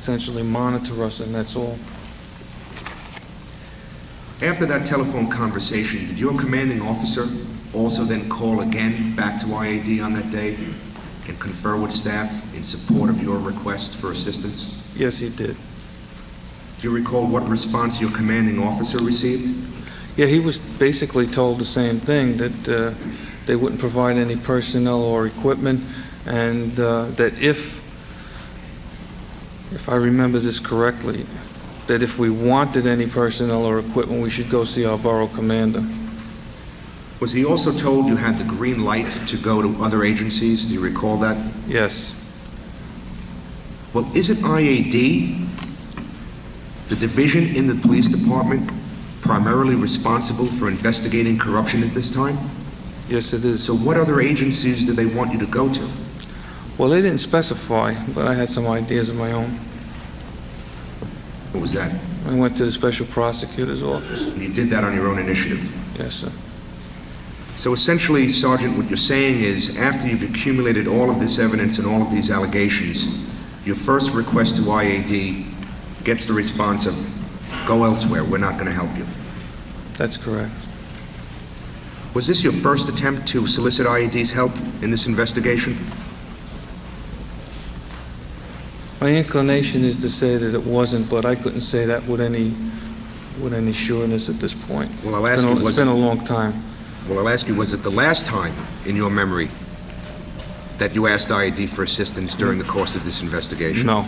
essentially monitor us, and that's all. After that telephone conversation, did your commanding officer also then call again back to IAD on that day and confer with staff in support of your request for assistance? Yes, he did. Do you recall what response your commanding officer received? Yeah, he was basically told the same thing, that they wouldn't provide any personnel or equipment, and that if I remember this correctly, that if we wanted any personnel or equipment, we should go see our borough commander. Was he also told you had the green light to go to other agencies? Do you recall that? Yes. Well, isn't IAD, the division in the police department, primarily responsible for investigating corruption at this time? Yes, it is. So what other agencies do they want you to go to? Well, they didn't specify, but I had some ideas of my own. What was that? I went to the special prosecutor's office. And you did that on your own initiative? Yes, sir. So essentially, Sergeant, what you're saying is, after you've accumulated all of this evidence and all of these allegations, your first request to IAD gets the response of, go elsewhere, we're not going to help you. That's correct. Was this your first attempt to solicit IAD's help in this investigation? My inclination is to say that it wasn't, but I couldn't say that with any sureness at this point. Well, I'll ask you, it's been a long time. Well, I'll ask you, was it the last time in your memory that you asked IAD for assistance during the course of this investigation? No.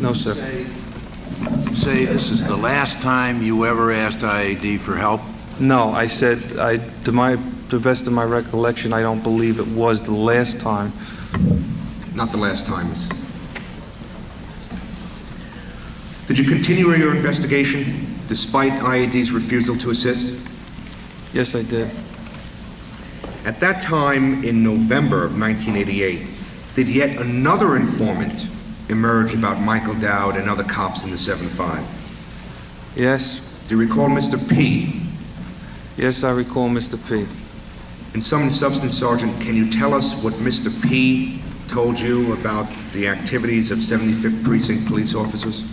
No, sir. Say this is the last time you ever asked IAD for help? No, I said, to the best of my recollection, I don't believe it was the last time. Not the last time. Did you continue your investigation despite IAD's refusal to assist? Yes, I did. At that time, in November of 1988, did yet another informant emerge about Michael Dowd and other cops in the 7-5? Yes. Do you recall Mr. P? Yes, I recall Mr. P. In sum and substance, Sergeant, can you tell us what Mr. P told you about the activities of 75th Precinct police officers?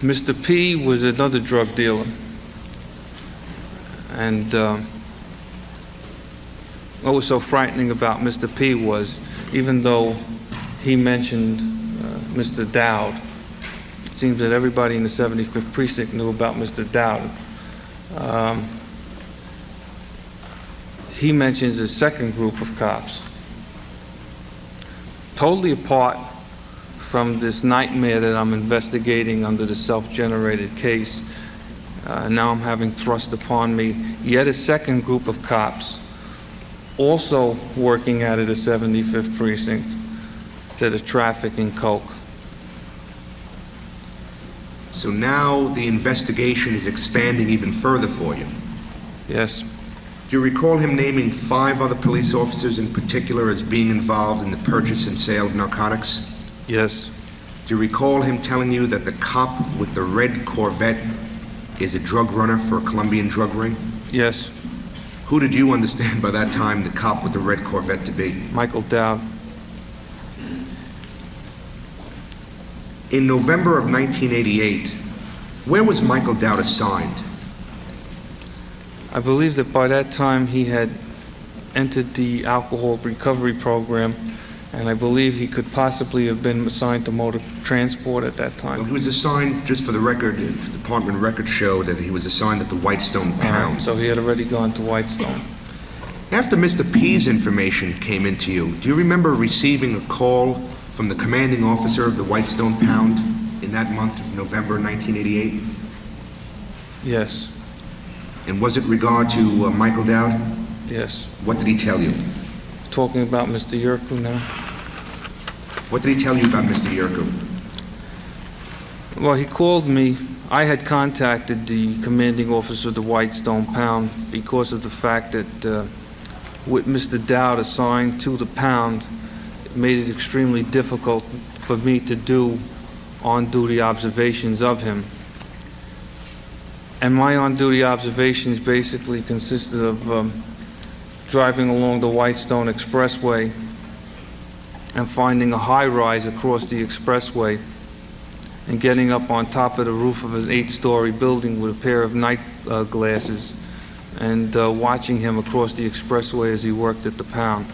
Mr. P was another drug dealer. And what was so frightening about Mr. P was, even though he mentioned Mr. Dowd, it seems that everybody in the 75th Precinct knew about Mr. Dowd. He mentions a second group of cops, totally apart from this nightmare that I'm investigating under the self-generated case. Now I'm having thrust upon me yet a second group of cops also working out of the 75th Precinct that are trafficking coke. So now the investigation is expanding even further for you. Yes. Do you recall him naming 5 other police officers in particular as being involved in the purchase and sale of narcotics? Yes. Do you recall him telling you that the cop with the red Corvette is a drug runner for a Colombian drug ring? Yes. Who did you understand by that time the cop with the red Corvette to be? Michael Dowd. In November of 1988, where was Michael Dowd assigned? I believe that by that time he had entered the alcohol recovery program, and I believe he could possibly have been assigned to motor transport at that Well, time. he was assigned, just for the record, the department records show that he was assigned at the Whitestone Pound. So he had already gone to Whitestone. After Mr. P's information came into you, do you remember receiving a call from the commanding officer of the Whitestone Pound in that month of November 1988? Yes. And was it regard to Michael Dowd? Yes. What did he tell you? Talking about Mr. Yurku now. What did he tell you about Mr. Yurku? Well, he called me. I had contacted the commanding officer of the Whitestone Pound because of the fact that with Mr. Dowd assigned to the pound, it made it extremely difficult for me to do on-duty observations of him. And my on-duty observations basically consisted of driving along the Whitestone Expressway and finding a high-rise across the expressway and getting up on top of the roof of an 8-story building with a pair of night glasses and watching him across the expressway as he worked at the pound.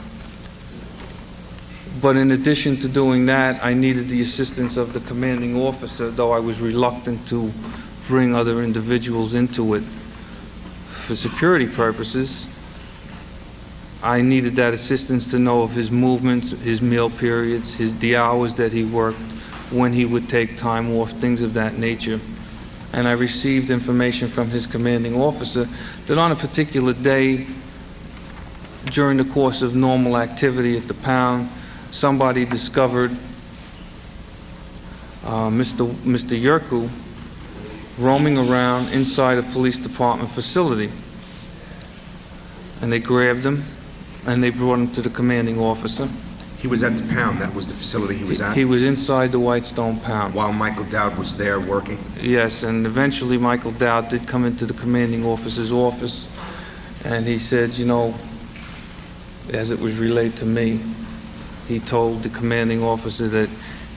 But in addition to doing that, I needed the assistance of the commanding officer, though I was reluctant to bring other individuals into it for security purposes. I needed that assistance to know of his movements, his meal periods, the hours that he worked, when he would take time off, things of that nature. And I received information from his commanding officer that on a particular day, during the course of normal activity at the pound, somebody discovered Mr. Yerkou roaming around inside a police department facility. And they grabbed him and they brought him to the commanding officer. He was at the pound, that was the facility he was at? He was inside the Whitestone pound. While Michael Dowd was there working? Yes, and eventually Michael Dowd did come into the commanding officer's office, and he said, you know, as it was relayed to me, he told the commanding officer that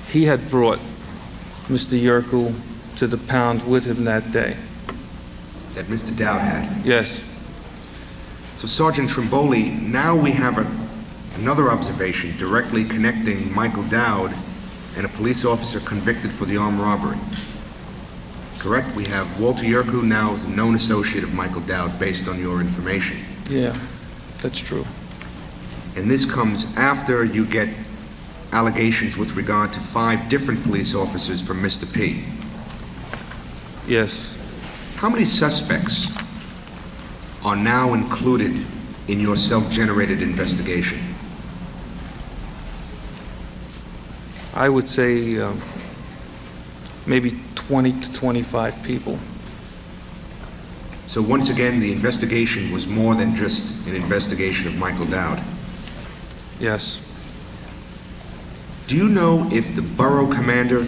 he had brought Mr. Yerkou to the pound with him that day. That Mr. Dowd had? Yes. So Sergeant Trimboli, now we have another observation directly connecting Michael Dowd and a police officer convicted for the armed robbery. Correct? We have Walter Yerkou now as a known associate of Michael Dowd based on your information. Yeah, that's true. And this comes after you get allegations with regard to 5 different police officers from Mr. P. Yes. How many suspects are now included in your self-generated investigation? I would say maybe 20 to 25 people. So once again, the investigation was more than just an investigation of Michael Dowd. Yes. Do you know if the borough commander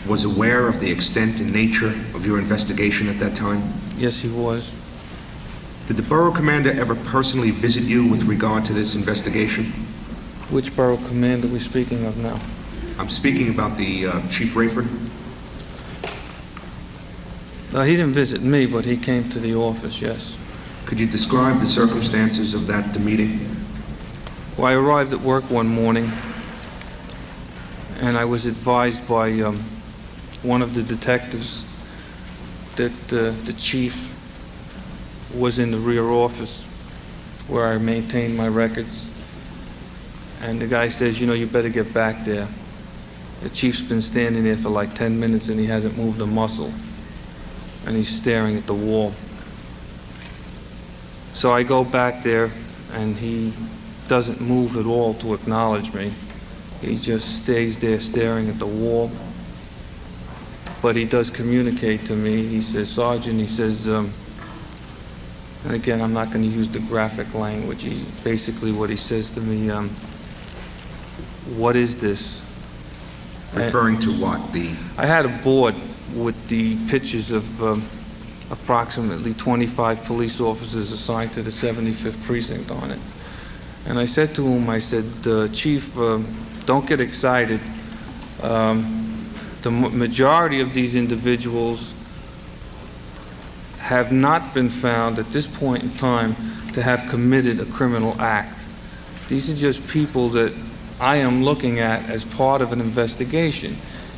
was aware of the extent and nature of your investigation at that time? Yes, he was. Did the borough commander ever personally visit you with regard to this investigation? Which borough commander are we speaking of now? I'm speaking about the Chief Rayford. He didn't visit me, but he came to the office, yes. Could you describe the circumstances of that meeting? Well, I arrived at work one morning, and I was advised by one of the detectives that the chief was in the rear office where I maintained my records. And the guy says, you know, you better get back there. The chief's been standing there for like 10 minutes and he hasn't moved a muscle. And he's staring at the wall. So I go back there and he doesn't move at all to acknowledge me. He just stays there staring at the wall. But he does communicate to me. He says, Sergeant, he says, and again, I'm not going to use the graphic language. Basically what he says to me, what is this? Referring to what? I had a board with the pictures of approximately 25 police officers assigned to the 75th precinct on it. And I said to him, I said, Chief, don't get excited. The majority of these individuals have not been found at this point in time to have committed a criminal act. These are just people that I am looking at as part of an investigation,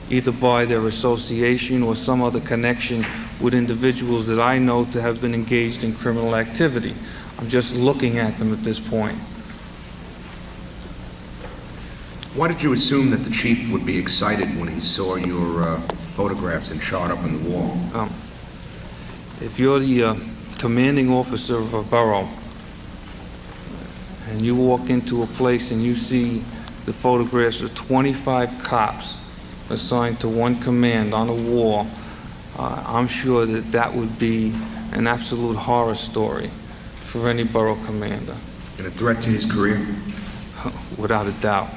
either by their association or some other connection with individuals that I know to have been engaged in criminal activity. I'm just looking at them at this point. Why did you assume that the chief would be excited when he saw your photographs and chart up on the wall? If you're the commanding officer of a borough and you walk into a place and you see the photographs of 25 cops assigned to one command on a wall, I'm sure that that would be an absolute horror story for any borough commander. And a threat to his career? Without a doubt.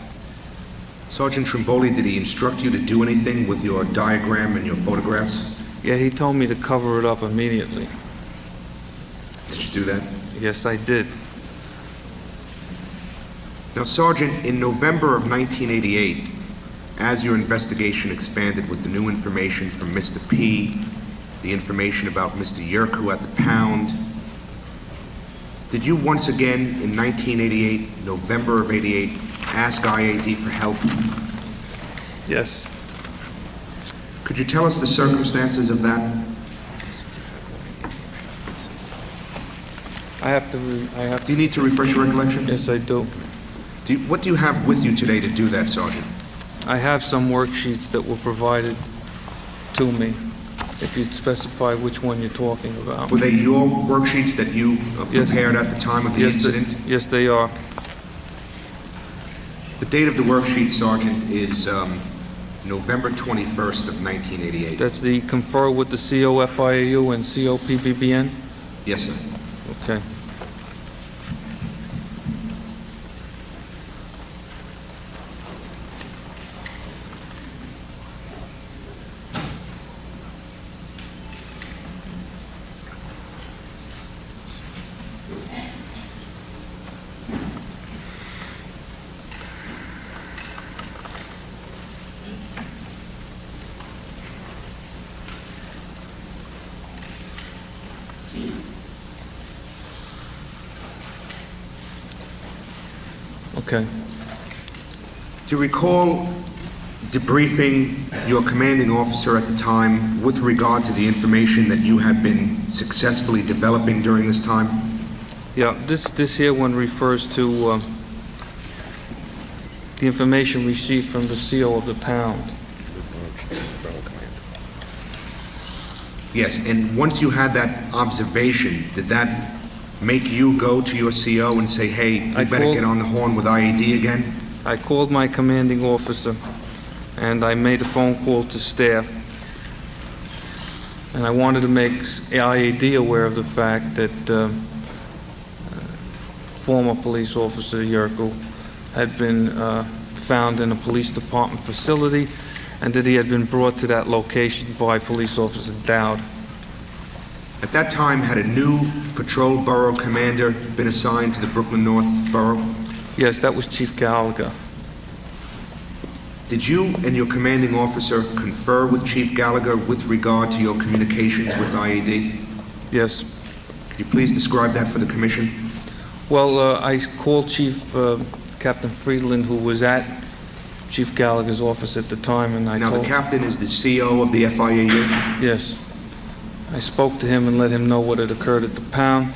Sergeant Trimboli, did he instruct you to do anything with your diagram and your photographs? Yeah, he told me to cover it up immediately. Did you do that? Yes, I did. Now, Sergeant, in November of 1988, as your investigation expanded with the new information from Mr. P, the information about Mr. Yerko at the pound, did you once again, in 1988, November of 88, ask IAD for help? Yes. Could you tell us the circumstances of that? Do Do you need to refresh your recollection? yes, I do. What do you have with you today to do that, Sergeant? I have some worksheets that were provided to me, if you'd specify which one you're talking about. Were they your worksheets that you Yes. prepared at the time of the Yes, incident? yes, they are. The date of the worksheet, Sergeant, is November 21st of 1988. That's the confer with the COFIAU and COPBBN? Yes, sir. Okay. Okay. Do you recall debriefing your commanding officer at the time with regard to the information that you had been successfully developing during this time? Yeah, this here one refers to the information received from the CO of the pound. Yes, and once you had that observation, did that make you go to your CO and say, hey, you I better called- get on the horn with IAD again? I called my commanding officer, and I made a phone call to staff, and I wanted to make IAD aware of the fact that former police officer Yerko had been found in a police department facility, and that he had been brought to that location by police officer Dowd. At that time, had a new patrol borough commander been assigned to the Brooklyn North Borough? Yes, that was Chief Gallagher. Did you and your commanding officer confer with Chief Gallagher with regard to your communications with IAD? Yes. Could you please describe that for the commission? Well, I called Captain Friedland, who was at Chief Gallagher's office at the time, and I Now, the told... captain is the CO of the FIAU? Yes. I spoke to him and let him know what had occurred at the pound,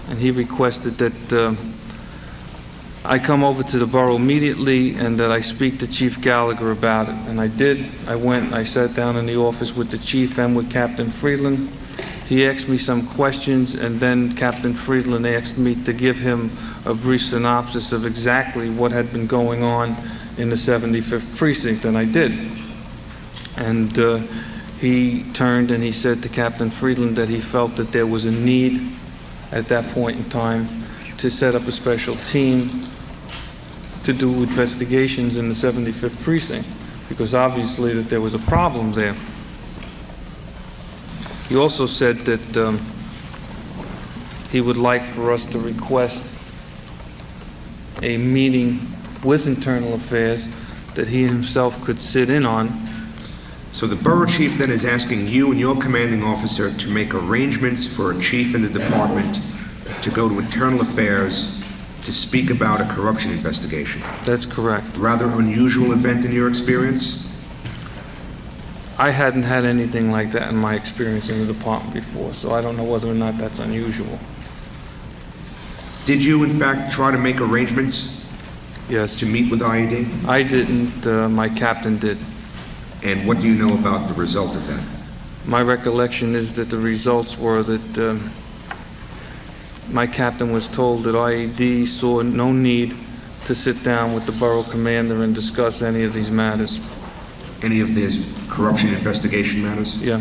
and he requested that I come over to the borough immediately and that I speak to Chief Gallagher about it. And I did. I went, I sat down in the office with the chief and with Captain Friedland. He asked me some questions, and then Captain Friedland asked me to give him a brief synopsis of exactly what had been going on in the 75th precinct, and I did. And he turned and he said to Captain Friedland that he felt that there was a need at that point in time to set up a special team to do investigations in the 75th precinct, because obviously that there was a problem there. He also said that he would like for us to request a meeting with Internal Affairs that he himself could sit in on. So the borough chief then is asking you and your commanding officer to make arrangements for a chief in the department to go to Internal Affairs to speak about a corruption investigation. That's correct. Rather unusual event in your experience? I hadn't had anything like that in my experience in the department before, so I don't know whether or not that's unusual. Did you, in fact, try to make arrangements Yes. to meet with IAD? I didn't, my captain did. And what do you know about the result of that? My recollection is that the results were that my captain was told that IAD saw no need to sit down with the borough commander and discuss any of these matters. Any of the corruption investigation matters? Yeah.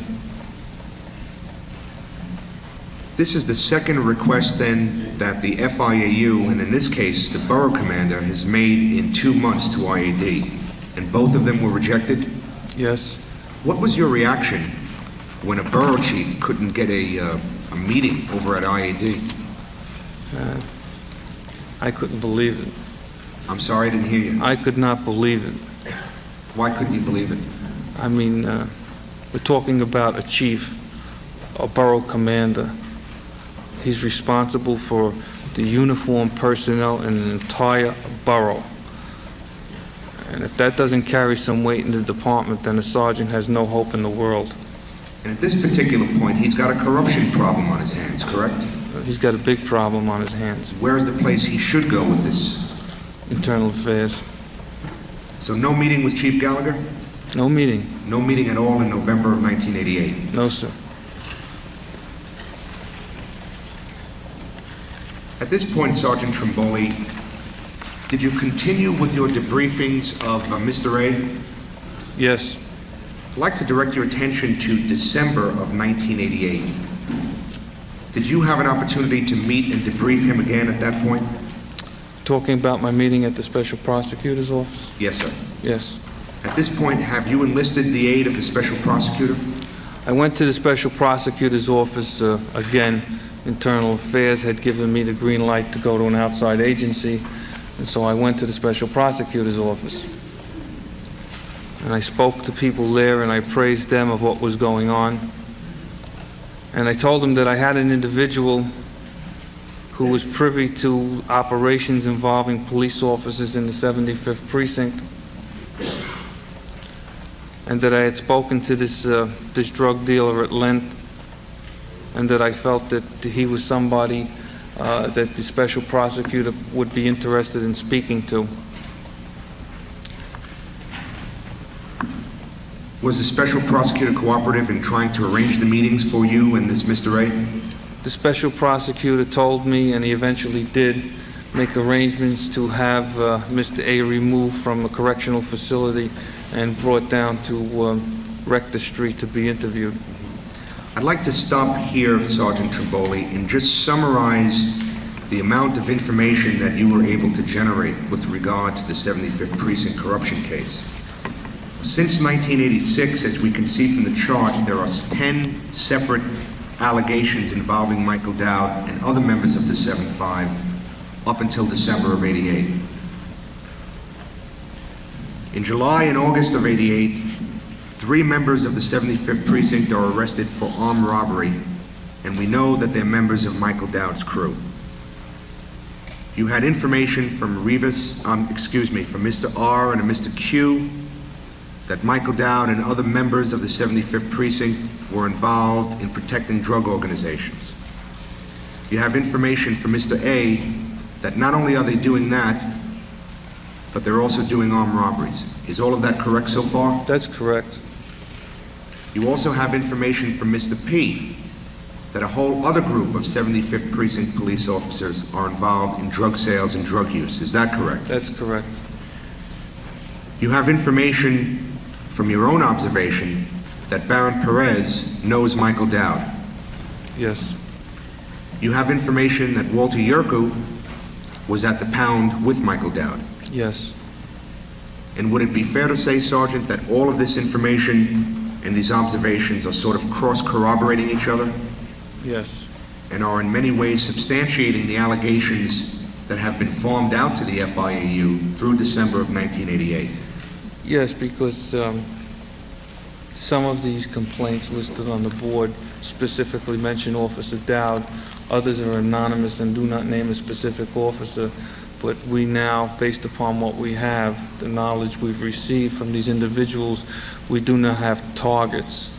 This is the second request then that the FIAU, and in this case the borough commander, has made in 2 months to IAD, and both of them were rejected? Yes. What was your reaction when a borough chief couldn't get a meeting over at IAD? I couldn't believe it. I'm sorry, I didn't hear you. I could not believe it. Why couldn't you believe it? I mean, we're talking about a chief, a borough commander. He's responsible for the uniformed personnel in an entire borough. And if that doesn't carry some weight in the department, then a sergeant has no hope in the world. And at this particular point, he's got a corruption problem on his hands, correct? He's got a big problem on his hands. Where is the place he should go with this? Internal affairs. So no meeting with Chief Gallagher? No meeting. No meeting at all in November of 1988? No, sir. At this point, Sergeant Trimboli, did you continue with your debriefings of Mr. A? Yes. I'd like to direct your attention to December of 1988. Did you have an opportunity to meet and debrief him again at that point? Talking about my meeting at the Special Prosecutor's Office? Yes, sir. Yes. At this point, have you enlisted the aid of the Special Prosecutor? I went to the Special Prosecutor's Office again. Internal Affairs had given me the green light to go to an outside agency, and so I went to the Special Prosecutor's Office. And I spoke to people there, and I praised them of what was going on. And I told them that I had an individual who was privy to operations involving police officers in the 75th Precinct, and that I had spoken to this drug dealer at length, and that I felt that he was somebody that the Special Prosecutor would be interested in speaking to. Was the Special Prosecutor cooperative in trying to arrange the meetings for you and this Mr. A? The Special Prosecutor told me, and he eventually did, make arrangements to have Mr. A removed from a correctional facility and brought down to Rector Street to be interviewed. I'd like to stop here, Sergeant Trimboli, and just summarize the amount of information that you were able to generate with regard to the 75th Precinct corruption case. Since 1986, as we can see from the chart, there are 10 separate allegations involving Michael Dowd and other members of the 7-5 up until December of '88. In July and August of '88, 3 members of the 75th Precinct are arrested for armed robbery, and we know that they're members of Michael Dowd's crew. You had information from from Mr. R and a Mr. Q that Michael Dowd and other members of the 75th Precinct were involved in protecting drug organizations. You have information from Mr. A that not only are they doing that, but they're also doing armed robberies. Is all of that correct so far? That's correct. You also have information from Mr. P that a whole other group of 75th Precinct police officers are involved in drug sales and drug use. Is that correct? That's correct. You have information from your own observation that Baron Perez knows Michael Dowd. Yes. You have information that Walter Yerko was at the pound with Michael Dowd. Yes. And would it be fair to say, Sergeant, that all of this information and these observations are sort of cross-corroborating each other Yes. and are in many ways substantiating the allegations that have been farmed out to the FIAU through December of 1988? Yes, because some of these complaints listed on the board specifically mention Officer Dowd. Others are anonymous and do not name a specific officer. But we now, based upon what we have, the knowledge we've received from these individuals, we do not have targets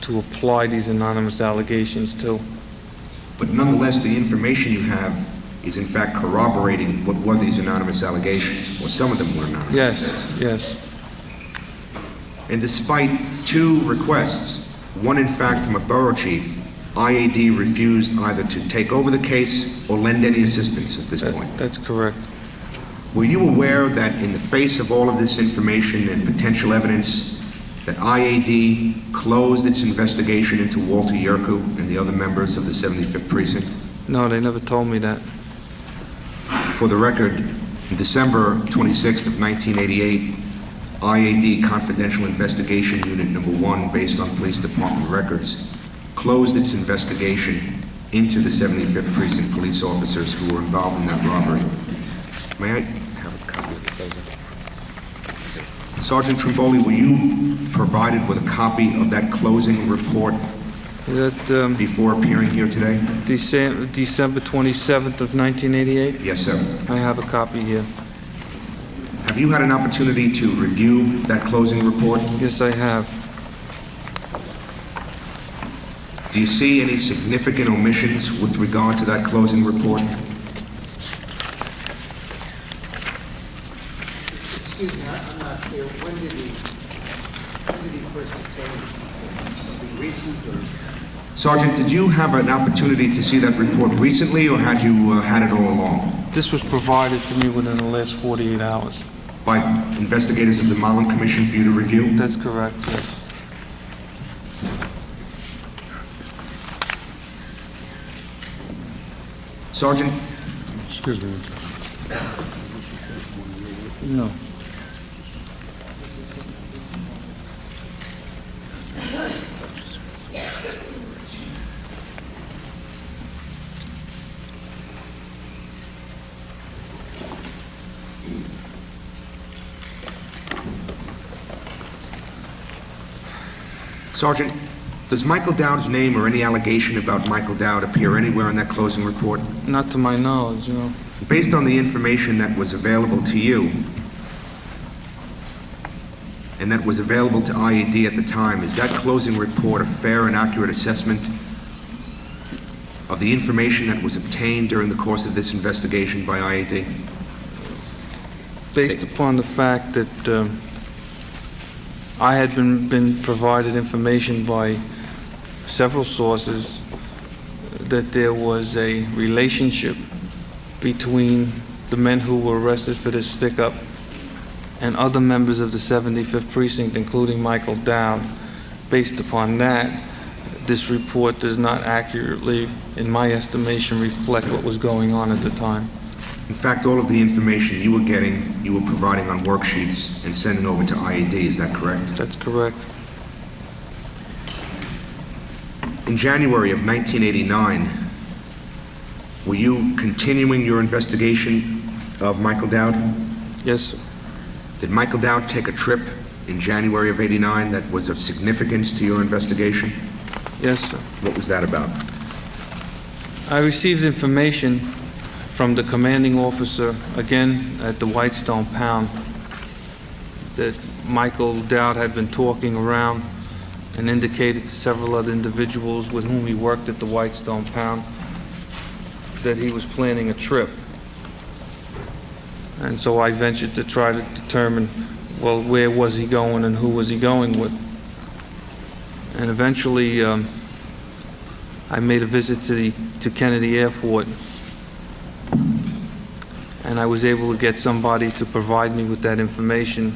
to apply these anonymous allegations to. But nonetheless, the information you have is in fact corroborating what were these anonymous allegations, or some of them were anonymous. Yes, yes. And despite 2 requests, one in fact from a borough chief, IAD refused either to take over the case or lend any assistance at this point. That's correct. Were you aware that in the face of all of this information and potential evidence, that IAD closed its investigation into Walter Yerko and the other members of the 75th Precinct? No, they never told me that. For the record, in December 26th of 1988, IAD Confidential Investigation Unit Number 1, based on police department records, closed its investigation into the 75th Precinct police officers who were involved in that robbery. May I have a Sergeant Trimboli, were you provided with a copy of that closing report That before appearing here today? December 27th of 1988? Yes, sir. I have a copy here. Have you had an opportunity to review that closing report? Yes, I have. Do you see any significant omissions with regard to that closing report? Excuse me, I'm not clear. When did he first obtain something recent or? Sergeant, did you have an opportunity to see that report recently, or had you had it all along? This was provided to me within the last 48 hours. By investigators of the Mullen Commission for you to review? That's correct, yes. Sergeant, Excuse me. No. Sergeant, does Michael Dowd's name or any allegation about Michael Dowd appear anywhere in that closing report? Not to my knowledge, no. Based on the information that was available to you, and that was available to IAD at the time, is that closing report a fair and accurate assessment of the information that was obtained during the course of this investigation by IAD? Based upon the fact that I had been provided information by several sources that there was a relationship between the men who were arrested for this stick-up and other members of the 75th Precinct, including Michael Dowd. Based upon that, this report does not accurately, in my estimation, reflect what was going on at the time. In fact, all of the information you were getting, you were providing on worksheets and sending over to IAD, is that correct? That's correct. In January of 1989, were you continuing your investigation of Michael Dowd? Yes, sir. Did Michael Dowd take a trip in January of '89 that was of significance to your investigation? Yes, sir. What was that about? I received information from the commanding officer, again at the Whitestone Pound, that Michael Dowd had been talking around and indicated to several other individuals with whom he worked at the Whitestone Pound that he was planning a trip. And so I ventured to try to determine, well, where was he going and who was he going with? And eventually, I made a visit to Kennedy Airport, and I was able to get somebody to provide me with that information.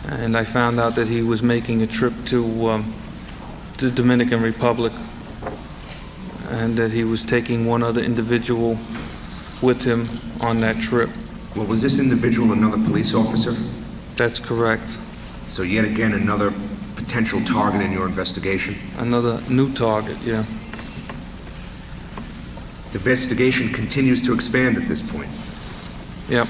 And I found out that he was making a trip to the Dominican Republic, and that he was taking one other individual with him on that trip. Well, was this individual another police officer? That's correct. So yet again, another potential target in your investigation? Another new target, yeah. The investigation continues to expand at this point. Yep.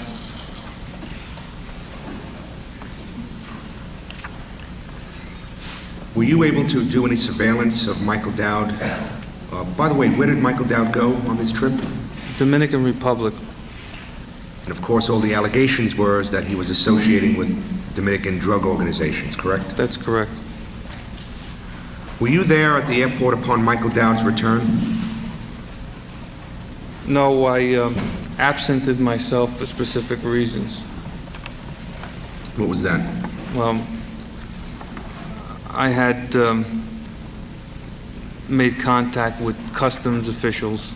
Were you able to do any surveillance of Michael Dowd? By the way, where did Michael Dowd go on this trip? Dominican Republic. And of course, all the allegations were is that he was associating with Dominican drug organizations, correct? That's correct. Were you there at the airport upon Michael Dowd's return? No, I absented myself for specific reasons. What was that? Well, I had made contact with customs officials,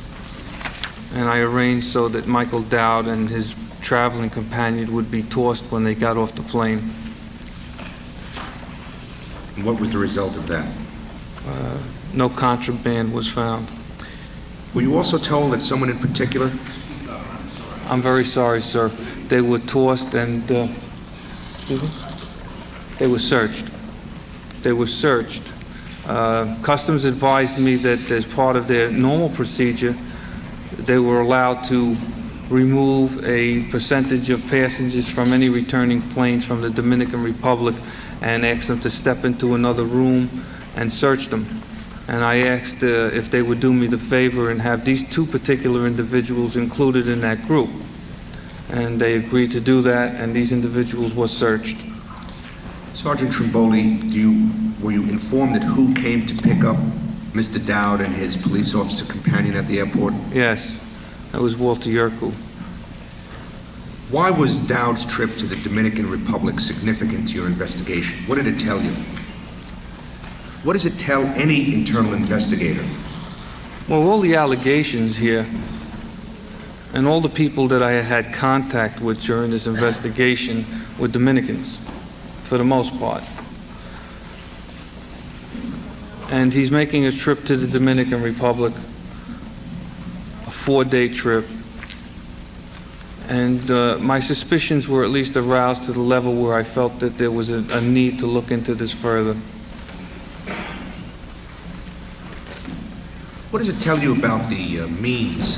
and I arranged so that Michael Dowd and his traveling companion would be tossed when they got off the plane. And what was the result of that? No contraband was found. Were you also told that someone in particular? I'm very sorry, sir. They were tossed and excuse me? They were searched. They were searched. Customs advised me that as part of their normal procedure, they were allowed to remove a percentage of passengers from any returning planes from the Dominican Republic and asked them to step into another room and search them. And I asked if they would do me the favor and have these two particular individuals included in that group. And they agreed to do that, and these individuals were searched. Sergeant Trimboli, were you informed that who came to pick up Mr. Dowd and his police officer companion at the airport? Yes, that was Walter Yerkel. Why was Dowd's trip to the Dominican Republic significant to your investigation? What did it tell you? What does it tell any internal investigator? Well, all the allegations here and all the people that I had contact with during this investigation were Dominicans, for the most part. And he's making a trip to the Dominican Republic, a 4-day trip. And my suspicions were at least aroused to the level where I felt that there was a need to look into this further. What does it tell you about the means,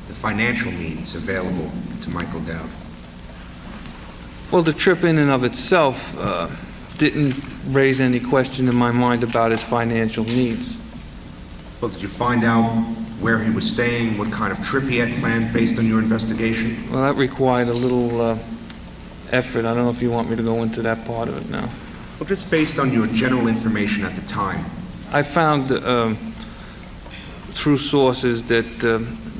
the financial means available to Michael Dowd? Well, the trip in and of itself didn't raise any question in my mind about his financial needs. Well, did you find out where he was staying, what kind of trip he had planned based on your investigation? Well, that required a little effort. I don't know if you want me to go into that part of it now. Well, just based on your general information at the time. I found through sources that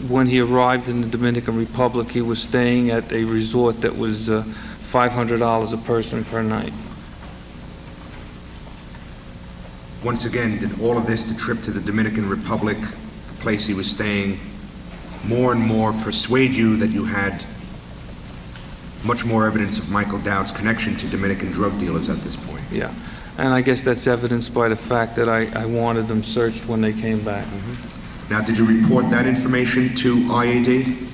when he arrived in the Dominican Republic, he was staying at a resort that was $500 a person per night. Once again, did all of this, the trip to the Dominican Republic, the place he was staying, more and more persuade you that you had much more evidence of Michael Dowd's connection to Dominican drug dealers at this point? Yeah, and I guess that's evidenced by the fact that I wanted them searched when they came back. Now, did you report that information to IAD?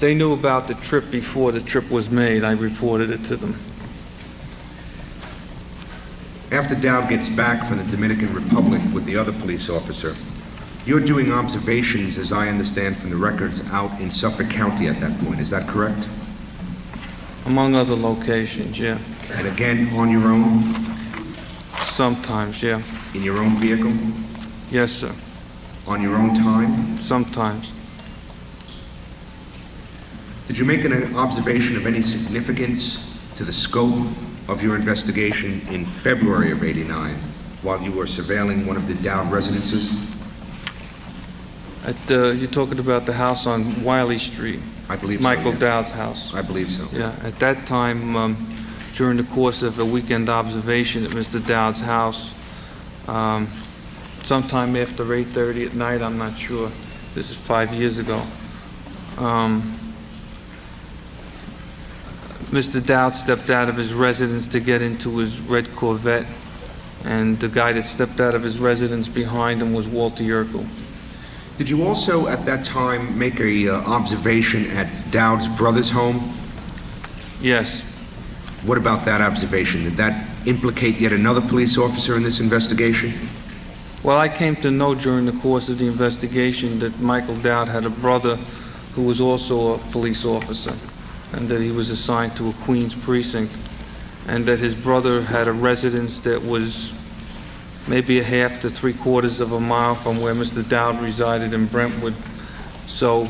They knew about the trip before the trip was made. I reported it to them. After Dowd gets back from the Dominican Republic with the other police officer, you're doing observations, as I understand from the records, out in Suffolk County at that point. Is that correct? Among other locations, yeah. And again, on your own, Sometimes, yeah. in your own vehicle, Yes, sir. on your own time? Sometimes. Did you make an observation of any significance to the scope of your investigation in February of '89 while you were surveilling one of the Dowd residences? You're talking about the house on Wiley Street, I believe so. Michael yes. Dowd's house. I believe so. Yeah, at that time, during the course of a weekend observation at Mr. Dowd's house, sometime after 8:30 at night, I'm not sure, this is 5 years ago, Mr. Dowd stepped out of his residence to get into his red Corvette, and the guy that stepped out of his residence behind him was Walter Yerkel. Did you also, at that time, make a observation at Dowd's brother's home? Yes. What about that observation? Did that implicate yet another police officer in this investigation? Well, I came to know during the course of the investigation that Michael Dowd had a brother who was also a police officer, and that he was assigned to a Queens precinct, and that his brother had a residence that was maybe a half to 3/4 of a mile from where Mr. Dowd resided in Brentwood. So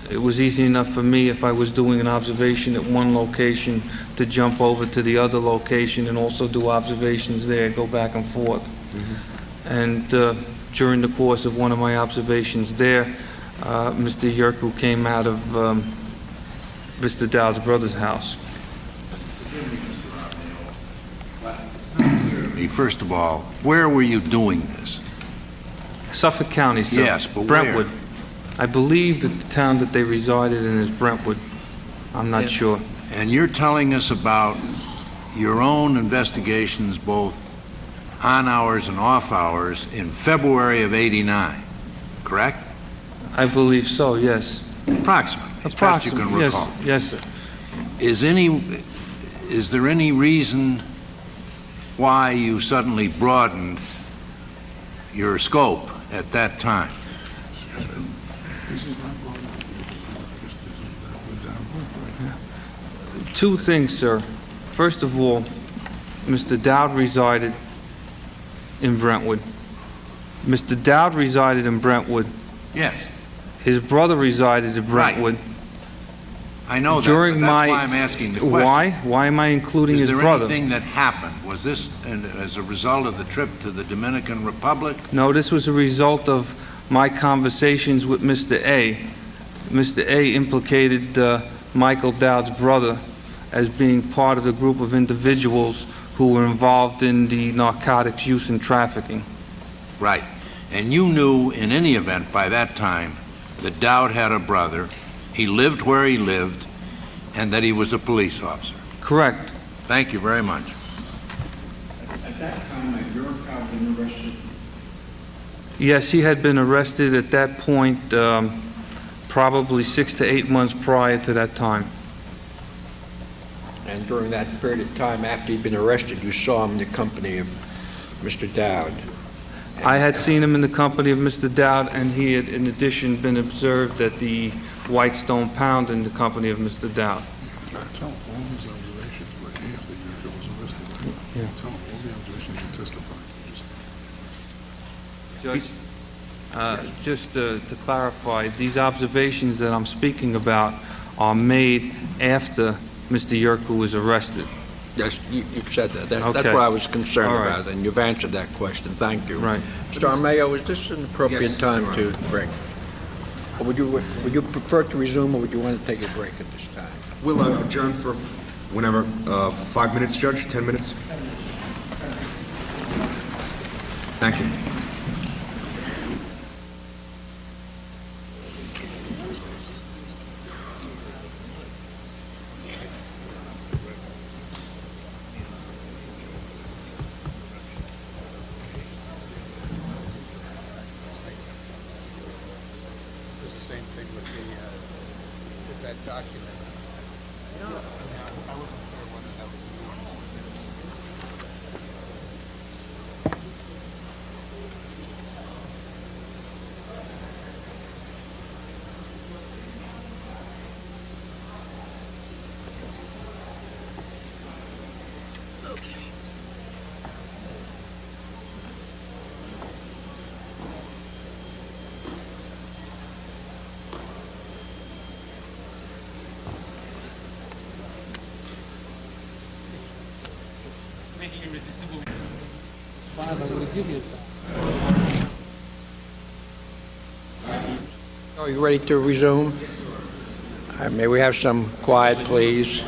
it was easy enough for me, if I was doing an observation at one location, to jump over to the other location and also do observations there, go back and forth. And during the course of one of my observations there, Mr. Yerkel came out of Mr. Dowd's brother's house. First of all, where were you doing this? Suffolk County, sir. Yes, but Brentwood. where? I believe that the town that they resided in is Brentwood. I'm not sure. And you're telling us about your own investigations, both on hours and off hours, in February of '89, correct? I believe so, yes. Approximately, as best you can Approximately, recall. yes, sir. Is there any reason why you suddenly broadened your scope at that time? Two things, sir. First of all, Mr. Dowd resided in Brentwood. Mr. Dowd resided in Brentwood. Yes, His brother resided in Brentwood. I know that, During but that's my- why I'm asking the question. Why? Why am I including his Is there brother? anything that happened? Was this as a result of the trip to the Dominican Republic? No, this was a result of my conversations with Mr. A. Mr. A implicated Michael Dowd's brother as being part of the group of individuals who were involved in the narcotics use and trafficking. Right. And you knew, in any event, by that time, that Dowd had a brother, he lived where he lived, and that he was a police officer. Correct. Thank you very much. At that time, had your car been arrested? Yes, he had been arrested at that point, probably 6 to 8 months prior to that time. And during that period of time after he'd been arrested, you saw him in the company of Mr. Dowd? I had seen him in the company of Mr. Dowd, and he had, in addition, been observed at the Whitestone Pound in the company of Mr. Dowd. Tell all these observations were after you was arrested, right? Yeah. Tell them all the observations you testified. Just to clarify, these observations that I'm speaking about are made after Mr. Yerko was arrested. Yes, you've said that. That's Okay. what I was concerned All right. about, and you've answered that question. Thank you. Right. Mr. Armayo, is this an appropriate Yes, time Your to break? Or would you prefer to resume, or would you want to take a break at this time? We'll adjourn for whenever, 5 minutes, Judge, 10 minutes? Thank you. It's the same thing with that document. I wasn't clear whether that was Are you ready to resume? May we have some quiet, please?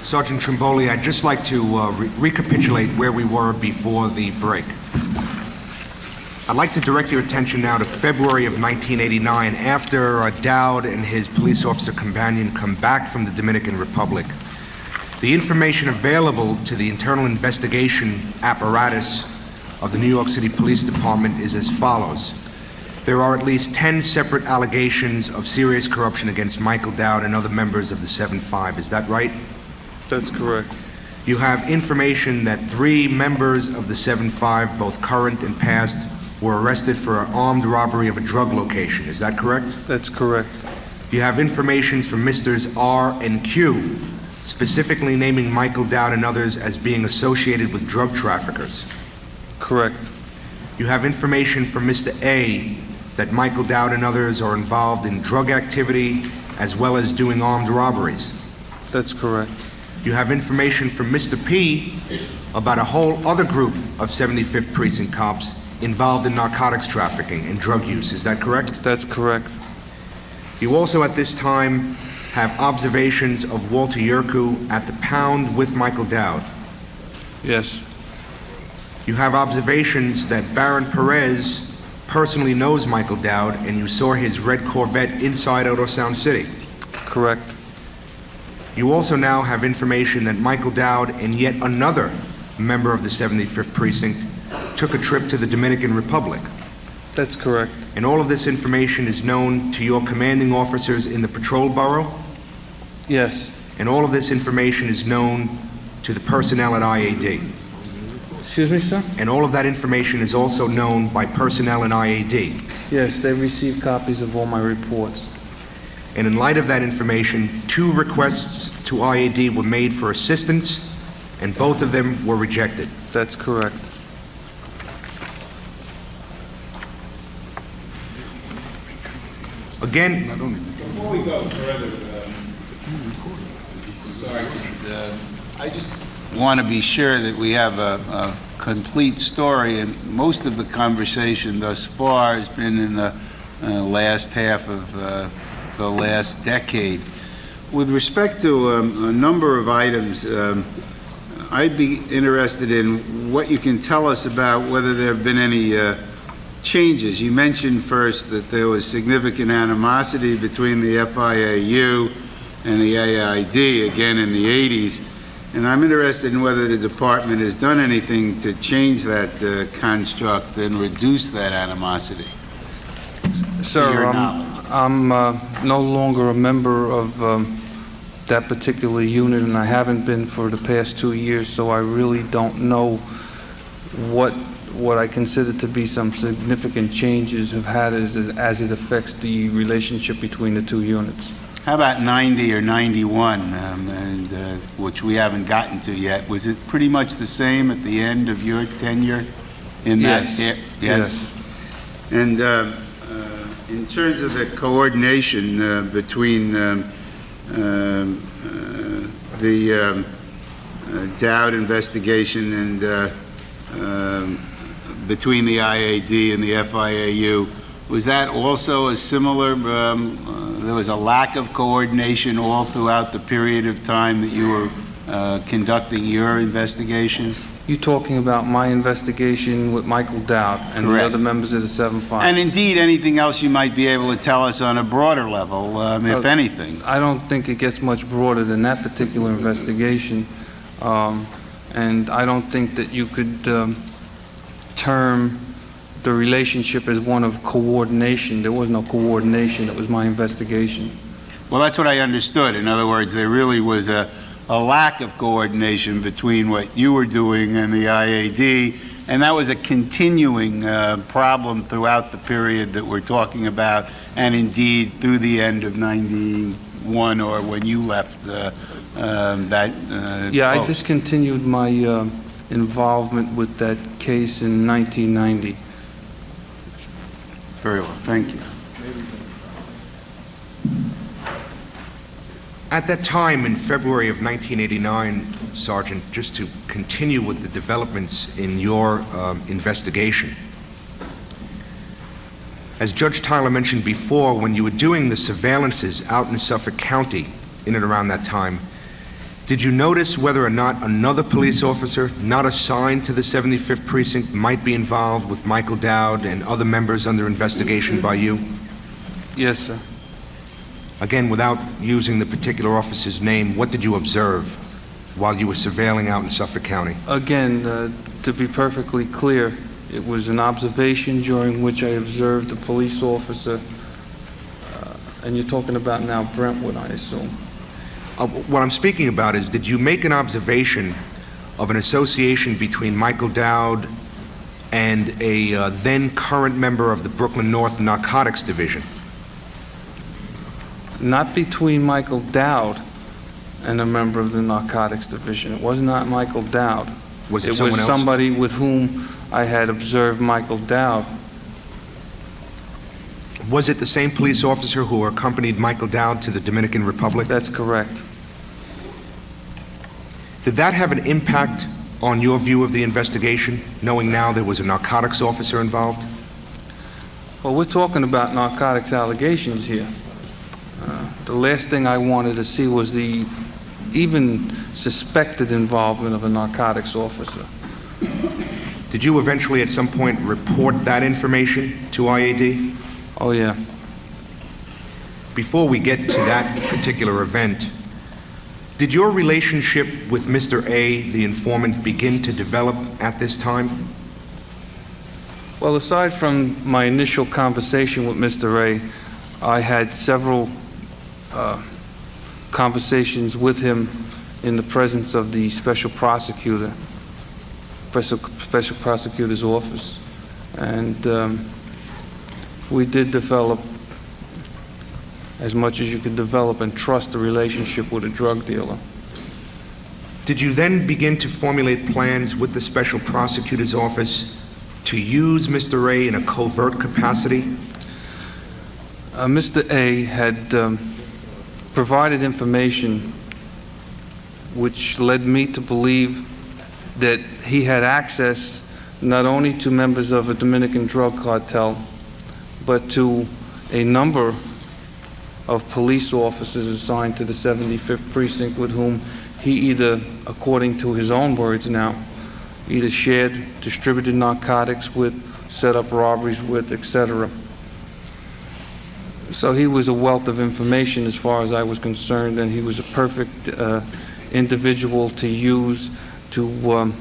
Sergeant Trimboli, I'd just like to recapitulate where we were before the break. I'd like to direct your attention now to February of 1989, after Dowd and his police officer companion come back from the Dominican Republic. The information available to the internal investigation apparatus of the New York City Police Department is as follows. There are at least 10 separate allegations of serious corruption against Michael Dowd and other members of the 7-5. Is that right? That's correct. You have information that 3 members of the 7-5, both current and past, were arrested for an armed robbery of a drug location. Is that correct? That's correct. You have information from Misters R and Q, specifically naming Michael Dowd and others as being associated with drug traffickers. Correct. You have information from Mr. A that Michael Dowd and others are involved in drug activity as well as doing armed robberies. That's correct. You have information from Mr. P about a whole other group of 75th Precinct cops involved in narcotics trafficking and drug use. Is that correct? That's correct. You also at this time have observations of Walter Yerko at the pound with Michael Dowd. Yes. You have observations that Baron Perez personally knows Michael Dowd and you saw his red Corvette inside Odo Sound City. Correct. You also now have information that Michael Dowd and yet another member of the 75th Precinct took a trip to the Dominican Republic. That's correct. And all of this information is known to your commanding officers in the patrol bureau, Yes. and all of this information is known to to the personnel at IAD. Excuse me, sir? And all of that information is also known by personnel in IAD. Yes, they received copies of all my reports. And in light of that information, 2 requests to IAD were made for assistance, and both of them were rejected. That's correct. Again, Before we go further, Sergeant, I just want to be sure that we have a complete story, and most of the conversation thus far has been in the last half of the last decade. With respect to a number of items, I'd be interested in what you can tell us about whether there have been any changes. You mentioned first that there was significant animosity between the FIAU and the AID, again in the 80s, and I'm interested in whether the department has done anything to change that construct and reduce that animosity. Sir, your I'm no longer a member of that particular unit, and I haven't been for the past 2 years, so I really don't know what I consider to be some significant changes have had as it affects the relationship between the 2 units. How about 90 or 91, which we haven't gotten to yet? Was it pretty much the same at the end of your tenure in that? Yes. Yes. And in terms of the coordination between the Dowd investigation and between the IAD and the FIAU, was that also a similar, there was a lack of coordination all throughout the period of time that you were conducting your investigation? You talking about my investigation with Michael Dowd and Correct. the other members of the 7-5? And indeed, anything else you might be able to tell us on a broader level, if anything? I don't think it gets much broader than that particular investigation, and I don't think that you could term the relationship as one of coordination. There was no coordination. It was my investigation. Well, that's what I understood. In other words, there really was a lack of coordination between what you were doing and the IAD, and that was a continuing problem throughout the period that we're talking about, and indeed through the end of 91 or when you left Yeah, I discontinued my involvement with that case in 1990. Very well, thank you. at that time in February of 1989, Sergeant, just to continue with the developments in your investigation, as Judge Tyler mentioned before, when you were doing the surveillances out in Suffolk County in and around that time, did you notice whether or not another police officer not assigned to the 75th Precinct might be involved with Michael Dowd and other members under investigation by you? Yes, sir. Again, without using the particular officer's name, what did you observe while you were surveilling out in Suffolk County? Again, to be perfectly clear, it was an observation during which I observed a police officer, and you're talking about now Brentwood, I assume. What I'm speaking about is, did you make an observation of an association between Michael Dowd and a then current member of the Brooklyn North Narcotics Division? Not between Michael Dowd and a member of the Narcotics Division. It was not Michael Dowd. Was it someone else? Somebody with whom I had observed Michael Dowd. Was it the same police officer who accompanied Michael Dowd to the Dominican Republic? That's correct. Did that have an impact on your view of the investigation, knowing now there was a narcotics officer involved? Well, we're talking about narcotics allegations here. The last thing I wanted to see was the even suspected involvement of a narcotics officer. Did you eventually at some point report that information to IAD? Oh, yeah. Before we get to that particular event, did your relationship with Mr. A, the informant, begin to develop at this time? Well, aside from my initial conversation with Mr. A, I had several conversations with him in the presence of the special prosecutor, special prosecutor's office. And we did develop as much as you could develop and trust a relationship with a drug dealer. Did you then begin to formulate plans with the special prosecutor's office to use Mr. Ray in a covert capacity? Mr. A had provided information which led me to believe that he had access not only to members of a Dominican drug cartel, but to a number of police officers assigned to the 75th Precinct with whom he either, according to his own words now, either shared, distributed narcotics with, set up robberies with, etc. So he was a wealth of information as far as I was concerned, and he was a perfect individual to use to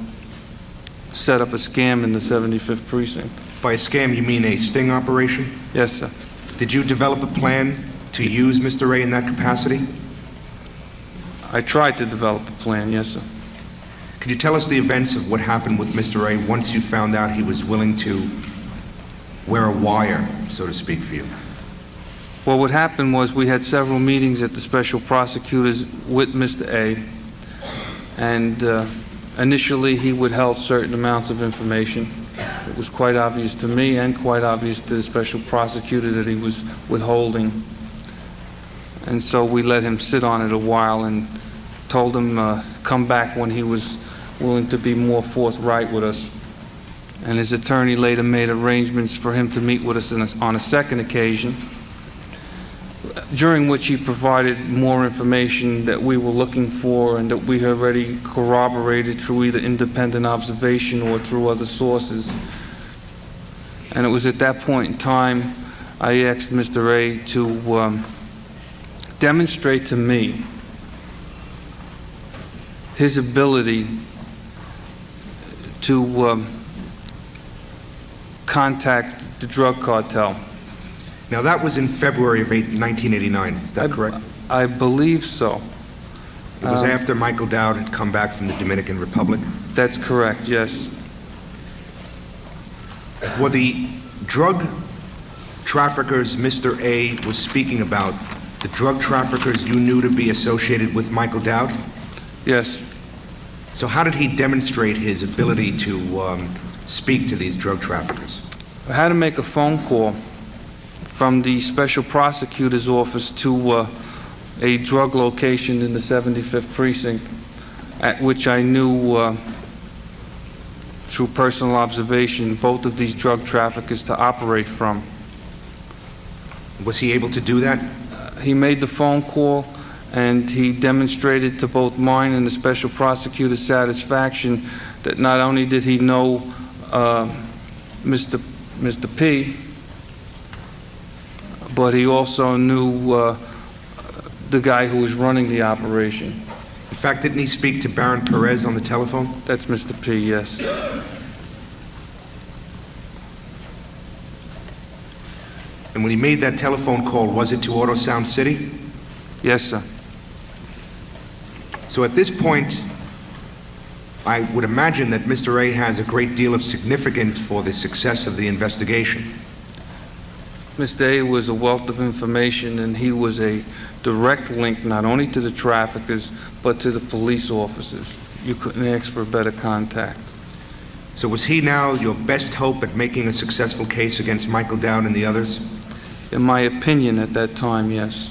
set up a scam in the 75th Precinct. By a scam, you mean a sting operation? Yes, sir. Did you develop a plan to use Mr. Ray in that capacity? I tried to develop a plan, yes, sir. Could you tell us the events of what happened with Mr. Ray once you found out he was willing to wear a wire, so to speak, for you? Well, what happened was we had several meetings at the special prosecutors with Mr. A, and initially he withheld certain amounts of information. It was quite obvious to me and quite obvious to the special prosecutor that he was withholding. And so we let him sit on it a while and told him come back when he was willing to be more forthright with us. And his attorney later made arrangements for him to meet with us on a second occasion, during which he provided more information that we were looking for and that we had already corroborated through either independent observation or through other sources. And it was at that point in time I asked Mr. A to demonstrate to me his ability to contact the drug cartel. Now, that was in February of 1989, is that correct? I believe so. It was after Michael Dowd had come back from the Dominican Republic? That's correct, yes. Were the drug traffickers Mr. A was speaking about the drug traffickers you knew to be associated with Michael Dowd? Yes. So how did he demonstrate his ability to speak to these drug traffickers? I had to make a phone call from the special prosecutor's office to a drug location in the 75th Precinct, at which I knew through personal observation both of these drug traffickers to operate from. Was he able to do that? He made the phone call and he demonstrated to both mine and the special prosecutor's satisfaction that not only did he know Mr. P, but he also knew the guy who was running the operation. In fact, didn't he speak to Baron Perez on the telephone? That's Mr. P, yes. And when he made that telephone call, was it to Auto Sound City? Yes, sir. So at this point, I would imagine that Mr. A has a great deal of significance for the success of the investigation. Mr. A was a wealth of information, and he was a direct link not only to the traffickers, but to the police officers. You couldn't ask for a better contact. So was he now your best hope at making a successful case against Michael Dowd and the others? In my opinion at that time, yes.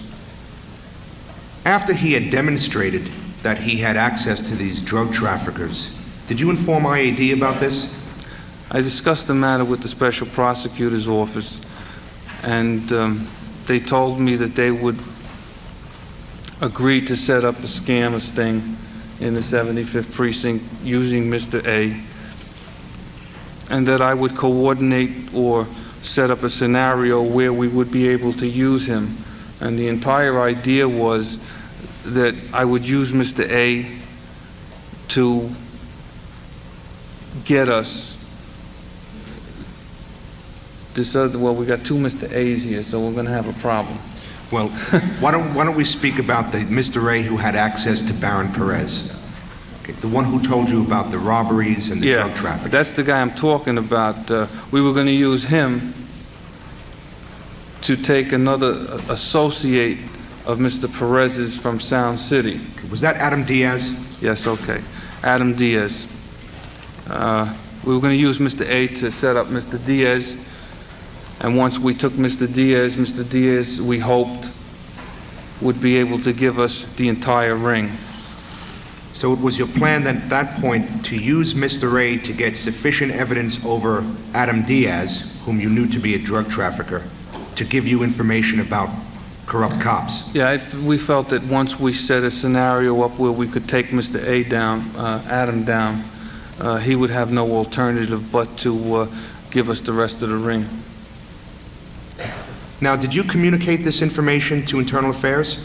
After he had demonstrated that he had access to these drug traffickers, did you inform IAD about this? I discussed the matter with the special prosecutor's office, and they told me that they would agree to set up a scam, a sting, in the 75th Precinct using Mr. A, and that I would coordinate or set up a scenario where we would be able to use him. And the entire idea was that I would use Mr. A to get us this other, well, we got two Mr. A's here, so we're going to have a problem. Well, why don't we speak about the Mr. Ray who had access to Baron Perez? Okay, the one who told you about the robberies and the drug trafficking. That's the guy I'm talking about. We were going to use him to take another associate of Mr. Perez's from Sound City. Was that Adam Diaz? Yes, okay. Adam Diaz. We were going to use Mr. A to set up Mr. Diaz, and once we took Mr. Diaz, we hoped, would be able to give us the entire ring. So it was your plan then at that point to use Mr. Ray to get sufficient evidence over Adam Diaz, whom you knew to be a drug trafficker, to give you information about corrupt cops? Yeah, we felt that once we set a scenario up where we could take Mr. A down, Adam down, he would have no alternative but to give us the rest of the ring. Now, did you communicate this information to Internal Affairs?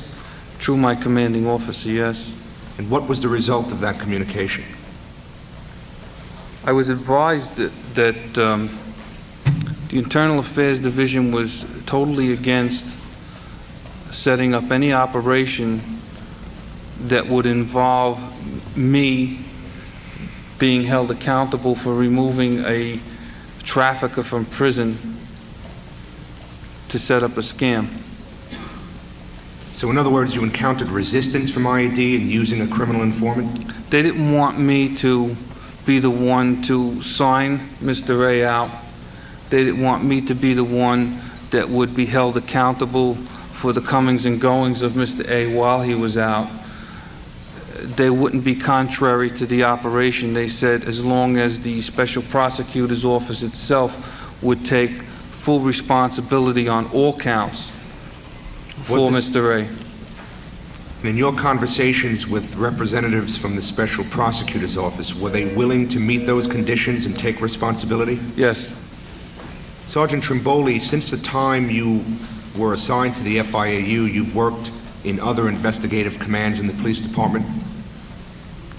Through my commanding officer, yes. And what was the result of that communication? I was advised that the Internal Affairs Division was totally against setting up any operation that would involve me being held accountable for removing a trafficker from prison to set up a scam. So in other words, you encountered resistance from IAD in using a criminal informant? They didn't want me to be the one to sign Mr. Ray out. They didn't want me to be the one that would be held accountable for the comings and goings of Mr. A while he was out. They wouldn't be contrary to the operation. They said as long as the Special Prosecutor's Office itself would take full responsibility on all counts for Mr. Ray. And in your conversations with representatives from the Special Prosecutor's Office, were they willing to meet those conditions and take responsibility? Yes. Sergeant Trimboli, since the time you were assigned to the FIAU, you've worked in other investigative commands in the police department?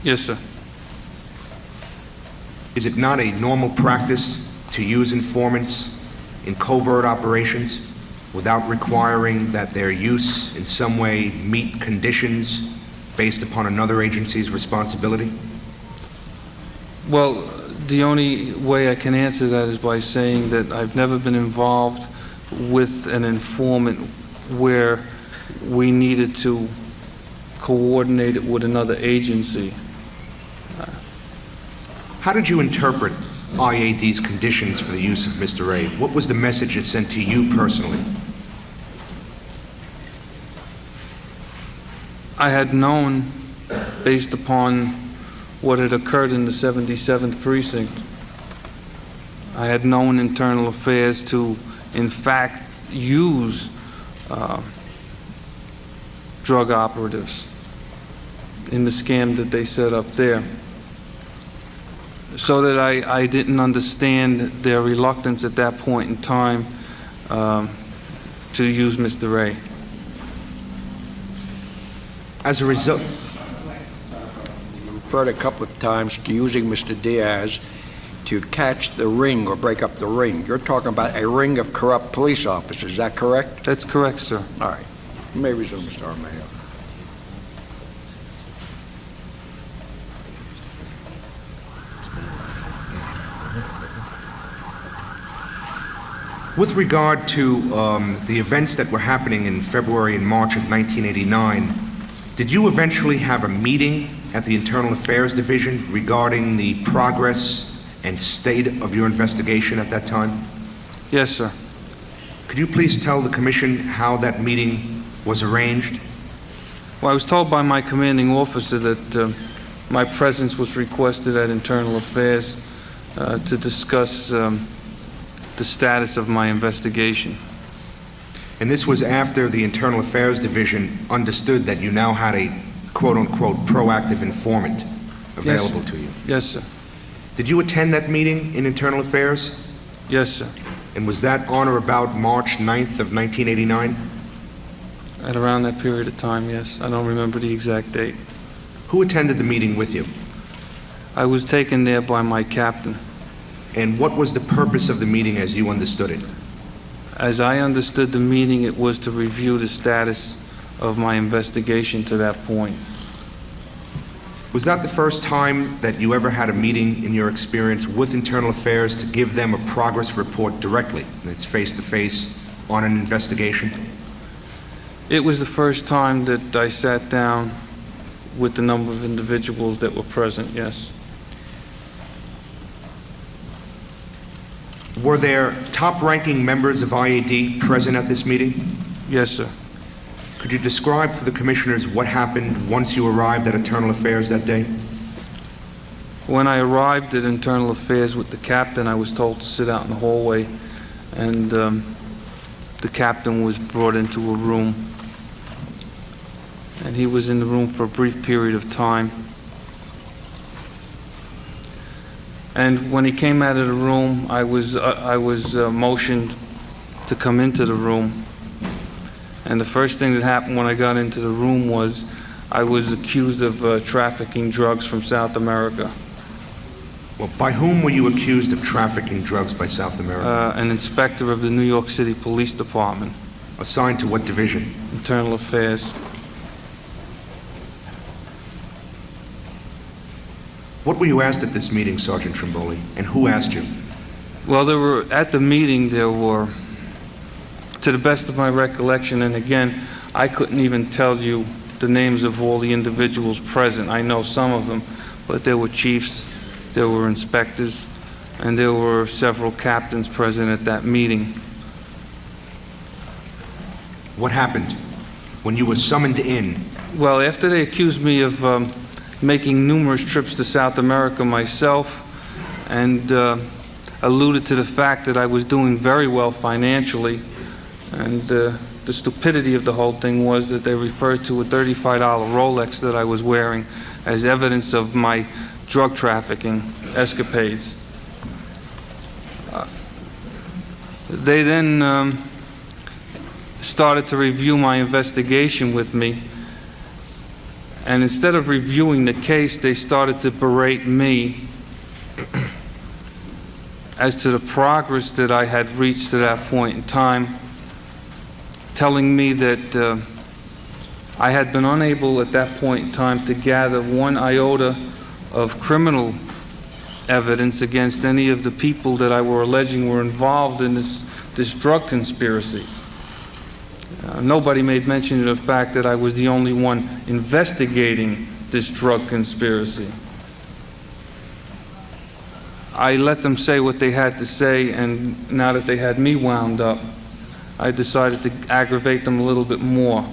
Yes, sir. Is it not a normal practice to use informants in covert operations without requiring that their use in some way meet conditions based upon another agency's responsibility? Well, the only way I can answer that is by saying that I've never been involved with an informant where we needed to coordinate it with another agency. How did you interpret IAD's conditions for the use of Mr. Ray? What was the message it sent to you personally? I had known, based upon what had occurred in the 77th precinct, I had known Internal Affairs to, in fact, use drug operatives in the scam that they set up there. So that I didn't understand their reluctance at that point in time to use Mr. Ray. As a result, Referred a couple of times to using Mr. Diaz to catch the ring or break up the ring. You're talking about a ring of corrupt police officers, is that correct? That's correct, sir. All right. You may resume, Mr. Armayo. with regard to the events that were happening in February and March of 1989, did you eventually have a meeting at the Internal Affairs Division regarding the progress and state of your investigation at that time? Yes, sir. Could you please tell the Commission how that meeting was arranged? Well, I was told by my commanding officer that my presence was requested at Internal Affairs to discuss the status of my investigation. And this was after the Internal Affairs Division understood that you now had a quote-unquote proactive informant available to you. Yes, sir. Did you attend that meeting in Internal Affairs? Yes, sir. And was that on or about March 9th of 1989? At around that period of time, yes. I don't remember the exact date. Who attended the meeting with you? I was taken there by my captain. And what was the purpose of the meeting as you understood it? As I understood the meeting, it was to review the status of my investigation to that point. Was that the first time that you ever had a meeting in your experience with Internal Affairs to give them a progress report directly? That's face-to-face on an investigation? It was the first time that I sat down with the number of individuals that were present, yes. Were there top-ranking members of IAD present at this meeting? Yes, sir. Could you describe for the commissioners what happened once you arrived at Internal Affairs that day? When I arrived at Internal Affairs with the captain, I was told to sit out in the hallway, and the captain was brought into a room. And he was in the room for a brief period of time. And when he came out of the room, I was motioned to come into the room. And the first thing that happened when I got into the room was I was accused of trafficking drugs from South America. Well, by whom were you accused of trafficking drugs by South America? An inspector of the New York City Police Department. Assigned to what division? Internal Affairs. What were you asked at this meeting, Sergeant Trimboli, and who asked you? Well, at the meeting, there were, to the best of my recollection, and again, I couldn't even tell you the names of all the individuals present. I know some of them, but there were chiefs, there were inspectors, and there were several captains present at that meeting. What happened when you were summoned in? Well, after they accused me of making numerous trips to South America myself, and alluded to the fact that I was doing very well financially, and the stupidity of the whole thing was that they referred to a $35 Rolex that I was wearing as evidence of my drug trafficking escapades. They then started to review my investigation with me, and instead of reviewing the case, they started to berate me as to the progress that I had reached to that point in time, telling me that I had been unable at that point in time to gather one iota of criminal evidence against any of the people that I were alleging were involved in this drug conspiracy. Nobody made mention of the fact that I was the only one investigating this drug conspiracy. I let them say what they had to say, and now that they had me wound up, I decided to aggravate them a little bit more.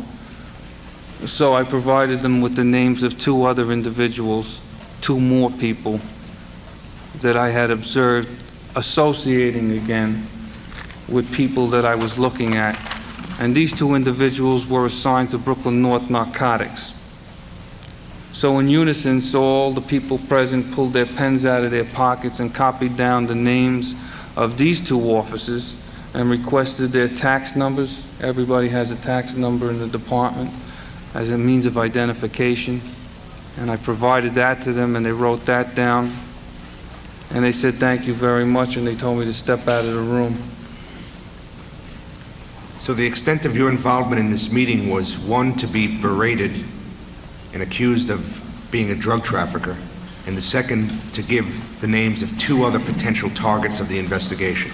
So I provided them with the names of two other individuals, two more people that I had observed associating again with people that I was looking at. And these two individuals were assigned to Brooklyn North Narcotics. So in unison, all the people present pulled their pens out of their pockets and copied down the names of these two officers and requested their tax numbers. Everybody has a tax number in the department as a means of identification. And I provided that to them, and they wrote that down. And they said, "Thank you very much," and they told me to step out of the room. So the extent of your involvement in this meeting was, one, to be berated and accused of being a drug trafficker, and the second, to give the names of two other potential targets of the investigation.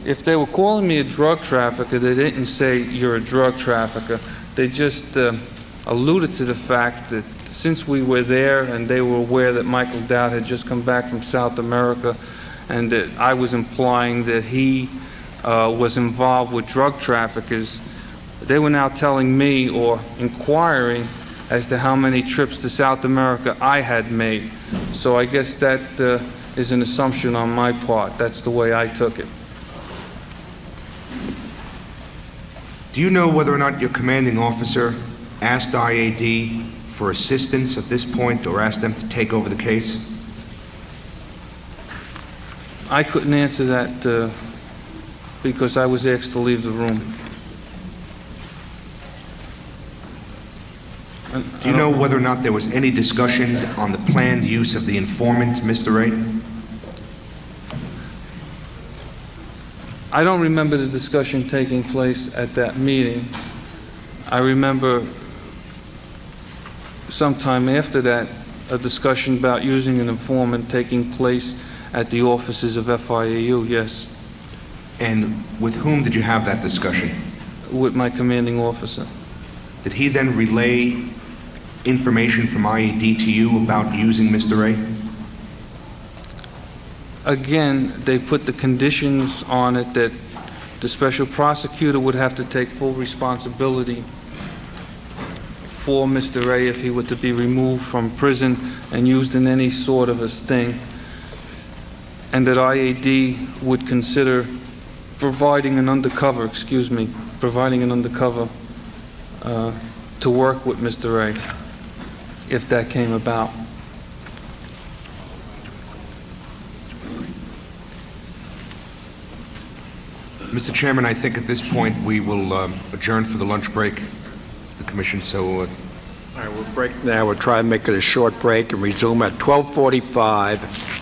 If they were calling me a drug trafficker, they didn't say, "You're a drug trafficker." They just alluded to the fact that since we were there and they were aware that Michael Dowd had just come back from South America, and that I was implying that he was involved with drug traffickers, they were now telling me or inquiring as to how many trips to South America I had made. So I guess that is an assumption on my part. That's the way I took it. Do you know whether or not your commanding officer asked IAD for assistance at this point, or asked them to take over the case? I couldn't answer that because I was asked to leave the room. Do you know whether or not there was any discussion on the planned use of the informant, Mr. Ray? I don't remember the discussion taking place at that meeting. I remember sometime after that, a discussion about using an informant taking place at the offices of FIAU, yes, And with whom did you have that discussion? with my commanding officer. Did he then relay information from IAD to you about using Mr. A? Again, they put the conditions on it that the special prosecutor would have to take full responsibility for Mr. A if he were to be removed from prison and used in any sort of a sting, and that IAD would consider providing an undercover to work with Mr. A if that came about. Mr. Chairman, I think at this point we will adjourn for the lunch break if the commission so All right, we'll break now. We'll try and make it a short break and resume at 12:45.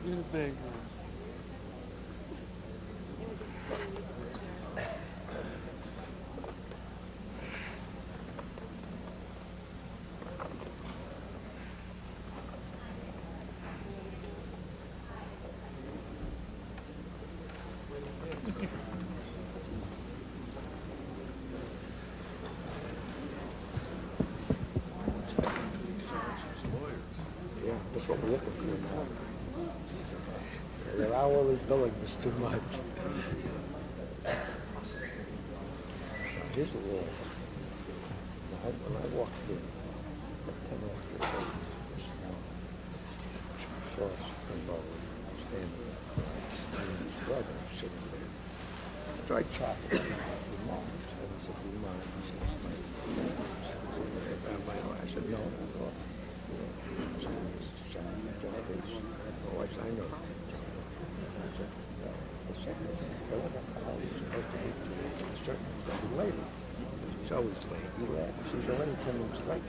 Yeah, that's what we're looking for now. Their hourly billing is too much. Here's the wall. When I walked in, at 10 after 8, saw us standing there, and his brother sitting there. So I chopped it. I said, "Do you mind?" He said, I said, "No, no." I know. The second, later. He's always late. He laughs. He's already 10 minutes late.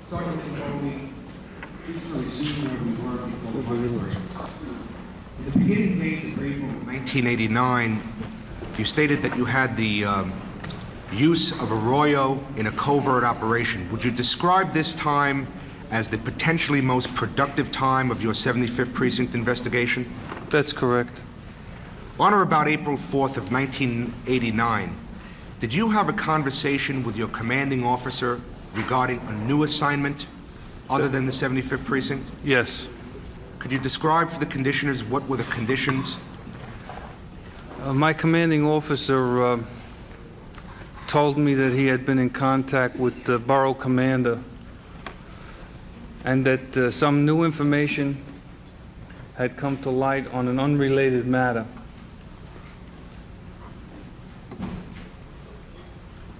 Sergeant Cipollone, just to resume where we were before in the beginning days of April 1989, you stated that you had the use of Arroyo in a covert operation. Would you describe this time as the potentially most productive time of your 75th Precinct investigation? That's correct. On or about April 4th of 1989, did you have a conversation with your commanding officer regarding a new assignment other than the 75th Precinct? Yes. Could you describe for the conditioners what were the conditions? My commanding officer told me that he had been in contact with the borough commander and that some new information had come to light on an unrelated matter.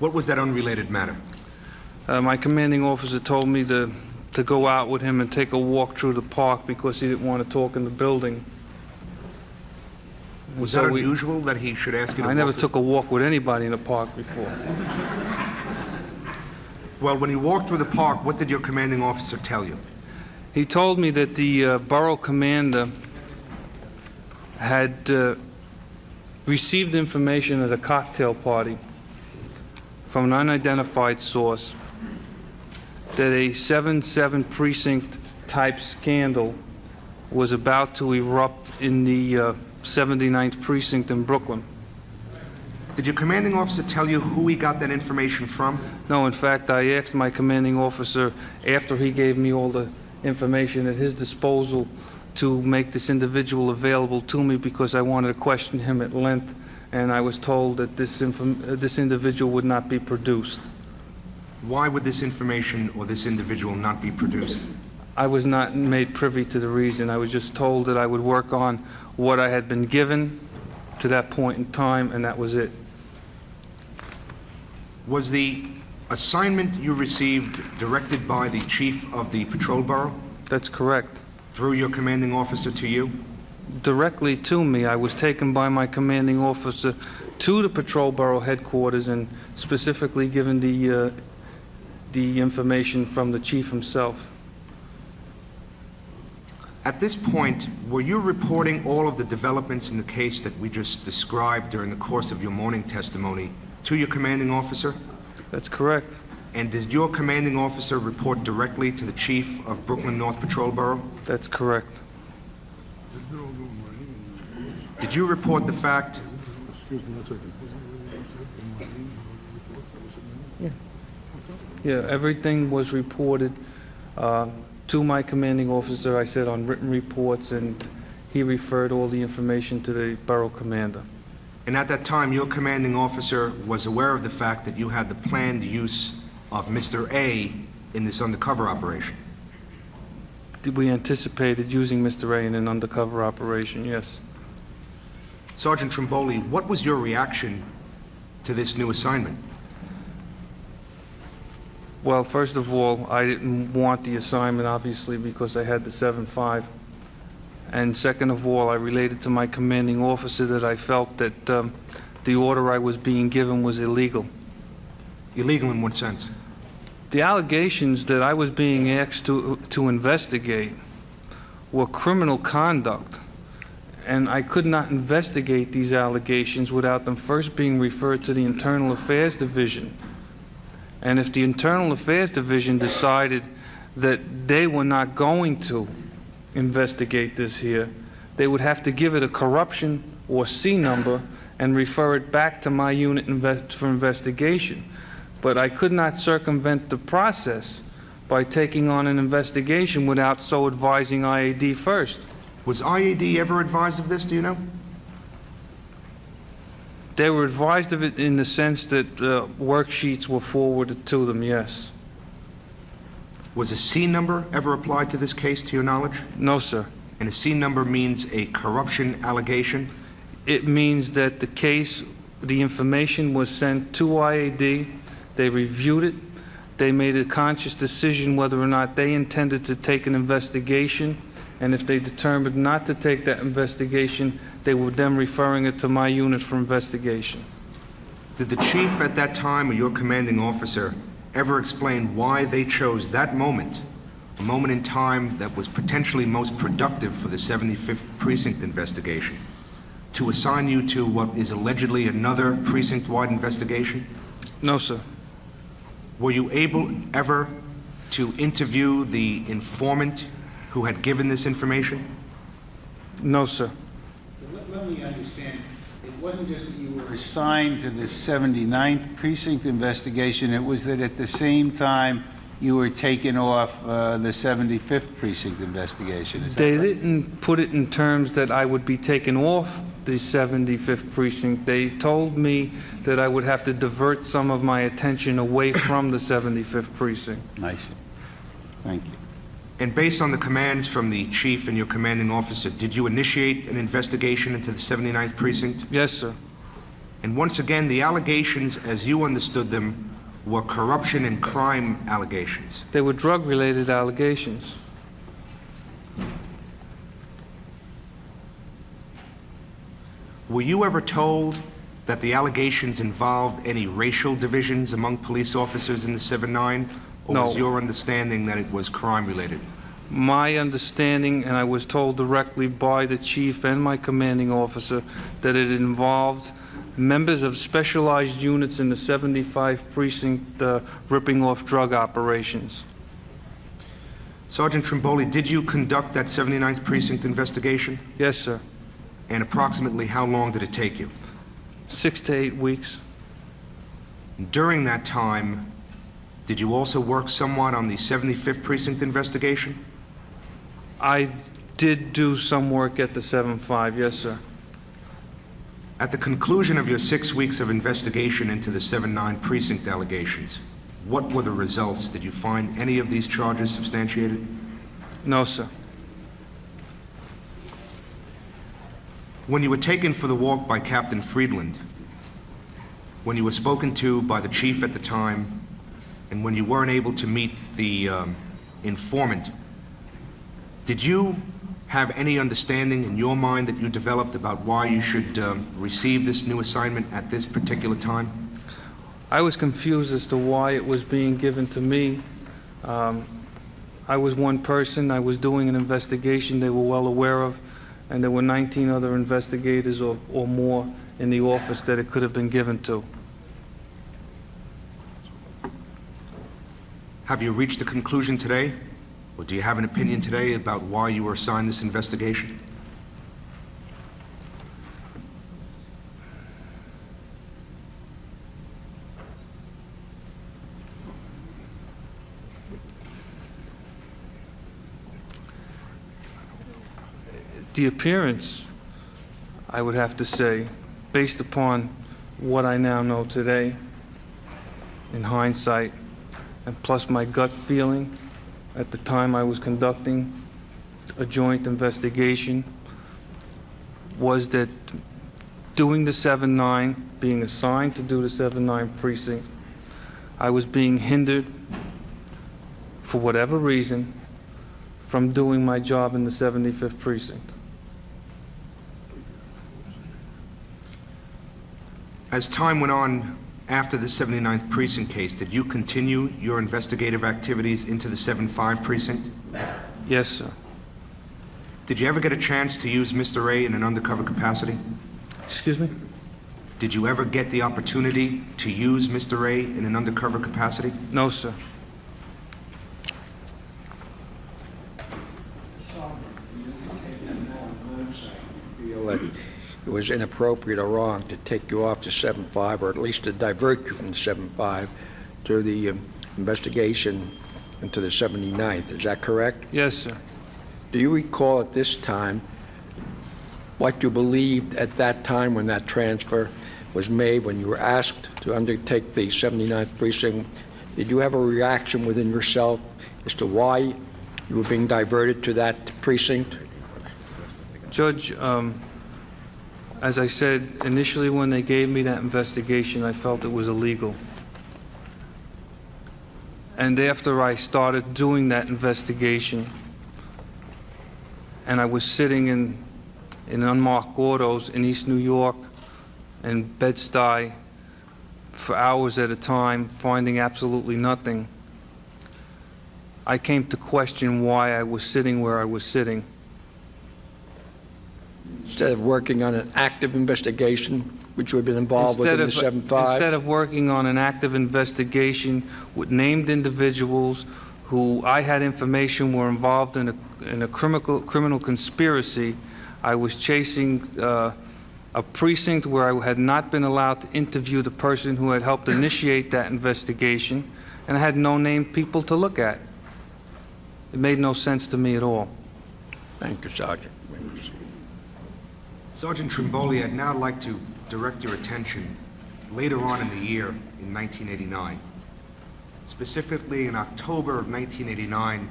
What was that unrelated matter? My commanding officer told me to go out with him and take a walk through the park because he didn't want to talk in the building. Was that unusual that he should ask you to I never took a walk with anybody in the park before. Well, when you walked through the park, what did your commanding officer tell you? He told me that the borough commander had received information at a cocktail party from an unidentified source that a 7-7 precinct type scandal was about to erupt in the 79th precinct in Brooklyn. Did your commanding officer tell you who he got that information from? No, in fact, I asked my commanding officer after he gave me all the information at his disposal to make this individual available to me because I wanted to question him at length, and I was told that this individual would not be produced. Why would this information or this individual not be produced? I was not made privy to the reason. I was just told that I would work on what I had been given to that point in time, and that was it. Was the assignment you received directed by the chief of the patrol bureau? That's correct. Through your commanding officer to you? Directly to me. I was taken by my commanding officer to the patrol bureau headquarters and specifically given the information from the chief himself. At this point, were you reporting all of the developments in the case that we just described during the course of your morning testimony to your commanding officer? That's correct. And did your commanding officer report directly to the chief of Brooklyn North Patrol Bureau? That's correct. Did you report the fact? Yeah, everything was reported to my commanding officer, I said, on written reports, and he referred all the information to the borough commander. And at that time, your commanding officer was aware of the fact that you had the planned use of Mr. A in this undercover operation? We anticipated using Mr. A in an undercover operation, yes. Sergeant Trimboli, what was your reaction to this new assignment? Well, first of all, I didn't want the assignment, obviously, because I had the 7.5. And second of all, I related to my commanding officer that I felt that the order I was being given was illegal. Illegal in what sense? The allegations that I was being asked to investigate were criminal conduct, and I could not investigate these allegations without them first being referred to the Internal Affairs Division. And if the Internal Affairs Division decided that they were not going to investigate this here, they would have to give it a corruption or C number and refer it back to my unit for investigation. But I could not circumvent the process by taking on an investigation without so advising IAD first. Was IAD ever advised of this, do you know? They were advised of it in the sense that worksheets were forwarded to them, yes. Was a C number ever applied to this case, to your knowledge? No, sir. And a C number means a corruption allegation? It means that the case, the information was sent to IAD, they reviewed it, they made a conscious decision whether or not they intended to take an investigation, and if they determined not to take that investigation, they were then referring it to my unit for investigation. Did the chief at that time, or your commanding officer, ever explain why they chose that moment, a moment in time that was potentially most productive for the 75th Precinct investigation, to assign you to what is allegedly another precinct-wide investigation? No, sir. Were you able ever to interview the informant who had given this information? No, sir. Let me understand. It wasn't just that you were assigned to the 79th Precinct investigation. It was that at the same time you were taken off the 75th Precinct investigation. Is that They right? didn't put it in terms that I would be taken off the 75th Precinct. They told me that I would have to divert some of my attention away from the 75th Precinct. I see. Thank you. And based on the commands from the chief and your commanding officer, did you initiate an investigation into the 79th Precinct? Yes, sir. And once again, the allegations, as you understood them, were corruption and crime allegations. They were drug-related allegations. Were you ever told that the allegations involved any racial divisions among police officers in the 7-9? Or No. was your understanding that it was crime-related? My understanding, and I was told directly by the chief and my commanding officer, that it involved members of specialized units in the 75th Precinct ripping off drug operations. Sergeant Trimboli, did you conduct that 79th Precinct investigation? Yes, sir. And approximately how long did it take you? 6 to 8 weeks. During that time, did you also work somewhat on the 75th Precinct investigation? I did do some work at the 7.5, yes, sir. At the conclusion of your 6 weeks of investigation into the 7-9 Precinct allegations, what were the results? Did you find any of these charges substantiated? No, sir. When you were taken for the walk by Captain Friedland, when you were spoken to by the chief at the time, and when you weren't able to meet the informant, did you have any understanding in your mind that you developed about why you should receive this new assignment at this particular time? I was confused as to why it was being given to me. I was one person. I was doing an investigation they were well aware of, and there were 19 other investigators or more in the office that it could have been given to. Have you reached a conclusion today? Or do you have an opinion today about why you were assigned this investigation? The appearance, I would have to say, based upon what I now know today, in hindsight, and plus my gut feeling at the time I was conducting a joint investigation, was that doing the 7-9, being assigned to do the 7-9 precinct, I was being hindered, for whatever reason, from doing my job in the 75th precinct. As time went on after the 79th precinct case, did you continue your investigative activities into the 7-5 precinct? Yes, sir. Did you ever get a chance to use Mr. A in an undercover capacity? Excuse me? Did you ever get the opportunity to use Mr. A in an undercover capacity? No, sir. Feel that it was inappropriate or wrong to take you off the 7-5, or at least to divert you from the 7-5 to the investigation into the 79th. Is that correct? Yes, sir. Do you recall at this time what you believed at that time when that transfer was made, when you were asked to undertake the 79th precinct? Did you have a reaction within yourself as to why you were being diverted to that precinct? Judge, as I said, initially when they gave me that investigation, I felt it was illegal. And after I started doing that investigation, and I was sitting in unmarked autos in East New York and Bed-Stuy for hours at a time, finding absolutely nothing, I came to question why I was sitting where I was sitting. Instead of working on an active investigation, which you had been involved with in the 7-5? Instead of working on an active investigation with named individuals who I had information were involved in a criminal conspiracy, I was chasing a precinct where I had not been allowed to interview the person who had helped initiate that investigation, and I had no named people to look at. It made no sense to me at all. Thank you, Sergeant. Sergeant Trimboli, I'd now like to direct your attention later on in the year in 1989. Specifically in October of 1989,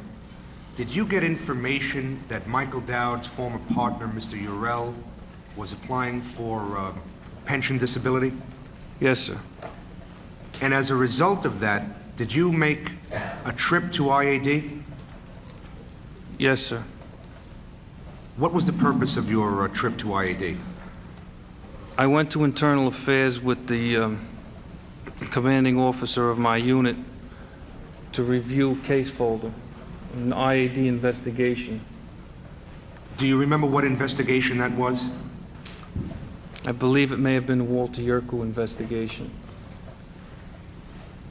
did you get information that Michael Dowd's former partner, Mr. Urell, was applying for pension disability? Yes, sir. And as a result of that, did you make a trip to IAD? Yes, sir. What was the purpose of your trip to IAD? I went to Internal Affairs with the commanding officer of my unit to review case folder, an IAD investigation. Do you remember what investigation that was? I believe it may have been the Walter Yerko investigation.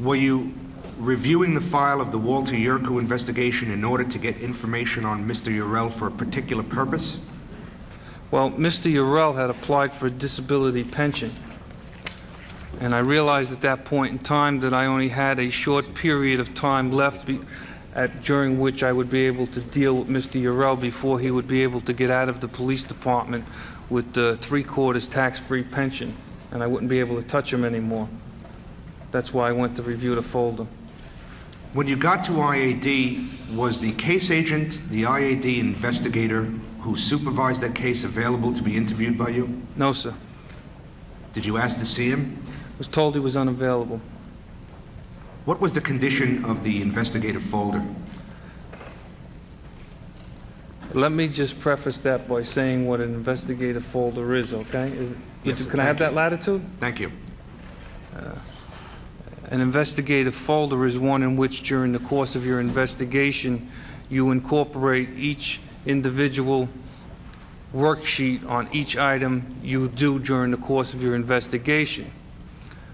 Were you reviewing the file of the Walter Yerko investigation in order to get information on Mr. Urell for a particular purpose? Well, Mr. Urell had applied for a disability pension, and I realized at that point in time that I only had a short period of time left during which I would be able to deal with Mr. Urell before he would be able to get out of the police department with the 3/4 tax-free pension, and I wouldn't be able to touch him anymore. That's why I went to review the folder. When you got to IAD, was the case agent, the IAD investigator who supervised that case, available to be interviewed by you? No, sir. Did you ask to see him? I was told he was unavailable. What was the condition of the investigative folder? Let me just preface that by saying what an investigative folder is, okay? Yes, Can I have thank you. that latitude? Thank you. An investigative folder is one in which, during the course of your investigation, you incorporate each individual worksheet on each item you do during the course of your investigation.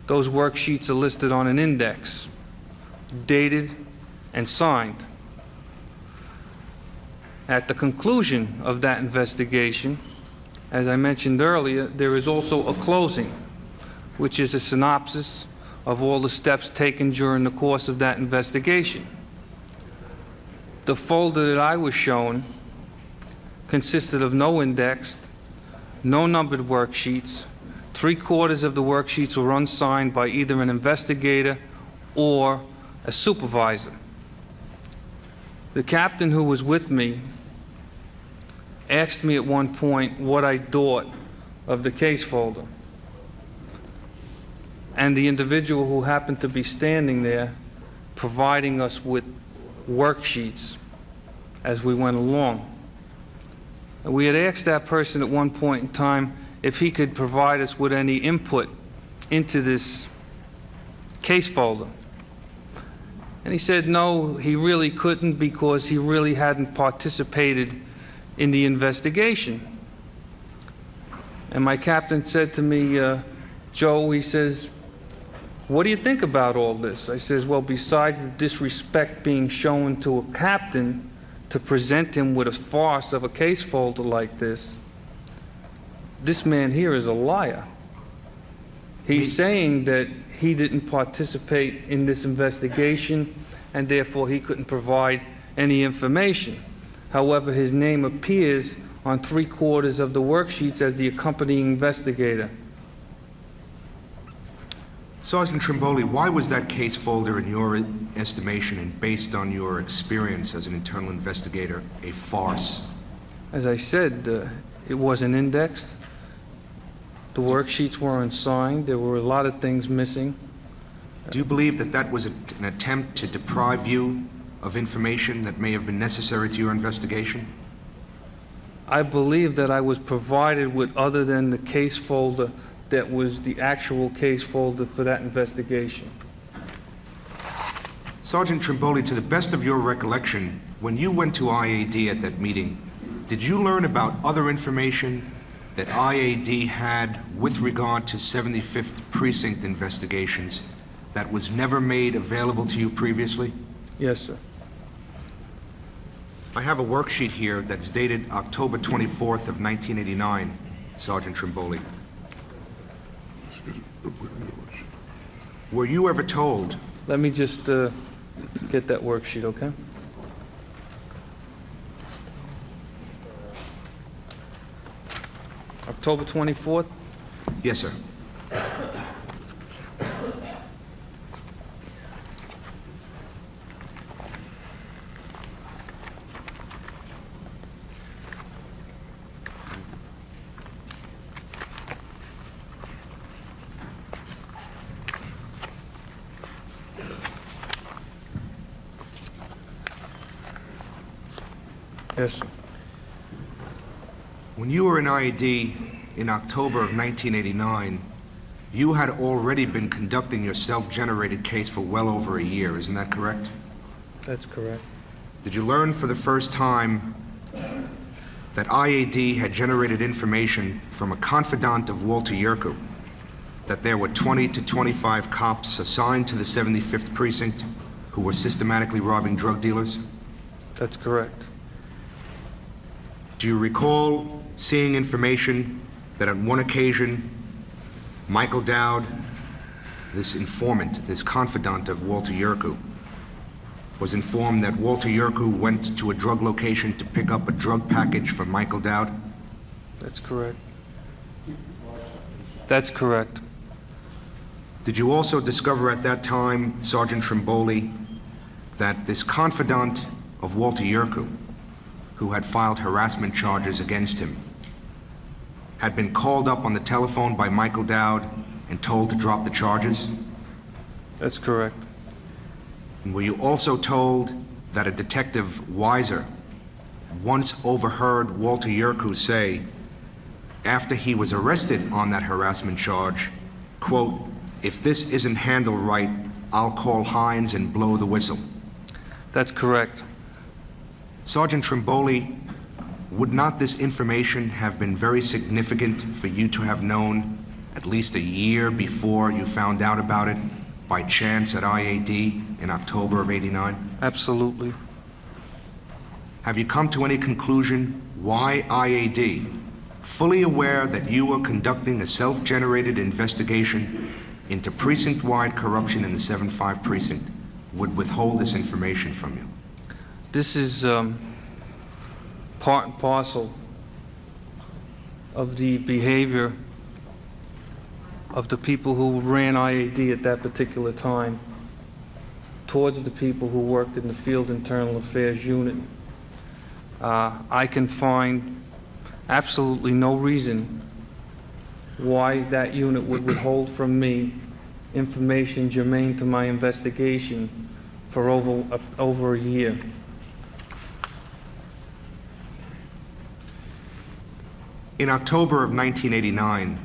Those worksheets are listed on an index, dated and signed. At the conclusion of that investigation, as I mentioned earlier, there is also a closing, which is a synopsis of all the steps taken during the course of that investigation. The folder that I was shown consisted of no indexed, no numbered worksheets. 3/4 of the worksheets were unsigned by either an investigator or a supervisor. The captain who was with me asked me at one point what I thought of the case folder. And the individual who happened to be standing there providing us with worksheets as we went along. And we had asked that person at one point in time if he could provide us with any input into this case folder. And he said no, he really couldn't because he really hadn't participated in the investigation. And my captain said to me, Joe, he says, what do you think about all this? I says, well, besides the disrespect being shown to a captain to present him with a farce of a case folder like this man here is a liar. He's saying that he didn't participate in this investigation and therefore he couldn't provide any information. However, his name appears on 3/4 of the worksheets as the accompanying investigator. Sergeant Trimboli, why was that case folder, in your estimation and based on your experience as an internal investigator, a farce? As I said, it wasn't indexed. The worksheets weren't signed. There were a lot of things missing. Do you believe that that was an attempt to deprive you of information that may have been necessary to your investigation? I believe that I was provided with other than the case folder that was the actual case folder for that investigation. Sergeant Trimboli, to the best of your recollection, when you went to IAD at that meeting, did you learn about other information that IAD had with regard to 75th Precinct investigations that was never made available to you previously? Yes, sir. I have a worksheet here that's dated October 24th of 1989, Sergeant Trimboli. Were you ever told? Let me just get that worksheet, okay? October 24th? Yes, sir. Yes, sir. When you were in IAD in October of 1989, you had already been conducting your self-generated case for well over a year, isn't that correct? That's correct. Did you learn for the first time that IAD had generated information from a confidant of Walter Yerko that there were 20 to 25 cops assigned to the 75th Precinct who were systematically robbing drug dealers? That's correct. Do you recall seeing information that on one occasion, Michael Dowd, this informant, this confidant of Walter Yerko, was informed that Walter Yerko went to a drug location to pick up a drug package from Michael Dowd? That's correct. That's correct. Did you also discover at that time, Sergeant Trimboli, that this confidant of Walter Yerko, who had filed harassment charges against him, had been called up on the telephone by Michael Dowd and told to drop the charges? That's correct. And were you also told that a detective, Weiser, once overheard Walter Yerko say, after he was arrested on that harassment charge, quote, "If this isn't handled right, I'll call Hines and blow the whistle"? That's correct. Sergeant Trimboli, would not this information have been very significant for you to have known at least a year before you found out about it by chance at IAD in October of '89? Absolutely. Have you come to any conclusion why IAD, fully aware that you were conducting a self-generated investigation into precinct-wide corruption in the 7-5 precinct, would withhold this information from you? This is part and parcel of the behavior of the people who ran IAD at that particular time towards the people who worked in the Field Internal Affairs Unit. I can find absolutely no reason why that unit would withhold from me information germane to my investigation for over a year. In October of 1989,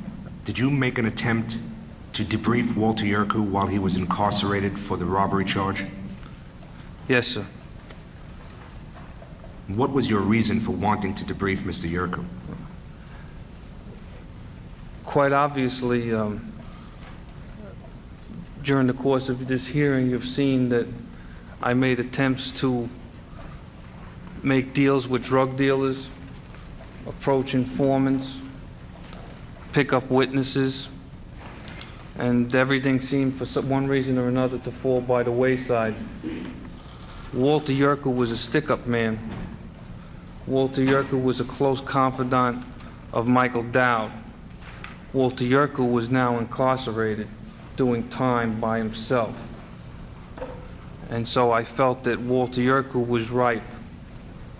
did you make an attempt to debrief Walter Yerkew while he was incarcerated for the robbery charge? Yes, sir. What was your reason for wanting to debrief Mr. Yerkew? Quite obviously, during the course of this hearing, you've seen that I made attempts to make deals with drug dealers, approach informants, pick up witnesses, and everything seemed, for one reason or another, to fall by the wayside. Walter Yerkew was a stick-up man. Walter Yerkew was a close confidant of Michael Dowd. Walter Yerkew was now incarcerated, doing time by himself. And so I felt that Walter Yerkew was ripe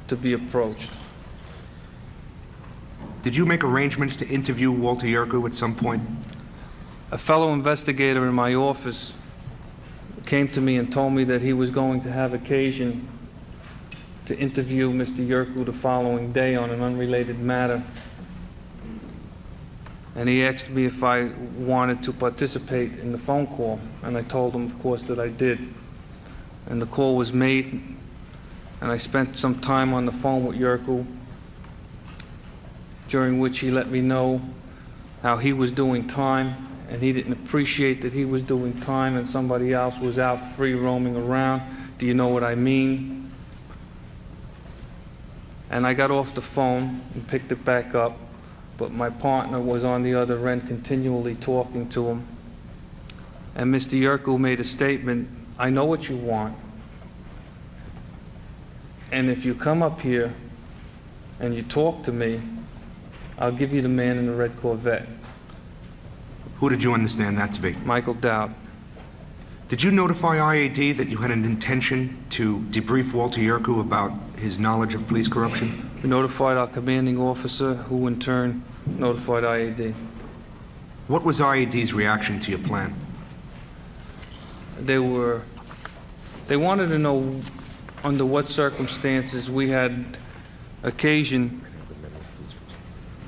to be approached. Did you make arrangements to interview Walter Yerkew at some point? A fellow investigator in my office came to me and told me that he was going to have occasion to interview Mr. Yerkew the following day on an unrelated matter. And he asked me if I wanted to participate in the phone call, and I told him, of course, that I did. And the call was made, and I spent some time on the phone with Yerkew, during which he let me know how he was doing time, and he didn't appreciate that he was doing time and somebody else was out free roaming around. Do you know what I mean? And I got off the phone and picked it back up, but my partner was on the other end continually talking to him. And Mr. Yerkew made a statement, "I know what you want, and if you come up here and you talk to me, I'll give you the man in the red Corvette." Who did you understand that to be? Michael Dowd. Did you notify IAD that you had an intention to debrief Walter Yerkew about his knowledge of police corruption? We notified our commanding officer, who in turn notified IAD. What was IAD's reaction to your plan? They wanted to know under what circumstances we had occasion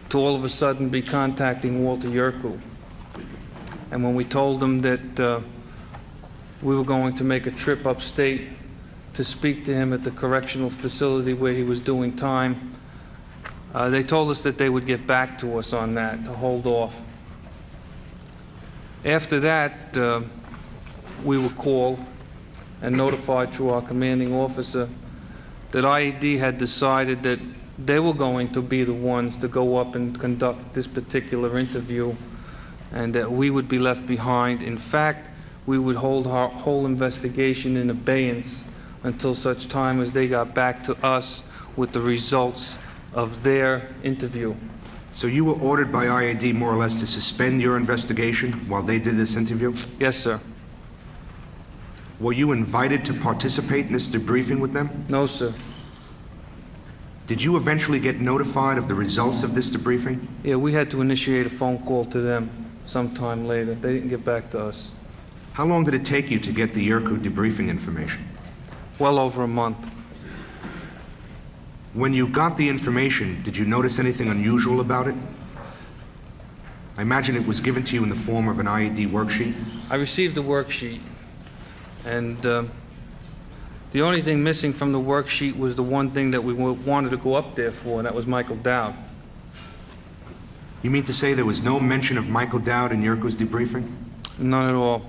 to all of a sudden be contacting Walter Yerkew. And when we told them that we were going to make a trip upstate to speak to him at the correctional facility where he was doing time, they told us that they would get back to us on that, to hold off. After that, we were called and notified through our commanding officer that IAD had decided that they were going to be the ones to go up and conduct this particular interview, and that we would be left behind. In fact, we would hold our whole investigation in abeyance until such time as they got back to us with the results of their interview. So you were ordered by IAD more or less to suspend your investigation while they did this interview? Yes, sir. Were you invited to participate in this debriefing with them? No, sir. Did you eventually get notified of the results of this debriefing? Yeah, we had to initiate a phone call to them sometime later. They didn't get back to us. How long did it take you to get the Yerkew debriefing information? Well over a month. When you got the information, did you notice anything unusual about it? I imagine it was given to you in the form of an IAD worksheet. I received a worksheet, and the only thing missing from the worksheet was the one thing that we wanted to go up there for, and that was Michael Dowd. You mean to say there was no mention of Michael Dowd in Yerkew's debriefing? None at all.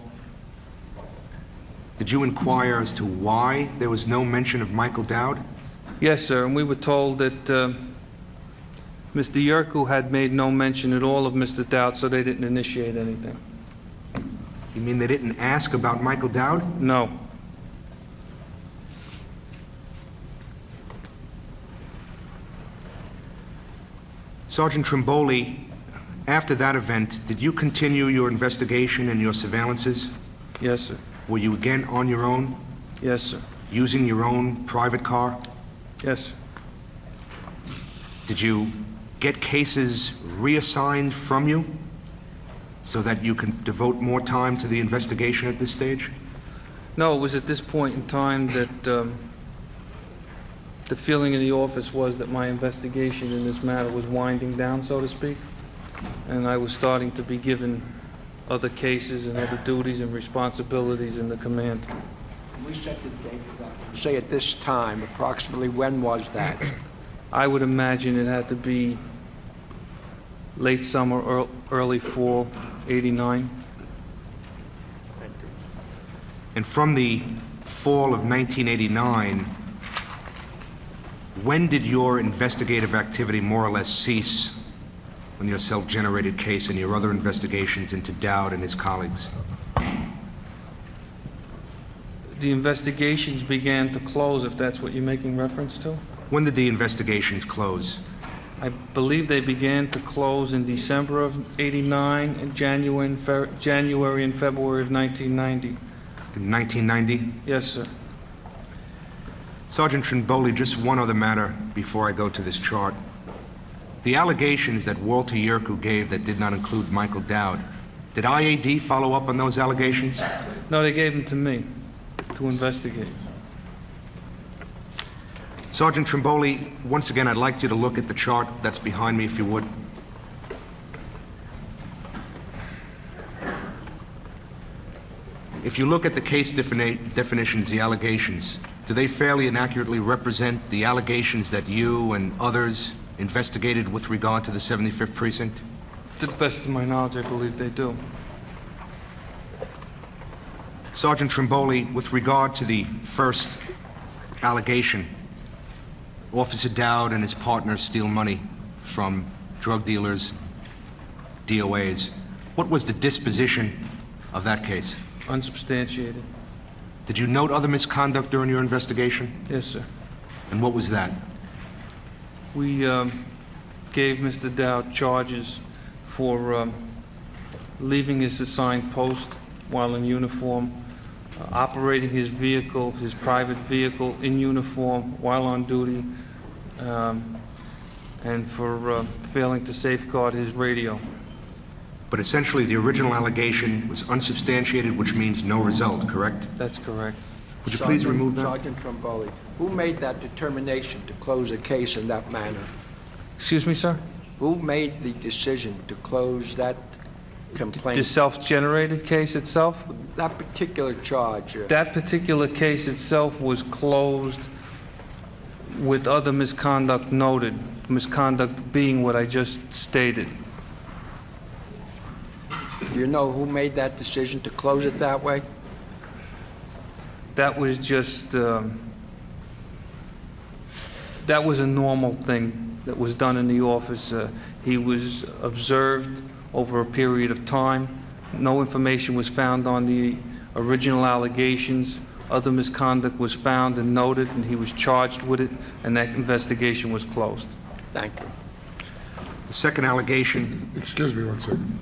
Did you inquire as to why there was no mention of Michael Dowd? Yes, sir, and we were told that Mr. Yerkew had made no mention at all of Mr. Dowd, so they didn't initiate anything. You mean they didn't ask about Michael Dowd? No. Sergeant Trimboli, after that event, did you continue your investigation and your surveillances? Yes, sir. Were you again on your own, Yes, sir. using your own private car? Yes, sir. Did you get cases reassigned from you? so that you can devote more time to the investigation at this stage? No, it was at this point in time that the feeling in the office was that my investigation in this matter was winding down, so to speak, and I was starting to be given other cases and other duties and responsibilities in the command. We set the date for that. Say at this time, approximately when was that? I would imagine it had to be late summer, early fall, '89. And from the fall of 1989, when did your investigative activity more or less cease on your self-generated case and your other investigations into Dowd and his colleagues? The investigations began to close, if that's what you're making reference to. When did the investigations close? I believe they began to close in December of '89 and January and February of 1990. In 1990? Yes, sir. Sergeant Trinboli, just one other matter before I go to this chart. The allegations that Walter Yerkew gave that did not include Michael Dowd, did IAD follow up on those allegations? No, they gave them to me to investigate. Sergeant Trinboli, once again, I'd like you to look at the chart that's behind me, if you would. If you look at the case definitions, the allegations, do they fairly and accurately represent the allegations that you and others investigated with regard to the 75th Precinct? To the best of my knowledge, I believe they do. Sergeant Trinboli, with regard to the first allegation, Officer Dowd and his partners steal money from drug dealers, DOAs. What was the disposition of that case? Unsubstantiated. Did you note other misconduct during your investigation? Yes, sir. And what was that? We gave Mr. Dowd charges for leaving his assigned post while in uniform, operating his vehicle, his private vehicle, in uniform while on duty, and for failing to safeguard his radio. But essentially, the original allegation was unsubstantiated, which means no result, correct? That's correct. Would you please remove that? Sergeant Trinboli, who made that determination to close the case in that manner? Excuse me, sir? Who made the decision to close that complaint? The self-generated case itself? That particular charge? That particular case itself was closed with other misconduct noted, misconduct being what I just stated. Do you know who made that decision to close it that way? That was just, that was a normal thing that was done in the office. He was observed over a period of time. No information was found on the original allegations. Other misconduct was found and noted, and he was charged with it, and that investigation was closed. Thank you. The second allegation, Excuse me one second.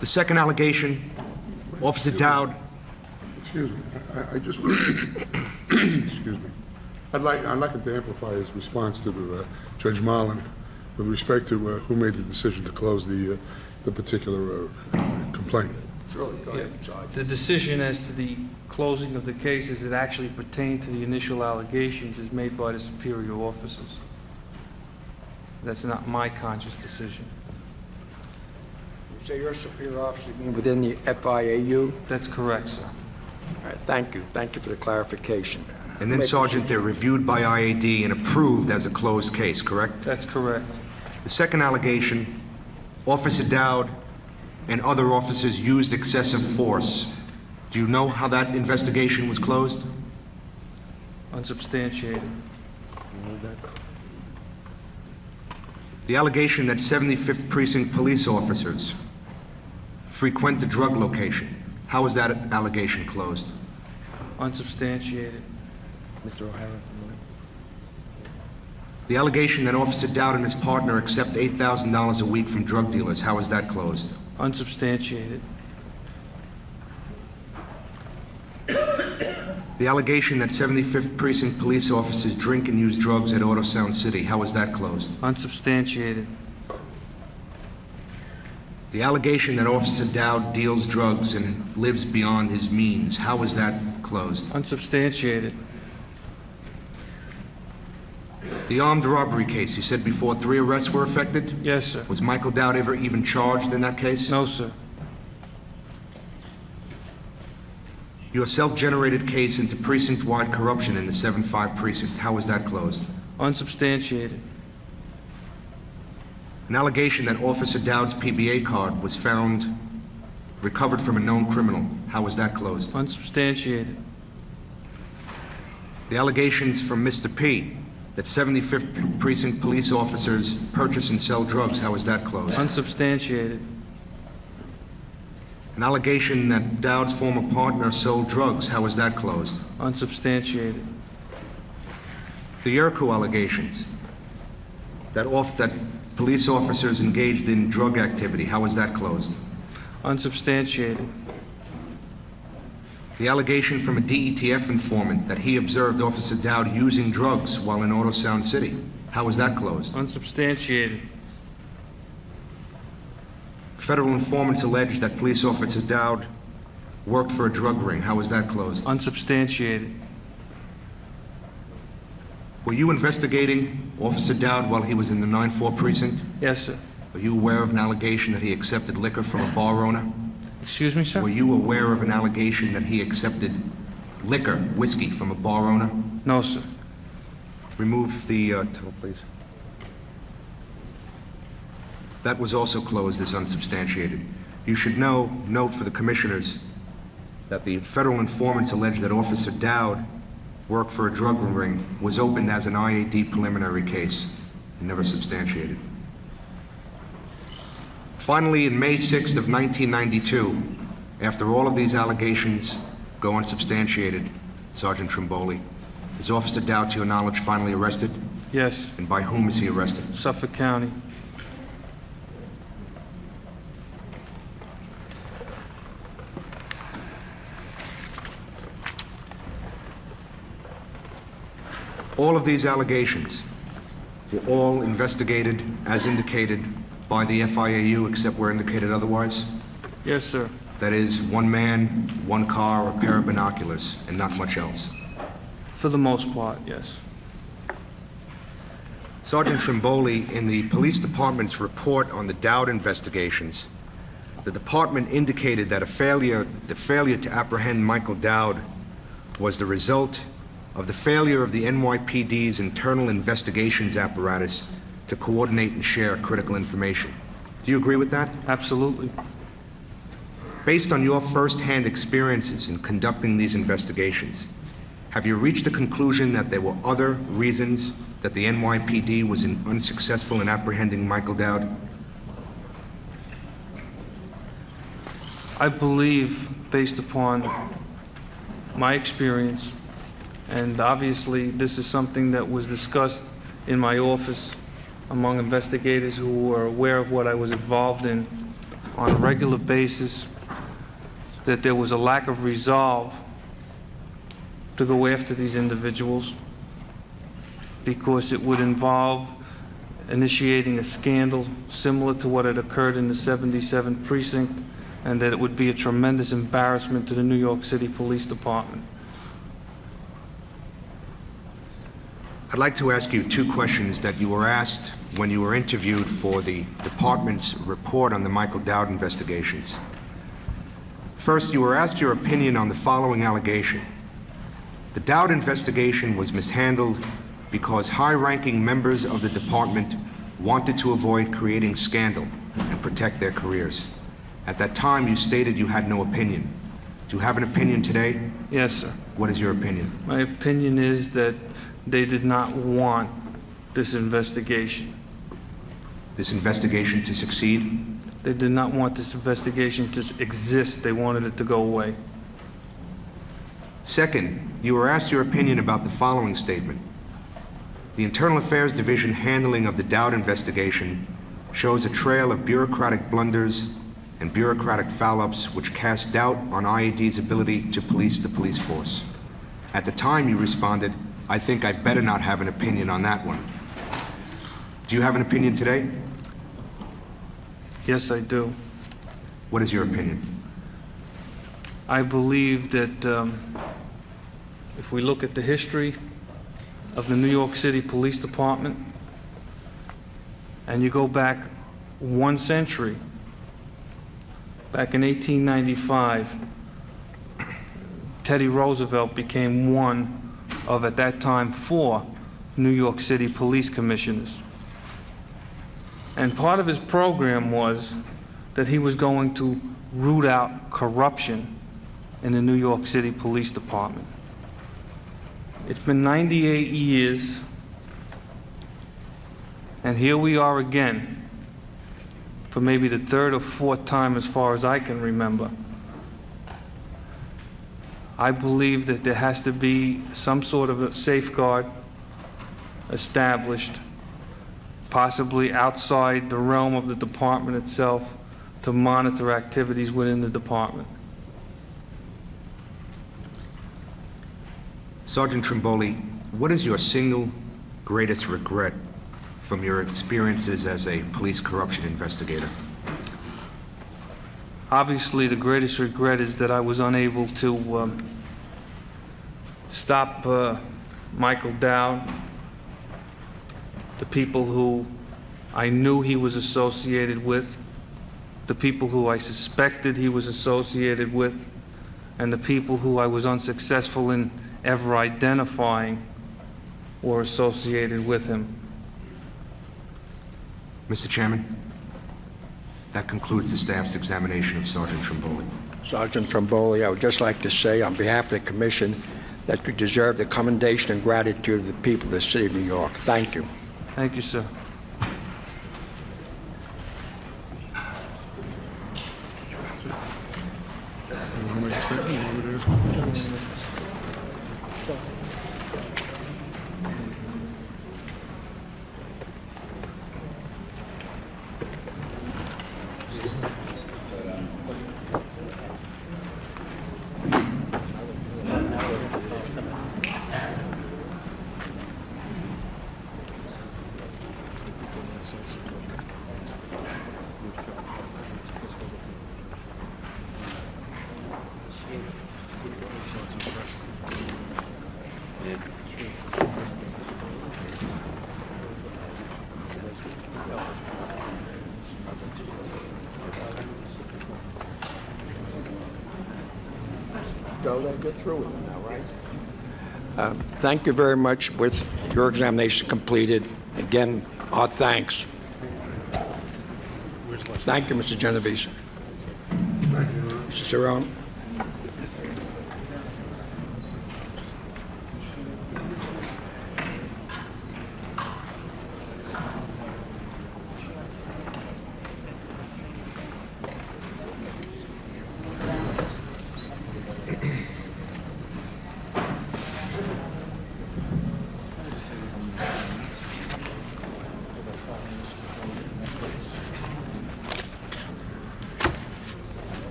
the second allegation, Officer Dowd. Excuse me, I just, excuse me. I'd like him to amplify his response to Judge Marlin with respect to who made the decision to close the particular complaint. Sure, go ahead, Sergeant. The decision as to the closing of the cases that actually pertain to the initial allegations is made by the superior officers. That's not my conscious decision. So your superior officer being within the FIAU? That's correct, sir. All right, thank you. Thank you for the clarification. And then, Sergeant, they're reviewed by IAD and approved as a closed case, correct? That's correct. The second allegation, Officer Dowd and other officers used excessive force. Do you know how that investigation was closed? Unsubstantiated. The allegation that 75th Precinct police officers frequent the drug location. How is that allegation closed? Unsubstantiated. Mr. O'Hara? The allegation that Officer Dowd and his partner accept $8,000 a week from drug dealers, how is that closed? Unsubstantiated. The allegation that 75th Precinct police officers drink and use drugs at Auto Sound City, how is that closed? Unsubstantiated. The allegation that Officer Dowd deals drugs and lives beyond his means, how is that closed? Unsubstantiated. The armed robbery case, you said before 3 arrests were effected? Yes, sir. Was Michael Dowd ever even charged in that case? No, sir. Your self-generated case into precinct-wide corruption in the 7-5 precinct, how is that closed? Unsubstantiated. An allegation that Officer Dowd's PBA card was found recovered from a known criminal, how is that closed? Unsubstantiated. The allegations from Mr. P that 75th Precinct police officers purchase and sell drugs, how is that closed? Unsubstantiated. An allegation that Dowd's former partner sold drugs, how is that closed? Unsubstantiated. The Yerko allegations that police officers engaged in drug activity, how is that closed? Unsubstantiated. The allegation from a DETF informant that he observed Officer Dowd using drugs while in Auto Sound City, how is that closed? Unsubstantiated. Federal informants allege that police officer Dowd worked for a drug ring, how is that closed? Unsubstantiated. Were you investigating Officer Dowd while he was in the 9-4 precinct? Yes, sir. Were you aware of an allegation that he accepted liquor from a bar owner? Excuse me, sir? Were you aware of an allegation that he accepted liquor, whiskey, from a bar owner? No, sir. Remove the title, please. That was also closed as unsubstantiated. You should note for the commissioners that the federal informants allege that Officer Dowd worked for a drug ring was opened as an IAD preliminary case, never substantiated. Finally, in May 6th of 1992, after all of these allegations go unsubstantiated, Sergeant Trimboli, is Officer Dowd, to your knowledge, finally arrested? Yes. And by whom is he arrested? Suffolk County. All of these allegations were all investigated as indicated by the FIAU, except where indicated otherwise? Yes, sir. That is, one man, one car, a pair of binoculars, and not much else. For the most part, yes. Sergeant Trimboli, in the police department's report on the Dowd investigations, the department indicated that the failure to apprehend Michael Dowd was the result of the failure of the NYPD's internal investigations apparatus to coordinate and share critical information. Do you agree with that? Absolutely. Based on your first-hand experiences in conducting these investigations, have you reached the conclusion that there were other reasons that the NYPD was unsuccessful in apprehending Michael Dowd? I believe, based upon my experience, and obviously this is something that was discussed in my office among investigators who were aware of what I was involved in on a regular basis, that there was a lack of resolve to go after these individuals because it would involve initiating a scandal similar to what had occurred in the 77th precinct, and that it would be a tremendous embarrassment to the New York City Police Department. I'd like to ask you 2 questions that you were asked when you were interviewed for the department's report on the Michael Dowd investigations. First, you were asked your opinion on the following allegation. The Dowd investigation was mishandled because high-ranking members of the department wanted to avoid creating scandal and protect their careers. At that time, you stated you had no opinion. Do you have an opinion today? Yes, sir. What is your opinion? My opinion is that they did not want this investigation. This investigation to succeed? They did not want this investigation to exist. They wanted it to go away. Second, you were asked your opinion about the following statement. The Internal Affairs Division handling of the Dowd investigation shows a trail of bureaucratic blunders and bureaucratic foul-ups which cast doubt on IAD's ability to police the police force. At the time you responded, I think I better not have an opinion on that one. Do you have an opinion today? Yes, I do. What is your opinion? I believe that if we look at the history of the New York City Police Department, and you go back 1 century, back in 1895, Teddy Roosevelt became one of, at that time, 4 New York City police commissioners. And part of his program was that he was going to root out corruption in the New York City Police Department. It's been 98 years, and here we are again, for maybe the 3rd or 4th time as far as I can remember. I believe that there has to be some sort of a safeguard established, possibly outside the realm of the department itself, to monitor activities within the department. Sergeant Trimboli, what is your single greatest regret from your experiences as a police corruption investigator? Obviously, the greatest regret is that I was unable to stop Michael Dowd, the people who I knew he was associated with, the people who I suspected he was associated with, and the people who I was unsuccessful in ever identifying were associated with him. Mr. Chairman, that concludes the staff's examination of Sergeant Trimboli. Sergeant Trimboli, I would just like to say on behalf of the Commission that you deserve the commendation and gratitude of the people of the City of New York. Thank you. Thank you, sir. Get through it now, right? Thank you very much. With your examination completed, again, our thanks. Thank you, Mr. Genovese. Mr. Cerrone.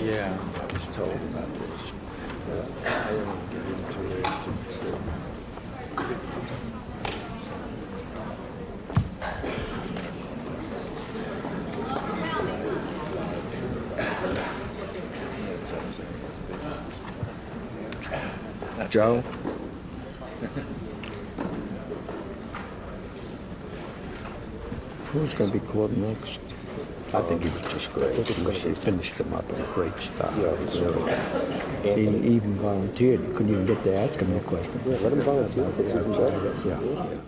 Yeah, I was told about this. I don't want to get into it. Joe? Who's going to be called next? I think he was just great. He finished him up in a great style. Yeah, he even volunteered. You couldn't even get to ask him no question. Yeah, let him volunteer. Yeah.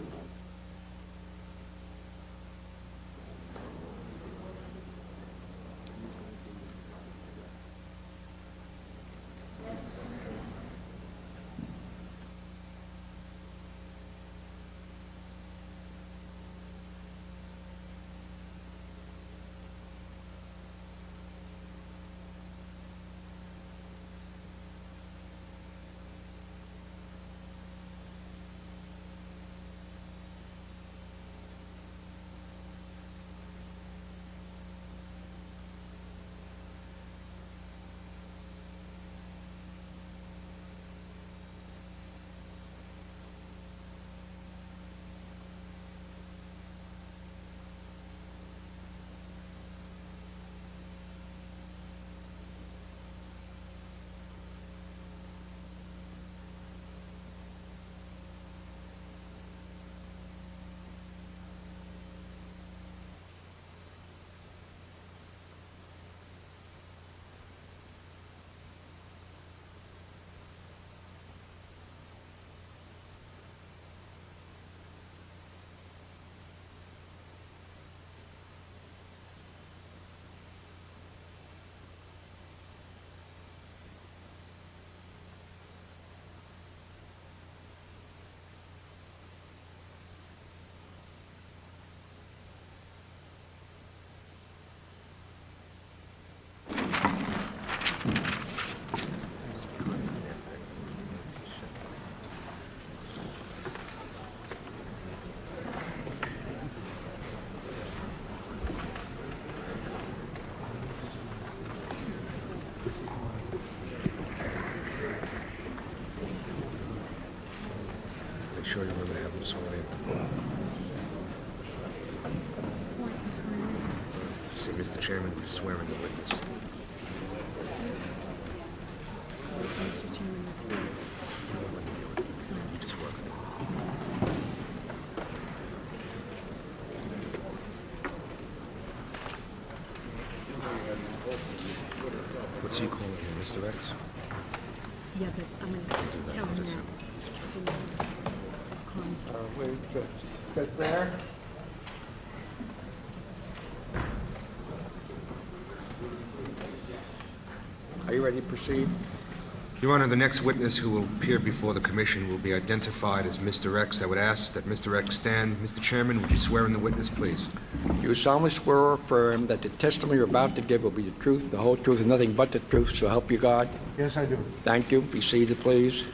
Sure you remember to have them sworn in. Say, Mr. Chairman, for swearing the witness. Just work it. What's he calling here, Mr. X? Yeah, but I'm going to tell him that. Wait, just there. Are you ready to proceed? Your Honor, the next witness who will appear before the commission will be identified as Mr. X. I would ask that Mr. X stand. Mr. Chairman, would you swear in the witness, please? You solemnly swear or affirm that the testimony you're about to give will be the truth, the whole truth, and nothing but the truth, so help you God? Yes, I do. Thank you. Be seated, please.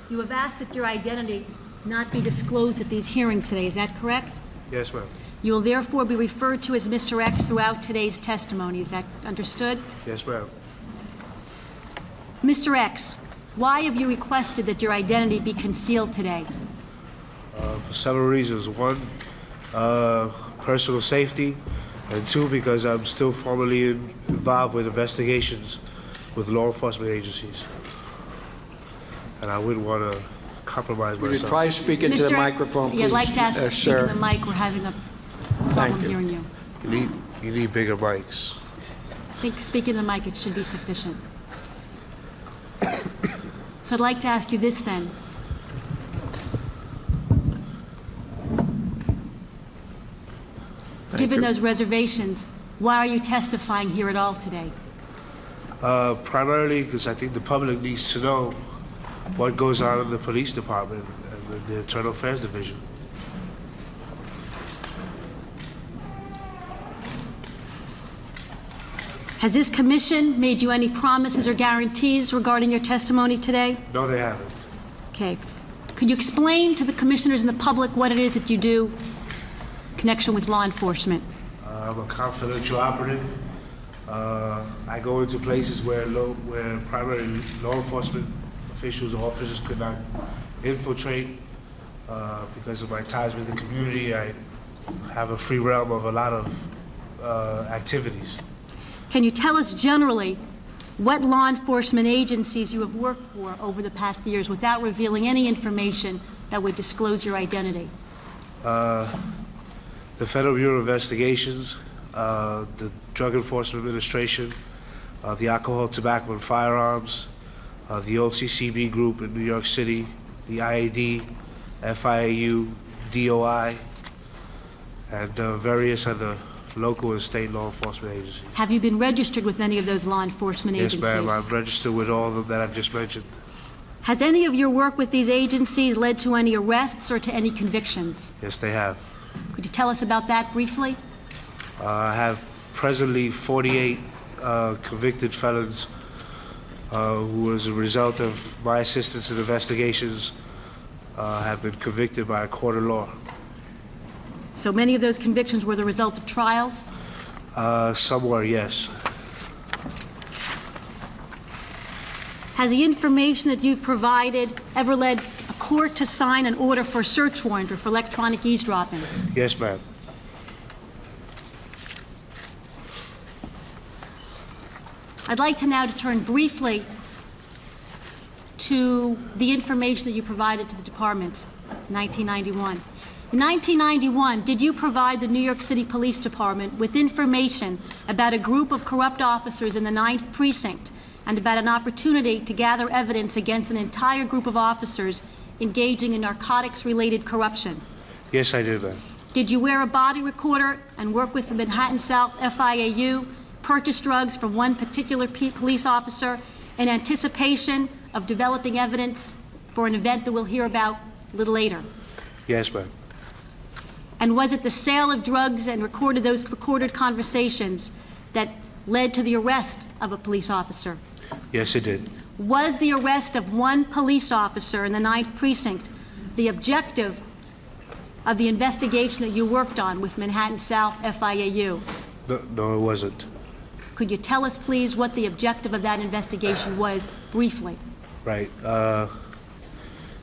You have asked that your identity not be disclosed at these hearings today, is that correct? Yes, ma'am. You will therefore be referred to as Mr. X throughout today's testimony, is that understood? Yes, ma'am. Mr. X, why have you requested that your identity be concealed today? For several reasons. One, personal safety, and two, because I'm still formally involved with investigations with law enforcement agencies. And I wouldn't want to compromise Would you myself. try speaking to the microphone, please? Yeah, I'd like to ask you to speak sir. in the mic. We're having a problem you. hearing you. You need bigger mics. I think speaking in the mic, it should be sufficient. So I'd like to ask you this then. Given those reservations, why are you testifying here at all today? Primarily because I think the public needs to know what goes on in the police department and the Internal Affairs Division. Has this commission made you any promises or guarantees regarding your testimony today? No, they haven't. Okay. Could you explain to the commissioners and the public what it is that you do in connection with law enforcement? I'm a confidential operative. I go into places where primary law enforcement officials or officers could not infiltrate. Because of my ties with the community, I have a free realm of a lot of activities. Can you tell us generally what law enforcement agencies you have worked for over the past years without revealing any information that would disclose your identity? The Federal Bureau of Investigations, the Drug Enforcement Administration, the Alcohol, Tobacco, and Firearms, the OCCB group in New York City, the IAD, FIAU, DOI, and various other local and state law enforcement agencies. Have you been registered with any of those law enforcement Yes, agencies? ma'am. I'm registered with all of them that I've just mentioned. Has any of your work with these agencies led to any arrests or to any convictions? Yes, they have. Could you tell us about that briefly? I have presently 48 convicted felons who, as a result of my assistance in investigations, have been convicted by a court of law. So many of those convictions were the result of trials? Some were, yes. Has the information that you've provided ever led a court to sign an order for a search warrant or for electronic eavesdropping? Yes, ma'am. I'd like to now turn briefly to the information that you provided to the department in 1991. In 1991, did you provide the New York City Police Department with information about a group of corrupt officers in the 9th Precinct and about an opportunity to gather evidence against an entire group of officers engaging in narcotics-related corruption? Yes, I did, ma'am. Did you wear a body recorder and work with the Manhattan South FIAU, purchase drugs from one particular police officer in anticipation of developing evidence for an event that we'll hear about a little later? Yes, ma'am. And was it the sale of drugs and those recorded conversations that led to the arrest of a police officer? Yes, it did. Was the arrest of one police officer in the 9th Precinct the objective of the investigation that you worked on with Manhattan South FIAU? No, it wasn't. Could you tell us, please, what the objective of that investigation was, briefly? Right.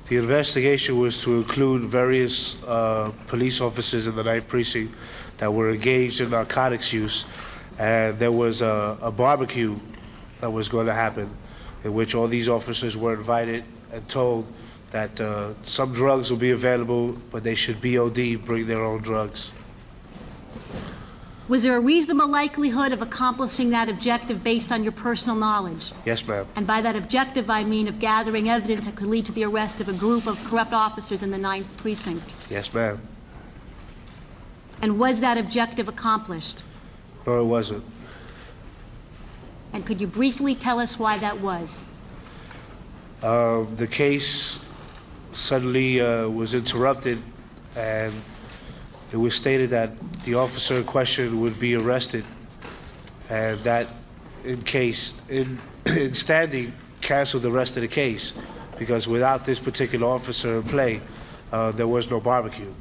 The investigation was to include various police officers in the 9th Precinct that were engaged in narcotics use, and there was a barbecue that was going to happen in which all these officers were invited and told that some drugs will be available, but they should BOD, bring their own drugs. Was there a reasonable likelihood of accomplishing that objective based on your personal knowledge? Yes, ma'am. And by that objective, I mean of gathering evidence that could lead to the arrest of a group of corrupt officers in the 9th Precinct. Yes, ma'am. And was that objective accomplished? No, it wasn't. And could you briefly tell us why that was? The case suddenly was interrupted, and it was stated that the officer in question would be arrested, and that in standing canceled the rest of the case, because without this particular officer in play, there was no barbecue.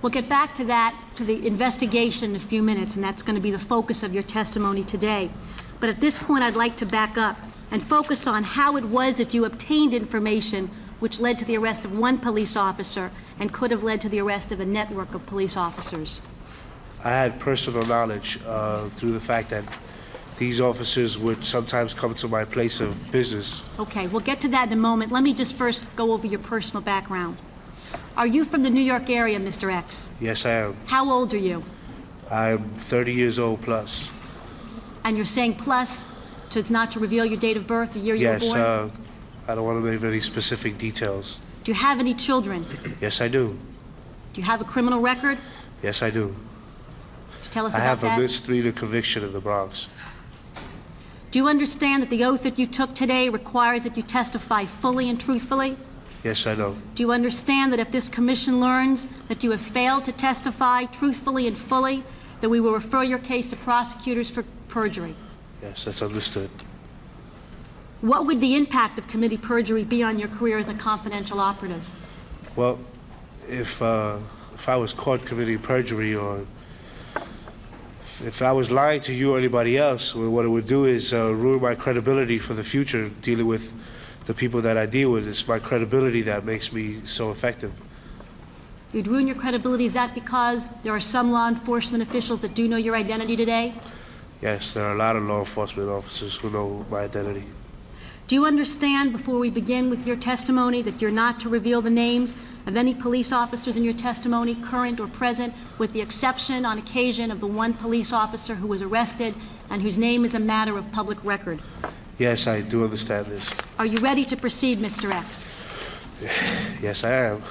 We'll get back to that, to the investigation in a few minutes, and that's going to be the focus of your testimony today. But at this point, I'd like to back up and focus on how it was that you obtained information which led to the arrest of one police officer and could have led to the arrest of a network of police officers. I had personal knowledge through the fact that these officers would sometimes come to my place of business. Okay, we'll get to that in a moment. Let me just first go over your personal background. Are you from the New York area, Mr. X? Yes, I am. How old are you? I'm 30 years old plus. And you're saying plus, so it's not to reveal your date of birth, the year you were Yes, born? I don't want to give any specific details. Do you have any children? Yes, I do. Do you have a criminal record? Yes, I do. Could you tell us I about have that? a misdemeanor conviction in the Bronx. Do you understand that the oath that you took today requires that you testify fully and truthfully? Yes, I know. Do you understand that if this commission learns that you have failed to testify truthfully and fully, that we will refer your case to prosecutors for perjury? Yes, that's understood. What would the impact of committing perjury be on your career as a confidential operative? Well, if I was caught committing perjury, or if I was lying to you or anybody else, well, what it would do is ruin my credibility for the future dealing with the people that I deal with. It's my credibility that makes me so effective. You'd ruin your credibility. Is that because there are some law enforcement officials that do know your identity today? Yes, there are a lot of law enforcement officers who know my identity. Do you understand, before we begin with your testimony, that you're not to reveal the names of any police officers in your testimony, current or present, with the exception on occasion of the one police officer who was arrested and whose name is a matter of public record? Yes, I do understand this. Are you ready to proceed, Mr. X? Yes, I am.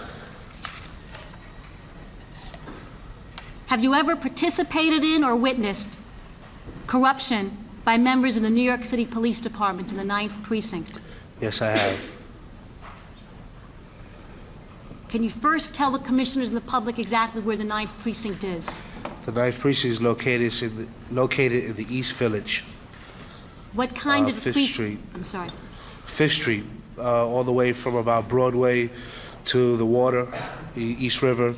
Have you ever participated in or witnessed corruption by members of the New York City Police Department in the 9th Precinct? Yes, I have. Can you first tell the commissioners and the public exactly where the 9th Precinct is? The 9th Precinct is located in the East Village. What kind of Fifth precinct? Street. I'm sorry. 5th Street, all the way from about Broadway to the water, East River,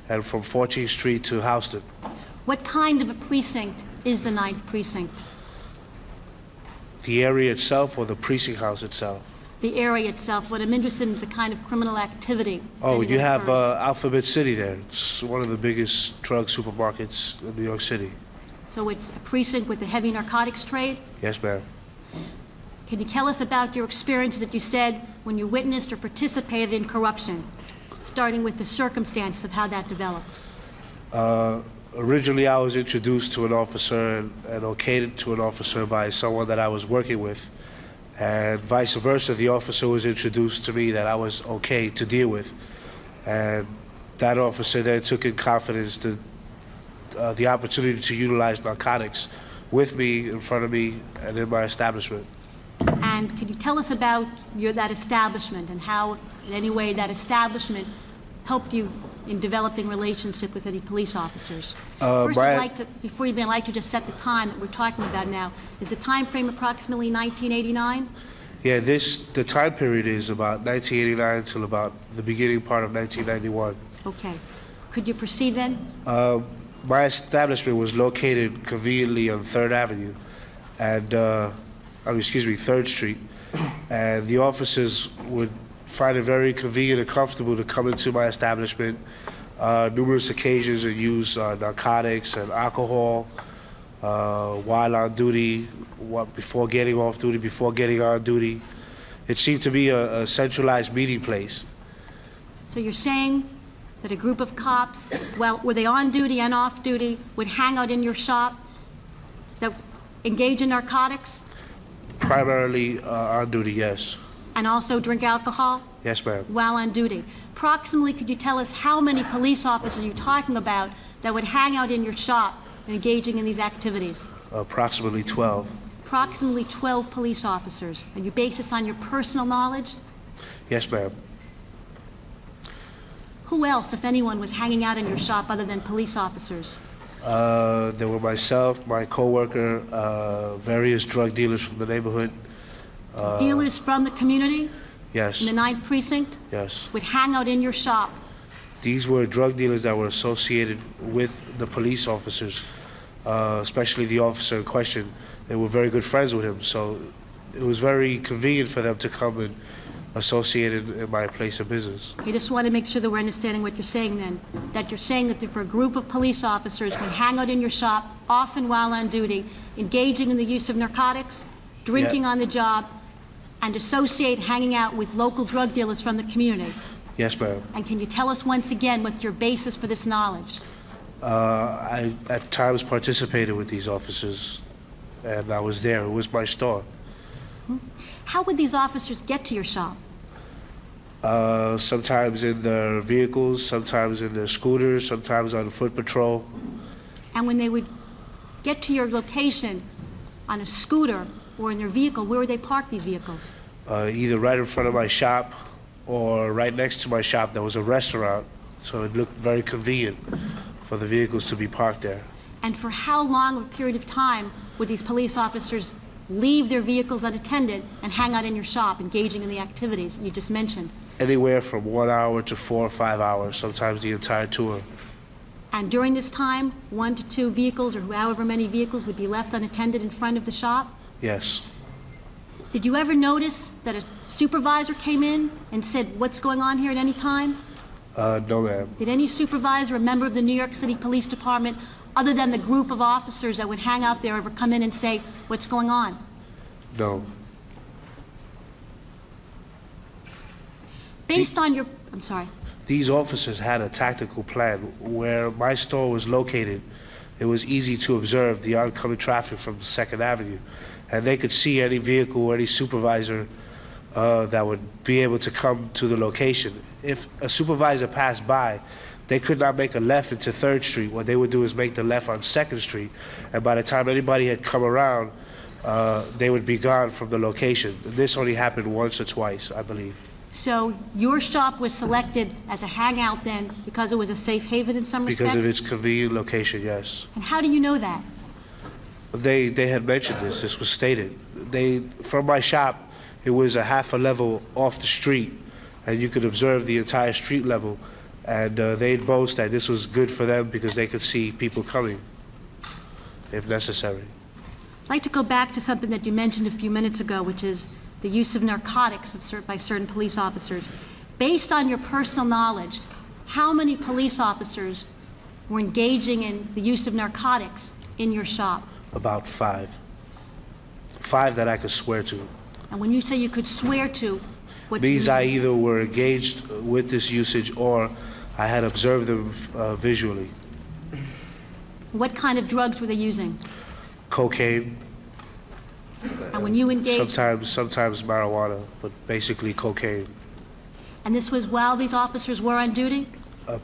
and from 14th Street to Houston. What kind of a precinct is the 9th Precinct? The area itself or the precinct house itself? The area itself. What I'm interested in is the kind of criminal activity. Oh, that you have occurs. Alphabet City there. It's one of the biggest drug supermarkets in New York City. So it's a precinct with the heavy narcotics trade? Yes, ma'am. Can you tell us about your experiences that you said when you witnessed or participated in corruption, starting with the circumstance of how that developed? Originally, I was introduced to an officer and okayed to an officer by someone that I was working with. And vice versa, the officer was introduced to me that I was okay to deal with. And that officer then took in confidence the opportunity to utilize narcotics with me, in front of me, and in my establishment. And could you tell us about that establishment and how, in any way, that establishment helped you in developing relationship with any police officers? First, before you begin, I'd like to just set the time that we're talking about now. Is the time frame approximately 1989? Yeah, the time period is about 1989 until about the beginning part of 1991. Okay. Could you proceed then? My establishment was located conveniently on 3rd Avenue and, 3rd Street, and the officers would find it very convenient and comfortable to come into my establishment numerous occasions and use narcotics and alcohol while on duty, before getting off duty, before getting on duty. It seemed to be a centralized meeting place. So you're saying that a group of cops, well, were they on duty and off duty, would hang out in your shop, that engage in narcotics? Primarily on duty, yes. And also drink alcohol? Yes, ma'am. While on duty. Approximately, could you tell us how many police officers you're talking about that would hang out in your shop engaging in these activities? Approximately 12. Approximately 12 police officers. And you base this on your personal knowledge? Yes, ma'am. Who else, if anyone, was hanging out in your shop other than police officers? There were myself, my coworker, various drug dealers from the neighborhood. Dealers from the community? Yes. In the 9th Precinct? Yes. Would hang out in your shop? These were drug dealers that were associated with the police officers, especially the officer in question. They were very good friends with him, so it was very convenient for them to come and associate in my place of business. I just want to make sure that we're understanding what you're saying then. That you're saying that if a group of police officers would hang out in your shop, often while on duty, engaging in the use of narcotics, drinking on the job, and associate hanging out with local drug dealers from the community. Yes, ma'am. And can you tell us once again what's your basis for this knowledge? I at times participated with these officers, and I was there. It was my store. How would these officers get to your shop? Sometimes in their vehicles, sometimes in their scooters, sometimes on foot patrol. And when they would get to your location on a scooter or in their vehicle, where would they park these vehicles? Either right in front of my shop or right next to my shop. There was a restaurant, so it looked very convenient for the vehicles to be parked there. And for how long a period of time would these police officers leave their vehicles unattended and hang out in your shop, engaging in the activities you just mentioned? Anywhere from 1 hour to 4 or 5 hours, sometimes the entire tour. And during this time, 1 to 2 vehicles or however many vehicles would be left unattended in front of the shop? Yes. Did you ever notice that a supervisor came in and said, "What's going on here?" at any time? No, ma'am. Did any supervisor, a member of the New York City Police Department, other than the group of officers that would hang out there, ever come in and say, "What's going on"? No. Based on your, I'm sorry. These officers had a tactical plan. Where my store was located, it was easy to observe the oncoming traffic from 2nd Avenue. And they could see any vehicle or any supervisor that would be able to come to the location. If a supervisor passed by, they could not make a left into 3rd Street. What they would do is make the left on 2nd Street. And by the time anybody had come around, they would be gone from the location. This only happened once or twice, I believe. So your shop was selected as a hangout then because it was a safe haven in some respects? Because of its convenient location, yes. And how do you know that? They had mentioned this. This was stated. From my shop, it was a half a level off the street, and you could observe the entire street level. And they'd boast that this was good for them because they could see people coming, if necessary. I'd like to go back to something that you mentioned a few minutes ago, which is the use of narcotics by certain police officers. Based on your personal knowledge, how many police officers were engaging in the use of narcotics in your shop? About 5. 5 that I could swear to. And when you say you could swear to, what do you Means mean? I either were engaged with this usage or I had observed them visually. What kind of drugs were they using? Cocaine, And when you engaged, sometimes marijuana, but basically cocaine. and this was while these officers were on duty?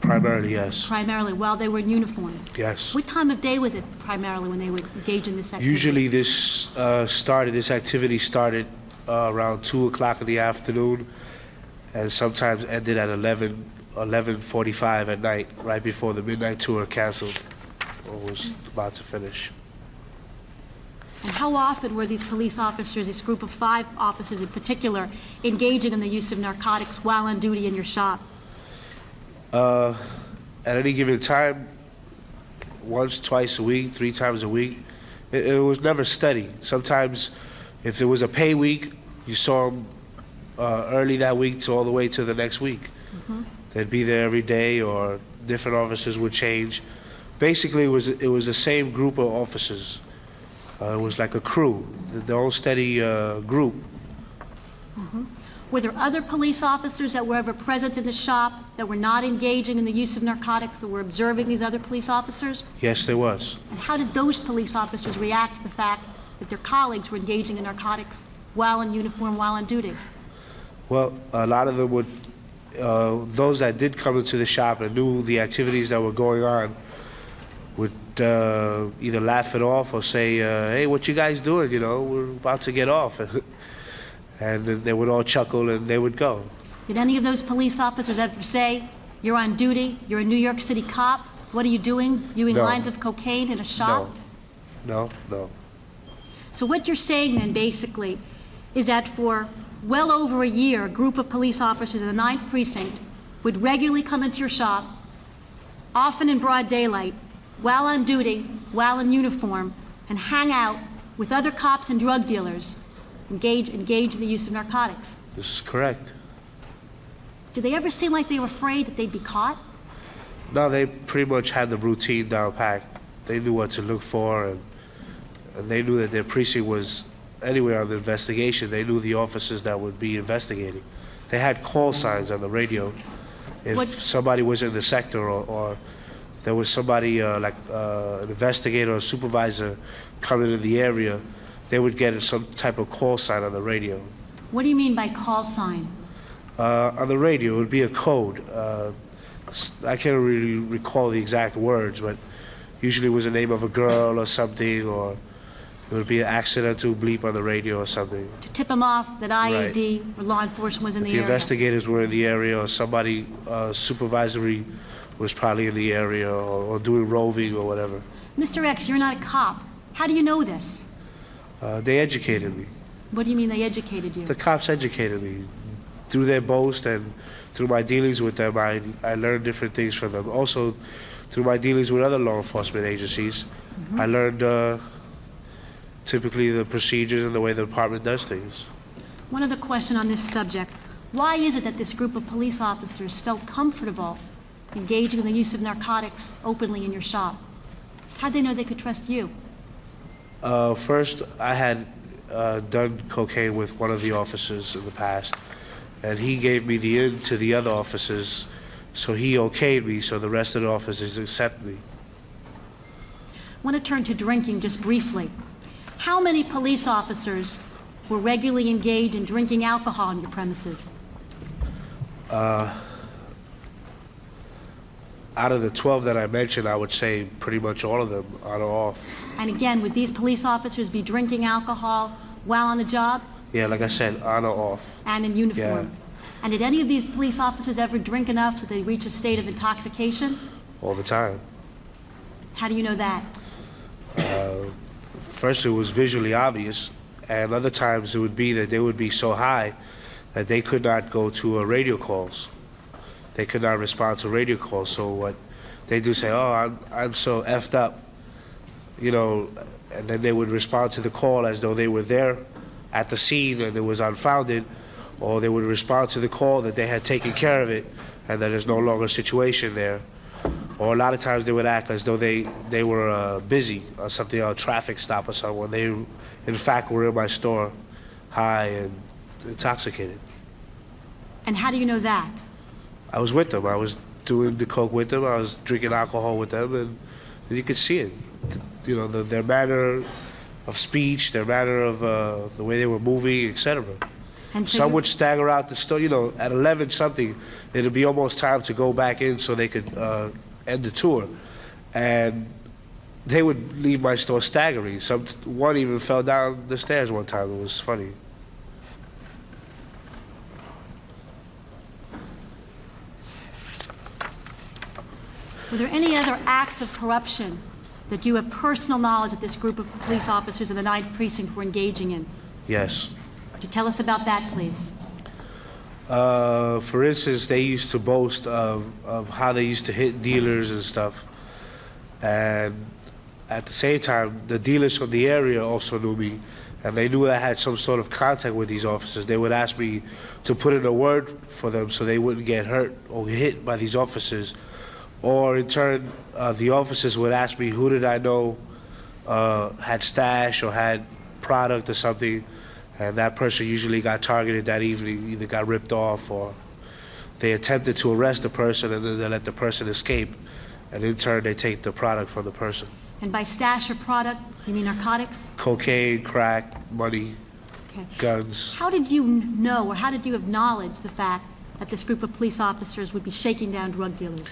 Primarily, yes. Primarily, while they were in uniform? Yes. What time of day was it primarily when they would engage in this activity? Usually this activity started around 2 o'clock in the afternoon and sometimes ended at 11:45 at night, right before the midnight tour canceled or was about to finish. And how often were these police officers, this group of 5 officers in particular, engaging in the use of narcotics while on duty in your shop? At any given time, once, twice a week, 3 times a week. It was never steady. Sometimes, if there was a pay week, you saw them early that week to all the way to the next week. Mm-hmm. They'd be there every day, or different officers would change. Basically, it was the same group of officers. It was like a crew, the whole steady group. Mm-hmm. Were there other police officers that were ever present in the shop that were not engaging in the use of narcotics, that were observing these other police officers? Yes, there was. And how did those police officers react to the fact that their colleagues were engaging in narcotics while in uniform, while on duty? Well, a lot of them would, those that did come into the shop and knew the activities that were going on would either laugh it off or say, hey, what you guys doing? You know, we're about to get off. And then they would all chuckle and they would go. Did any of those police officers ever say, you're on duty, you're a New York City cop, what are you doing? Viewing No. lines of cocaine in a shop? No. So what you're saying then basically is that for well over a year, a group of police officers in the 9th Precinct would regularly come into your shop, often in broad daylight, while on duty, while in uniform, and hang out with other cops and drug dealers, engage in the use of narcotics. This is correct. Did they ever seem like they were afraid that they'd be caught? No, they pretty much had the routine down packed. They knew what to look for, and they knew that their precinct was anywhere on the investigation. They knew the officers that would be investigating. They had call signs on the radio. If somebody was in the sector or there was somebody like an investigator or supervisor coming in the area, they would get some type of call sign on the radio. What do you mean by call sign? On the radio, it would be a code. I can't really recall the exact words, but usually it was the name of a girl or something, or it would be an accidental bleep on the radio or something. To tip them off that IAD or law enforcement was in the The area? investigators were in the area, or somebody supervisory was probably in the area, or doing roving or whatever. Mr. X, you're not a cop. How do you know this? They educated me. What do you mean they educated you? The cops educated me. Through their boast and through my dealings with them, I learned different things from them. Also, through my dealings with other law enforcement agencies, I learned typically the procedures and the way the department does things. One other question on this subject. Why is it that this group of police officers felt comfortable engaging in the use of narcotics openly in your shop? How'd they know they could trust you? First, I had done cocaine with one of the officers in the past, and he gave me the in to the other officers, so he okayed me, so the rest of the officers accept me. I want to turn to drinking just briefly. How many police officers were regularly engaged in drinking alcohol on your premises? Out of the 12 that I mentioned, I would say pretty much all of them on or off. And again, would these police officers be drinking alcohol while on the job Yeah, like I said, on or off. and in uniform? Yeah. And did any of these police officers ever drink enough so they reach a state of intoxication? All the time. How do you know that? First, it was visually obvious, and other times it would be that they would be so high that they could not go to radio calls. They could not respond to radio calls. So what they do say, oh, I'm so effed up, you know, and then they would respond to the call as though they were there at the scene and it was unfounded, or they would respond to the call that they had taken care of it and that there's no longer a situation there. Or a lot of times they would act as though they were busy or something, a traffic stop or something, when they in fact were in my store high and intoxicated. And how do you know that? I was with them. I was doing the coke with them. I was drinking alcohol with them, and you could see it. You know, their manner of speech, their manner of the way they were moving, etc. And so Some you- would stagger out the store. You know, at 11 something, it'd be almost time to go back in so they could end the tour, and they would leave my store staggering. One even fell down the stairs one time. It was funny. Were there any other acts of corruption that you have personal knowledge that this group of police officers in the 9th Precinct were engaging in? Yes. Could you tell us about that, please? For instance, they used to boast of how they used to hit dealers and stuff. And at the same time, the dealers from the area also knew me, and they knew I had some sort of contact with these officers. They would ask me to put in a word for them so they wouldn't get hurt or hit by these officers. Or in turn, the officers would ask me who did I know had stash or had product or something, and that person usually got targeted that evening, either got ripped off or they attempted to arrest the person and then they let the person escape, and in turn they take the product from the person. And by stash or product, you mean narcotics? Cocaine, crack, money, Okay. guns. How did you know, or how did you acknowledge the fact that this group of police officers would be shaking down drug dealers?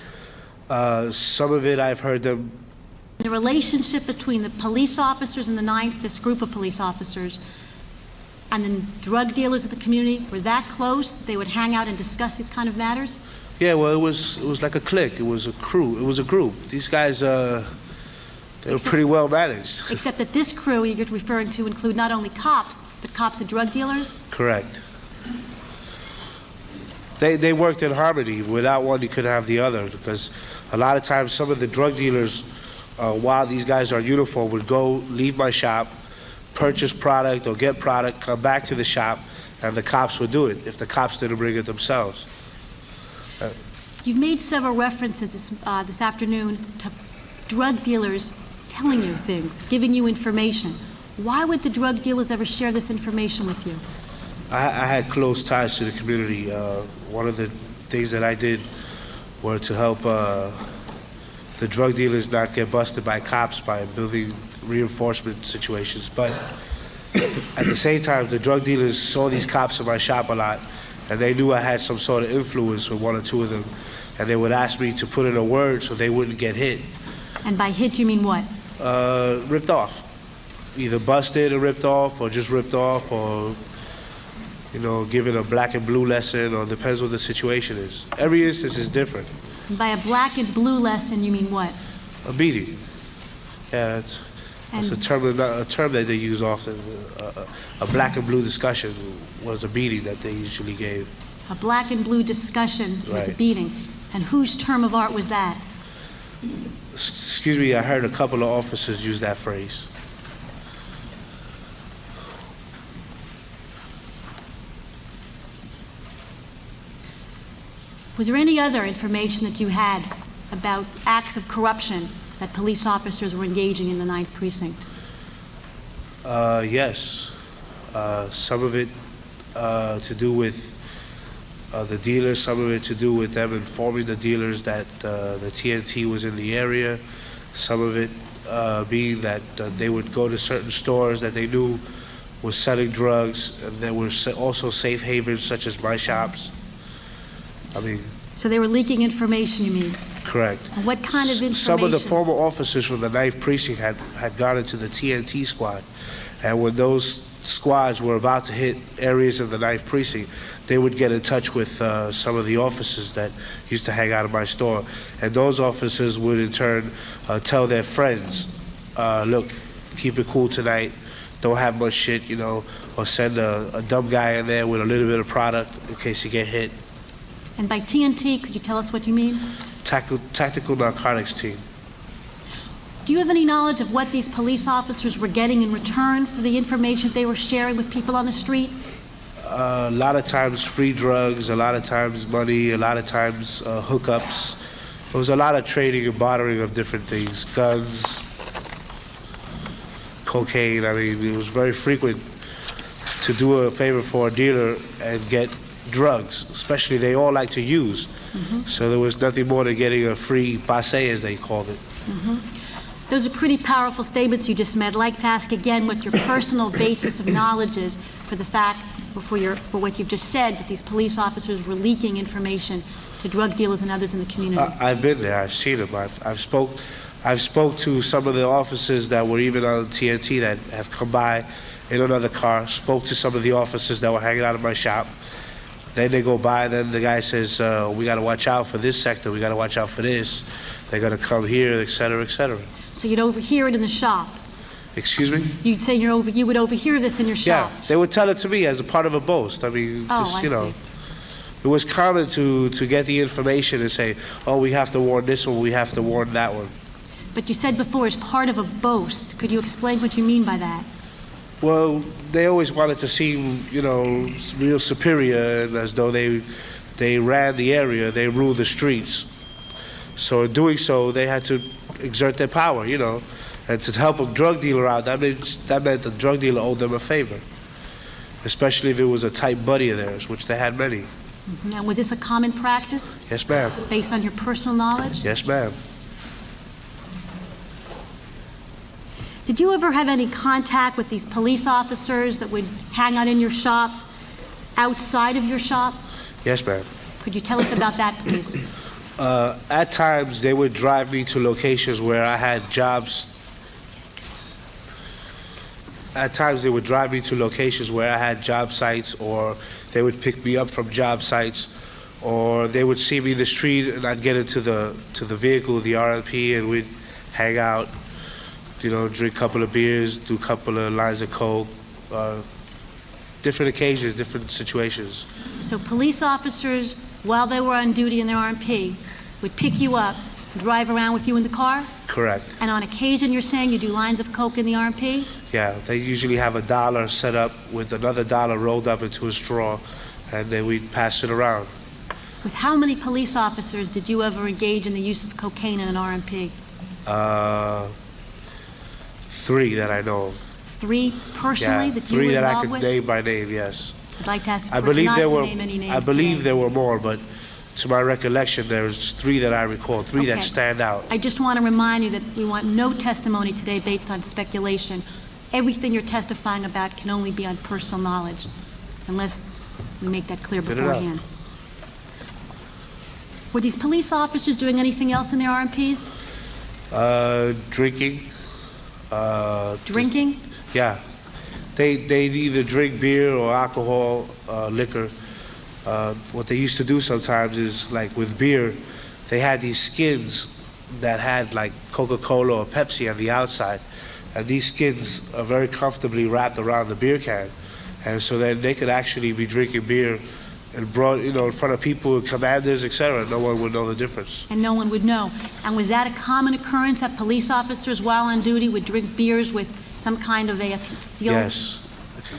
Some of it I've heard them. The relationship between the police officers in the 9th, this group of police officers, and the drug dealers of the community, were that close that they would hang out and discuss these kind of matters? Yeah, well, it was like a clique. It was a crew. It was a group. These guys, they were pretty well managed. Except that this crew you're referring to include not only cops, but cops and drug dealers? Correct. They worked in harmony. Without one, you couldn't have the other, because a lot of times some of the drug dealers, while these guys are in uniform, would go leave my shop, purchase product or get product, come back to the shop, and the cops would do it if the cops didn't bring it themselves. You've made several references this afternoon to drug dealers telling you things, giving you information. Why would the drug dealers ever share this information with you? I had close ties to the community. One of the things that I did were to help the drug dealers not get busted by cops by building reinforcement situations. But at the same time, the drug dealers saw these cops in my shop a lot, and they knew I had some sort of influence with one or two of them, and they would ask me to put in a word so they wouldn't get hit. And by hit, you mean what? Ripped off. Either busted or ripped off, or just ripped off, or, you know, given a black and blue lesson, or depends what the situation is. Every instance is different. And by a black and blue lesson, you mean what? A beating. Yeah, that's a term that they use often. A black and blue discussion was a beating that they usually gave. A black and blue discussion was a Right. beating. And whose term of art was that? Excuse me, I heard a couple of officers use that phrase. Was there any other information that you had about acts of corruption that police officers were engaging in the 9th Precinct? Yes. Some of it to do with the dealers, some of it to do with them informing the dealers that the TNT was in the area, some of it being that they would go to certain stores that they knew was selling drugs, and there were also safe havens such as my shops. I mean... So they were leaking information, you mean? Correct. And what kind of information? Some of the former officers from the 9th Precinct had gone into the TNT squad, and when those squads were about to hit areas of the 9th Precinct, they would get in touch with some of the officers that used to hang out in my store, and those officers would in turn tell their friends, look, keep it cool tonight, don't have much shit, you know, or send a dumb guy in there with a little bit of product in case you get hit. And by TNT, could you tell us what you mean? Tactical narcotics team. Do you have any knowledge of what these police officers were getting in return for the information they were sharing with people on the street? A lot of times free drugs, a lot of times money, a lot of times hookups. There was a lot of trading and bartering of different things, guns, cocaine. I mean, it was very frequent to do a favor for a dealer and get drugs, especially they all like to use. So there was nothing more than getting a free passe, as they called it. Those are pretty powerful statements you just made. I'd like to ask again what your personal basis of knowledge is for the fact, for what you've just said, that these police officers were leaking information to drug dealers and others in the community. I've been there. I've seen them. I've spoke to some of the officers that were even on TNT that have come by in another car. Spoke to some of the officers that were hanging out in my shop. Then they go by. Then the guy says, "We got to watch out for this sector. We got to watch out for this. They're going to come here, et cetera, et cetera." So you'd overhear it in the shop? Excuse me? You'd say you would overhear this in your shop? Yeah, they would tell it to me as a part of a boast. I mean, just, you know, it was common to get the information and say, oh, we have to warn this one, we have to warn that one. But you said before, as part of a boast. Could you explain what you mean by that? Well, they always wanted to seem, you know, real superior, and as though they ran the area, they ruled the streets. So in doing so, they had to exert their power, you know. And to help a drug dealer out, that meant the drug dealer owed them a favor, especially if it was a tight buddy of theirs, which they had many. Now, was this a common practice? Yes, ma'am. Based on your personal knowledge? Yes, ma'am. Did you ever have any contact with these police officers that would hang out in your shop, outside of your shop? Yes, ma'am. Could you tell us about that, please? At times, they would drive me to locations where I had jobs. At times, they would drive me to locations where I had job sites, or they would pick me up from job sites, or they would see me in the street and I'd get into the vehicle, the RLP, and we'd hang out, you know, drink a couple of beers, do a couple of lines of coke, different occasions, different situations. So police officers, while they were on duty in their RMP, would pick you up, drive around with you in the car? Correct. And on occasion, you're saying you do lines of coke in the RMP? Yeah, they usually have $1 set up with another $1 rolled up into a straw, and then we'd pass it around. With how many police officers did you ever engage in the use of cocaine in an RMP? 3 that I know of. 3 personally that you were 3 that I involved could with? name by name, yes. I'd like to ask you I first believe not there to were. name any names I believe today. there were more, but to my recollection, there's 3 that I recall. 3 that Okay. stand out. I just want to remind you that we want no testimony today based on speculation. Everything you're testifying about can only be on personal knowledge, unless we make that clear Good enough. beforehand. Were these police officers doing anything else in their RMPs? Drinking. Drinking? Yeah. They'd either drink beer or alcohol, liquor. What they used to do sometimes is, like with beer, they had these skins that had like Coca-Cola or Pepsi on the outside. And these skins are very comfortably wrapped around the beer can. And so then they could actually be drinking beer and brought, you know, in front of people, commanders, etc. No one would know the difference. And no one would know. And was that a common occurrence that police officers, while on duty, would drink beers with some kind of a concealed? Yes.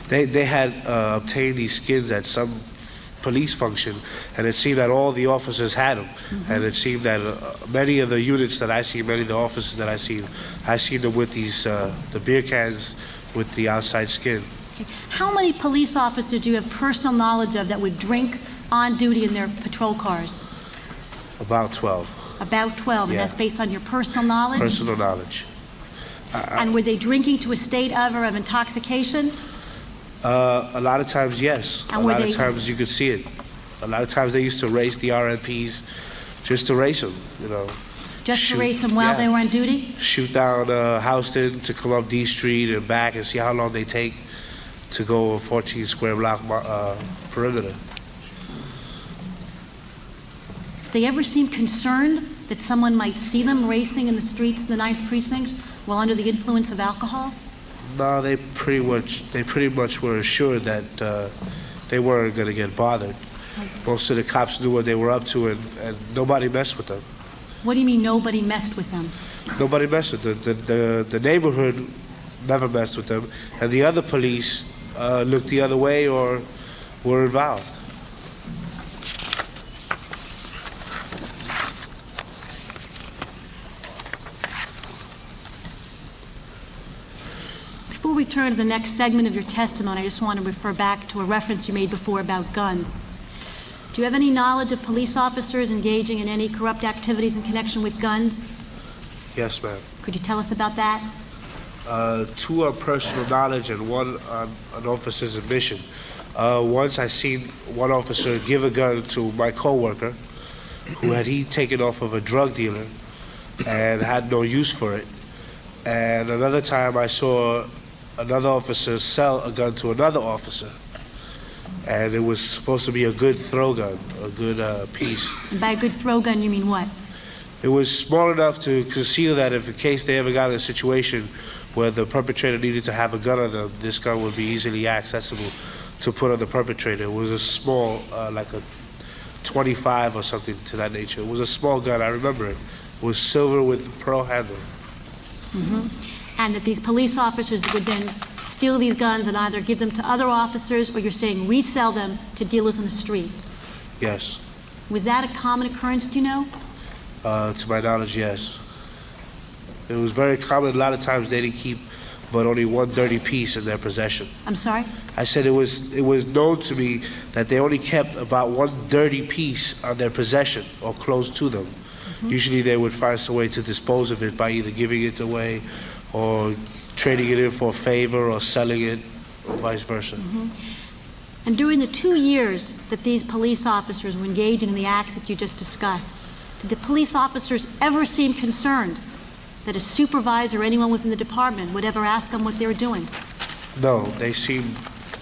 They had obtained these skins at some police function, and it seemed that all the officers had them. And it seemed that many of the units that I see, many of the officers that I seen them with these, the beer cans with the outside skin. Okay. How many police officers do you have personal knowledge of that would drink on duty in their patrol cars? About 12, About 12, and Yeah. that's based on your personal knowledge? personal knowledge. And were they drinking to a state of intoxication? A lot of times, yes. And A were lot they- of times you could see it. A lot of times they used to race the RNPs just to race them, you know. Just to Shoot, race them while yeah. they were on duty? Shoot down Houston to come up D Street and back and see how long they take to go a 14 square block perimeter. They ever seem concerned that someone might see them racing in the streets in the 9th Precinct while under the influence of alcohol? No, they pretty much were assured that they weren't going to get bothered. Most of the cops knew what they were up to, and nobody messed with them. What do you mean nobody messed with them? Nobody messed with them. The neighborhood never messed with them, and the other police looked the other way or were involved. Before we turn to the next segment of your testimony, I just want to refer back to a reference you made before about guns. Do you have any knowledge of police officers engaging in any corrupt activities in connection with guns? Yes, ma'am. Could you tell us about that? Two on personal knowledge and one on an officer's admission. Once I seen one officer give a gun to my coworker who had taken off of a drug dealer and had no use for it. And another time I saw another officer sell a gun to another officer. And it was supposed to be a good throw gun, a good piece. And by a good throw gun, you mean what? It was small enough to conceal that if in case they ever got in a situation where the perpetrator needed to have a gun on them, this gun would be easily accessible to put on the perpetrator. It was a small, like a 25 or something to that nature. It was a small gun, I remember it. It was silver with pearl handle. And that these police officers would then steal these guns and either give them to other officers, or you're saying resell them to dealers on the street. Yes. Was that a common occurrence, do you know? To my knowledge, yes. It was very common. A lot of times they didn't keep but only one dirty piece in their possession. I'm sorry? I said it was known to me that they only kept about one dirty piece on their possession or close to them. Usually they would find some way to dispose of it by either giving it away or trading it in for a favor or selling it, or vice versa. And during the 2 years that these police officers were engaging in the acts that you just discussed, did the police officers ever seem concerned that a supervisor or anyone within the department would ever ask them what they were doing? No, they seemed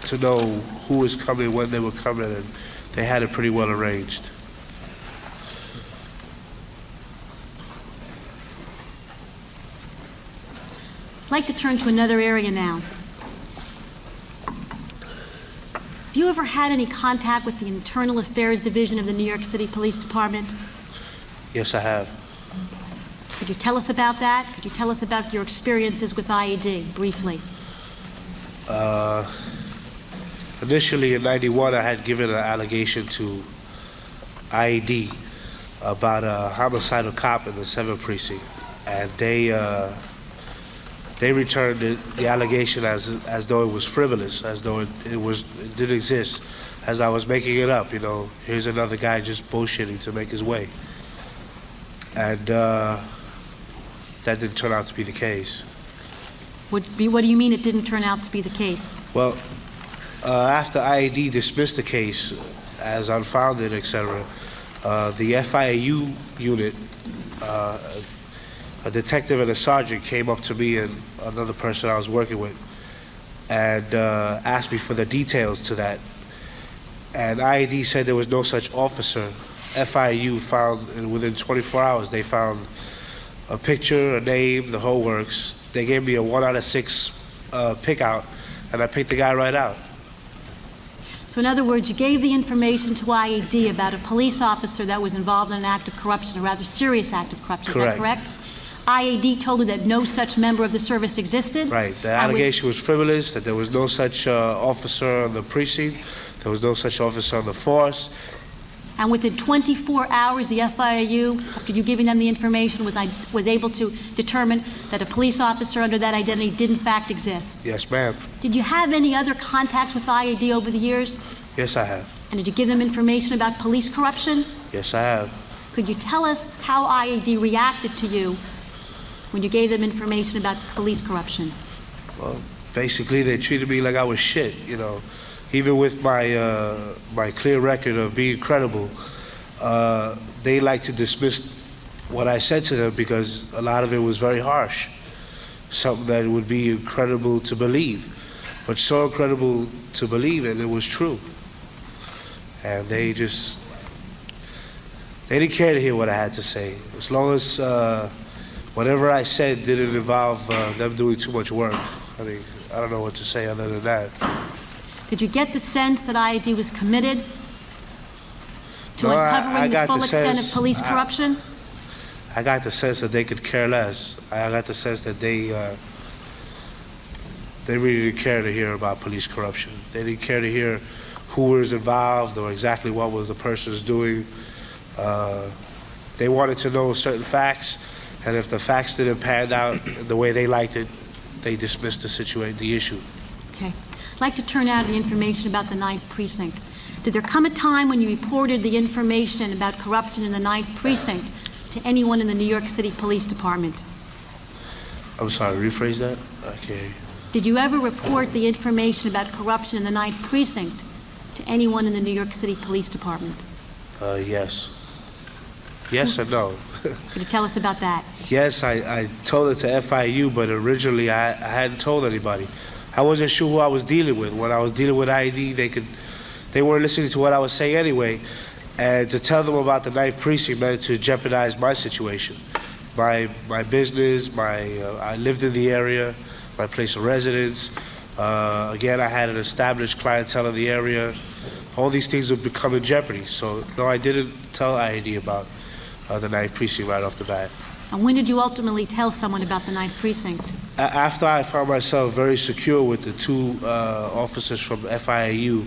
to know who was coming, when they were coming, and they had it pretty well arranged. I'd like to turn to another area now. Have you ever had any contact with the Internal Affairs Division of the New York City Police Department? Yes, I have. Could you tell us about that? Could you tell us about your experiences with IED, briefly? Initially in '91, I had given an allegation to IED about a homicidal cop in the 7th Precinct, and they returned the allegation as though it was frivolous, as though it didn't exist, as I was making it up. You know, here's another guy just bullshitting to make his way, and that didn't turn out to be the case. What do you mean it didn't turn out to be the case? Well, after IED dismissed the case as unfounded, etc., the FIAU unit, a detective and a sergeant came up to me and another person I was working with and asked me for the details to that. And IED said there was no such officer. FIAU found, and within 24 hours, they found a picture, a name, the whole works. They gave me a 1 out of 6 pick out, and I picked the guy right out. So in other words, you gave the information to IED about a police officer that was involved in an act of corruption, a rather serious act of corruption. Correct. Is that correct? IED told you that no such member of the service existed? Right. The allegation was frivolous, that there was no such officer on the precinct, there was no such officer on the force. And within 24 hours, the FIAU, after you giving them the information, was able to determine that a police officer under that identity did in fact exist? Yes, ma'am. Did you have any other contacts with IED over the years? Yes, I have. And did you give them information about police corruption? Yes, I have. Could you tell us how IAD reacted to you when you gave them information about police corruption? Well, basically, they treated me like I was shit, you know. Even with my clear record of being credible, they like to dismiss what I said to them because a lot of it was very harsh. Something that would be incredible to believe, but so incredible to believe it was true. And they didn't care to hear what I had to say. As long as whatever I said didn't involve them doing too much work. I mean, I don't know what to say other than that. Did you get the sense that IAD was committed to uncovering the full extent of police corruption? I got the sense that they could care less. I got the sense that they really didn't care to hear about police corruption. They didn't care to hear who was involved or exactly what was the person's doing. They wanted to know certain facts, and if the facts didn't pan out the way they liked it, they dismissed the issue. Okay. I'd like to turn out the information about the 9th Precinct. Did there come a time when you reported the information about corruption in the 9th Precinct to anyone in the New York City Police Department? I'm sorry, rephrase that? Okay. Did you ever report the information about corruption in the 9th Precinct to anyone in the New York City Police Department? Yes. Yes and no. Could you tell us about that? Yes, I told it to FIU, but originally I hadn't told anybody. I wasn't sure who I was dealing with. When I was dealing with IED, they weren't listening to what I was saying anyway. And to tell them about the 9th Precinct meant to jeopardize my situation. My business, I lived in the area, my place of residence. Again, I had an established clientele in the area. All these things would become in jeopardy. So, no, I didn't tell IED about the 9th Precinct right off the bat. And when did you ultimately tell someone about the 9th Precinct? After I found myself very secure with the two officers from FIU,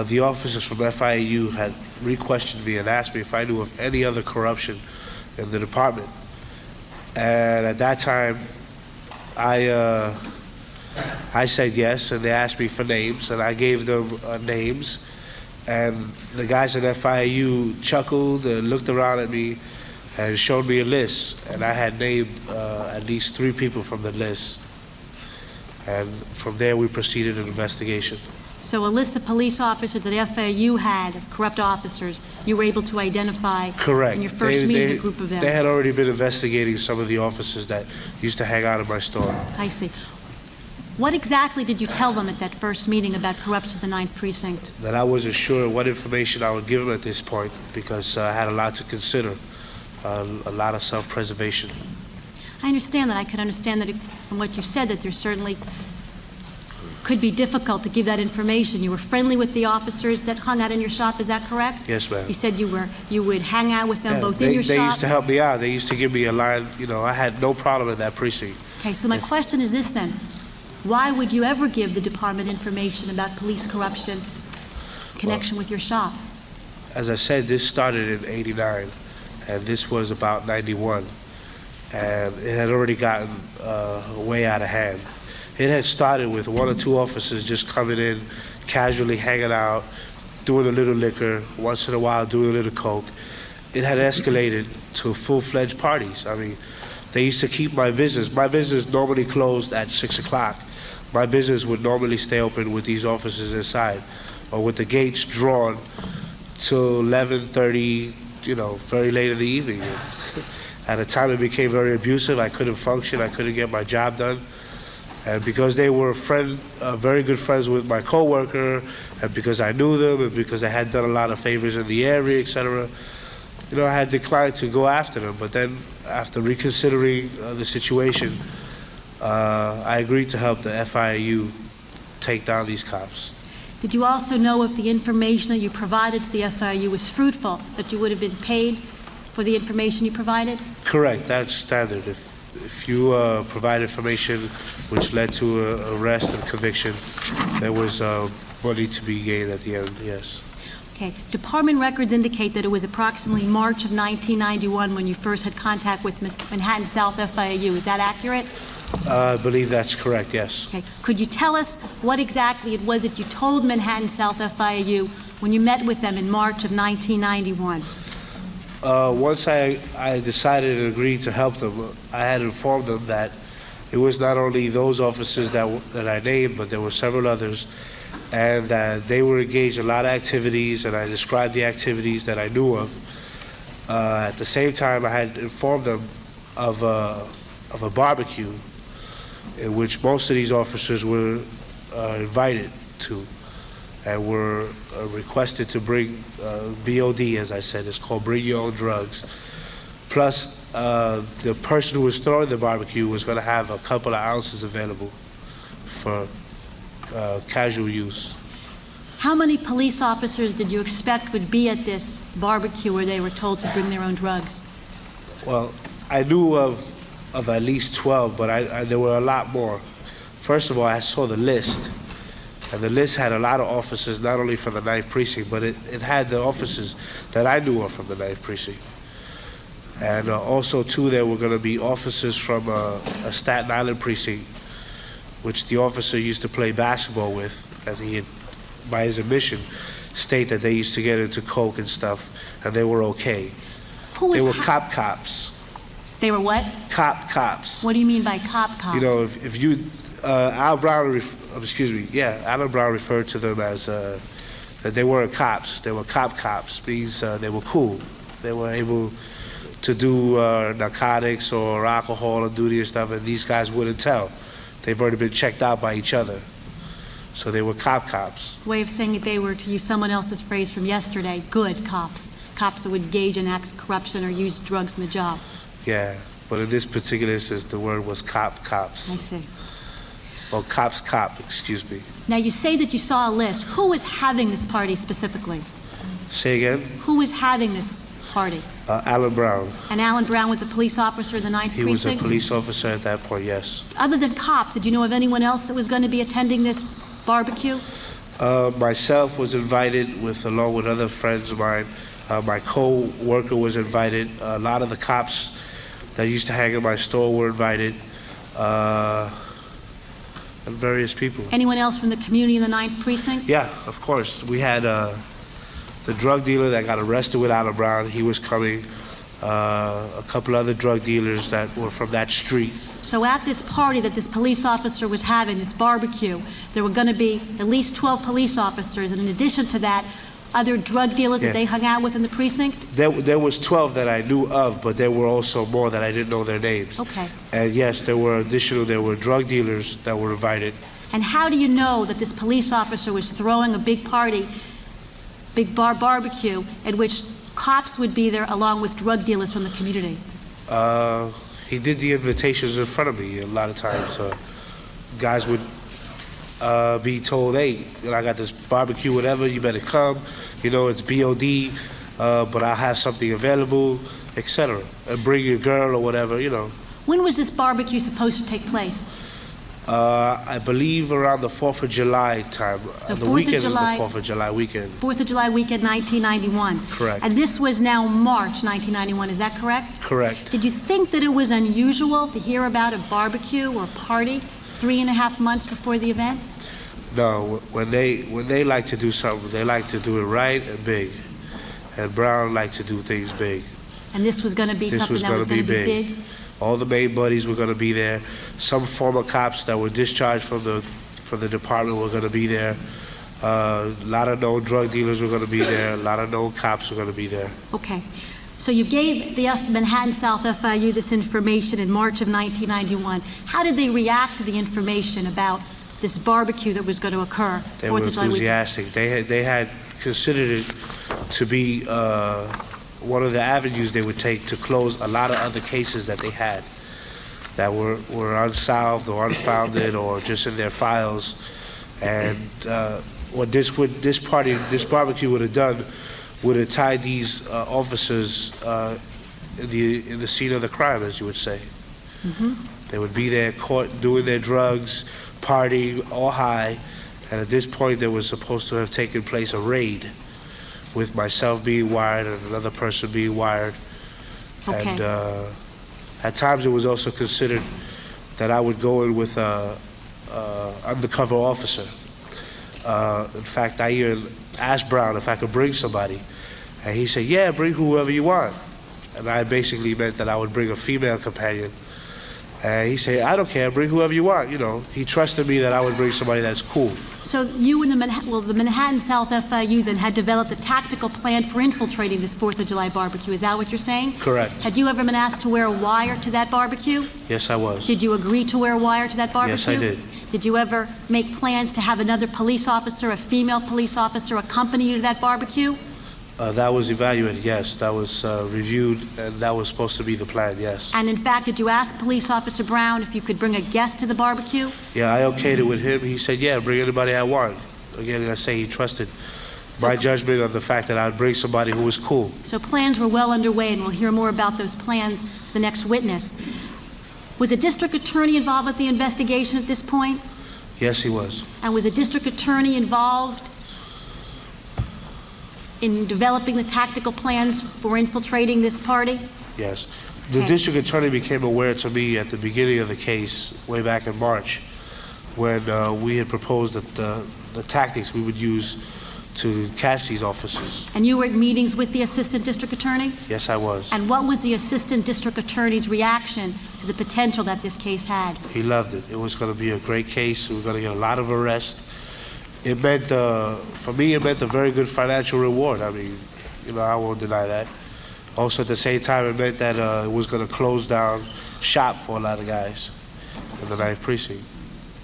the officers from FIU had re-questioned me and asked me if I knew of any other corruption in the department. And at that time, I said yes, and they asked me for names, and I gave them names. And the guys at FIU chuckled and looked around at me and showed me a list, and I had named at least 3 people from the list. And from there, we proceeded an investigation. So a list of police officers that FIU had of corrupt officers, you were able to identify Correct. in your first meeting, a group of them? They had already been investigating some of the officers that used to hang out in my store. I see. What exactly did you tell them at that first meeting about corruption in the 9th Precinct? That I wasn't sure what information I would give them at this point because I had a lot to consider, a lot of self-preservation. I understand that. I could understand that from what you said that there certainly could be difficult to give that information. You were friendly with the officers that hung out in your shop, is that correct? Yes, ma'am. You said you would hang out with them both in your shop? They used to help me out. They used to give me a line. You know, I had no problem in that precinct. Okay, so my question is this then. Why would you ever give the department information about police corruption in connection with your shop? As I said, this started in '89, and this was about '91, and it had already gotten way out of hand. It had started with 1 or 2 officers just coming in, casually hanging out, doing a little liquor, once in a while doing a little coke. It had escalated to full-fledged parties. I mean, they used to keep my business. My business normally closed at 6 o'clock. My business would normally stay open with these officers inside, or with the gates drawn till 11:30, you know, very late in the evening. At a time it became very abusive. I couldn't function. I couldn't get my job done. And because they were very good friends with my coworker, and because I knew them, and because I had done a lot of favors in the area, etc., you know, I had declined to go after them. But then, after reconsidering the situation, I agreed to help the FIU take down these cops. Did you also know if the information that you provided to the FIU was fruitful, that you would have been paid for the information you provided? Correct. That's standard. If you provide information which led to an arrest and conviction, there was money to be gained at the end, yes. Okay. Department records indicate that it was approximately March of 1991 when you first had contact with Manhattan South FIU. Is that accurate? I believe that's correct, yes. Okay. Could you tell us what exactly it was that you told Manhattan South FIU when you met with them in March of 1991? Once I decided and agreed to help them, I had informed them that it was not only those officers that I named, but there were several others, and that they were engaged in a lot of activities, and I described the activities that I knew of. At the same time, I had informed them of a barbecue in which most of these officers were invited to, and were requested to bring BOD, as I said. It's called Bring Your Own Drugs. Plus, the person who was throwing the barbecue was going to have a couple of ounces available for casual use. How many police officers did you expect would be at this barbecue where they were told to bring their own drugs? Well, I knew of at least 12, but there were a lot more. First of all, I saw the list, and the list had a lot of officers, not only from the 9th Precinct, but it had the officers that I knew of from the 9th Precinct. And also, too, there were going to be officers from a Staten Island precinct, which the officer used to play basketball with, and he had, by his admission, state that they used to get into coke and stuff, and they were okay. They were cops. They were what? Cops. What do you mean by cops? You know, if you, Alan Brown referred to them as, that they weren't cops. They were cops, means they were cool. They were able to do narcotics or alcohol on duty and stuff, and these guys wouldn't tell. They've already been checked out by each other. So they were cops. Way of saying that they were, to use someone else's phrase from yesterday, good cops. Cops that would engage in acts of corruption or use drugs in the job. Yeah, but in this particular instance, the word was cops. I see. Well, excuse me. Now, you say that you saw a list. Who was having this party specifically? Say again? Who was having this party? Alan Brown. And Alan Brown was a police officer in the 9th Precinct? He was a police officer at that point, yes. Other than cops, did you know of anyone else that was going to be attending this barbecue? Myself was invited along with other friends of mine. My co-worker was invited. A lot of the cops that used to hang in my store were invited. And various people. Anyone else from the community in the 9th Precinct? Yeah, of course. We had the drug dealer that got arrested with Alan Brown. He was coming. A couple other drug dealers that were from that street. So at this party that this police officer was having, this barbecue, there were going to be at least 12 police officers, and in addition to that, other drug dealers that they hung out with in the precinct? There was 12 that I knew of, but there were also more that I didn't know their names. Okay. And yes, there were drug dealers that were invited. And how do you know that this police officer was throwing a big party, barbecue, at which cops would be there along with drug dealers from the community? He did the invitations in front of me a lot of times. Guys would be told, hey, I got this barbecue, whatever, you better come. You know, it's BOD, but I'll have something available, etc. And bring your girl or whatever, you know. When was this barbecue supposed to take place? I believe around the 4th of July time, So the 4th weekend of July, of the 4th of July weekend. 4th of July weekend, 1991. Correct. And this was now March 1991, is that correct? Correct. Did you think that it was unusual to hear about a barbecue or party 3.5 months before the event? No, when they like to do something, they like to do it right and big. And Brown liked to do things big. And this was going to be something that was going to be big? All the main buddies were going to be there. Some former cops that were discharged from the department were going to be there. A lot of known drug dealers were going to be there. A lot of known cops were going to be there. Okay. So you gave the Manhattan South FIU this information in March of 1991. How did they react to the information about this barbecue that was going to occur? They were enthusiastic. They had considered it to be one of the avenues they would take to close a lot of other cases that they had that were unsolved or unfounded or just in their files. And what this barbecue would have done would have tied these officers in the scene of the crime, as you would say. Mm-hmm. They would be there caught doing their drugs, partying, all high, and at this point there was supposed to have taken place a raid with myself being wired and another person being wired. Okay. And at times it was also considered that I would go in with an undercover officer In fact, I even asked Brown if I could bring somebody. And he said, yeah, bring whoever you want. And I basically meant that I would bring a female companion. And he said, I don't care, bring whoever you want. You know, he trusted me that I would bring somebody that's cool. So you and the Manhattan South FIU then had developed a tactical plan for infiltrating this 4th of July barbecue. Is that what you're saying? Correct. Had you ever been asked to wear a wire to that barbecue? Yes, I was. Did you agree to wear a wire to that barbecue? Yes, I did. Did you ever make plans to have another police officer, a female police officer, accompany you to that barbecue? That was evaluated, yes. That was reviewed, and that was supposed to be the plan, yes. And in fact, did you ask Police Officer Brown if you could bring a guest to the barbecue? Yeah, I okayed it with him. He said, yeah, bring anybody I want. Again, I say he trusted my judgment on the fact that I'd bring somebody who was cool. So plans were well underway, and we'll hear more about those plans the next witness. Was a district attorney involved with the investigation at this point? Yes, he was. And was a district attorney involved in developing the tactical plans for infiltrating this party? Yes. The Okay. district attorney became aware to me at the beginning of the case, way back in March, when we had proposed that the tactics we would use to catch these officers. And you were at meetings with the assistant district attorney? Yes, I was. And what was the assistant district attorney's reaction to the potential that this case had? He loved it. It was going to be a great case. We were going to get a lot of arrests. It meant, for me, it meant a very good financial reward. I mean, you know, I won't deny that. Also, at the same time, it meant that it was going to close down shop for a lot of guys in the 9th Precinct.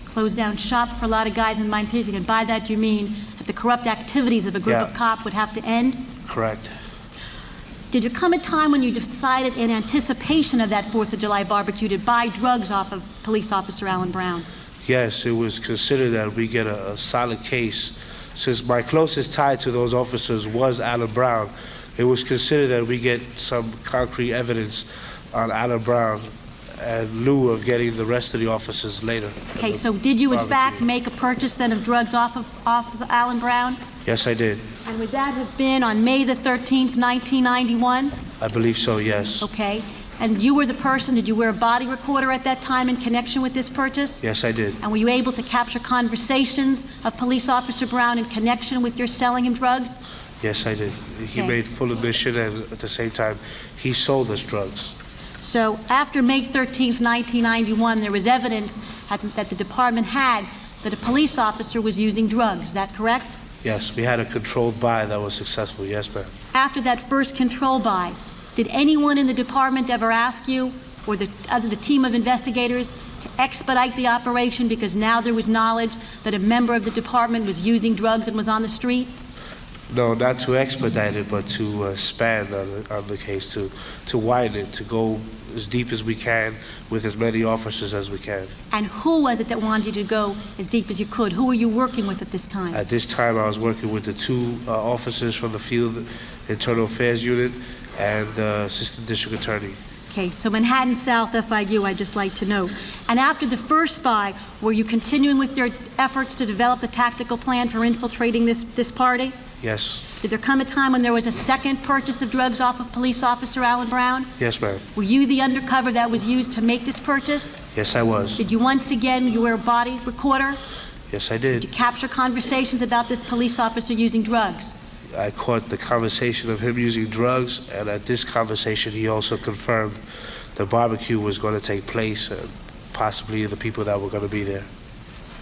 Close down shop for a lot of guys in Mine Precinct, and by that you mean that the corrupt activities of a group Yeah. of cops would have to end? Correct. Did there come a time when you decided in anticipation of that 4th of July barbecue to buy drugs off of police officer Alan Brown? Yes, it was considered that we get a solid case. Since my closest tie to those officers was Alan Brown, it was considered that we get some concrete evidence on Alan Brown in lieu of getting the rest of the officers later. Okay, so did you in Barbecue. fact make a purchase then of drugs off of Alan Brown? Yes, I did. And would that have been on May the 13th, 1991? I believe so, yes. Okay. And you were the person, did you wear a body recorder at that time in connection with this purchase? Yes, I did. And were you able to capture conversations of Police Officer Brown in connection with your selling him drugs? Yes, I did. He Okay. made full admission, and at the same time, he sold us drugs. So after May 13th, 1991, there was evidence that the department had that a police officer was using drugs. Is that correct? Yes, we had a controlled buy that was successful. Yes, ma'am. After that first control buy, did anyone in the department ever ask you, or the team of investigators, to expedite the operation because now there was knowledge that a member of the department was using drugs and was on the street? No, not to expedite it, but to expand on the case, to widen it, to go as deep as we can with as many officers as we can. And who was it that wanted you to go as deep as you could? Who were you working with at this time? At this time, I was working with the two officers from the Field Internal Affairs Unit and the Assistant District Attorney. Okay, so Manhattan South FIU, I'd just like to know. And after the first buy, were you continuing with your efforts to develop the tactical plan for infiltrating this party? Yes. Did there come a time when there was a second purchase of drugs off of Police Officer Alan Brown? Yes, ma'am. Were you the undercover that was used to make this purchase? Yes, I was. Did you once again, you wear a body recorder? Yes, I Did you did. capture conversations about this police officer using drugs? I caught the conversation of him using drugs, and at this conversation, he also confirmed the barbecue was going to take place, and possibly the people that were going to be there.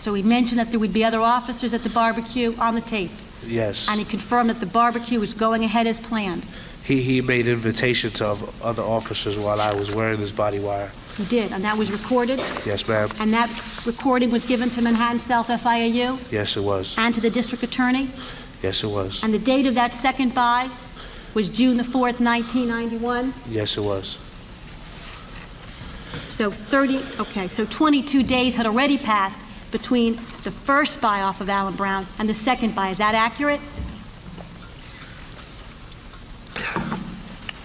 So he mentioned that there would be other officers at the barbecue on the tape, Yes. and he confirmed that the barbecue was going ahead as planned. He made invitations of other officers while I was wearing this body wire. He did, and that was recorded, Yes, ma'am. and that recording was given to Manhattan South FIU Yes, it was. and to the district attorney, Yes, it was. and the date of that second buy was June the 4th, 1991. Yes, it was. So 22 days had already passed between the first buy off of Alan Brown and the second buy. Is that accurate?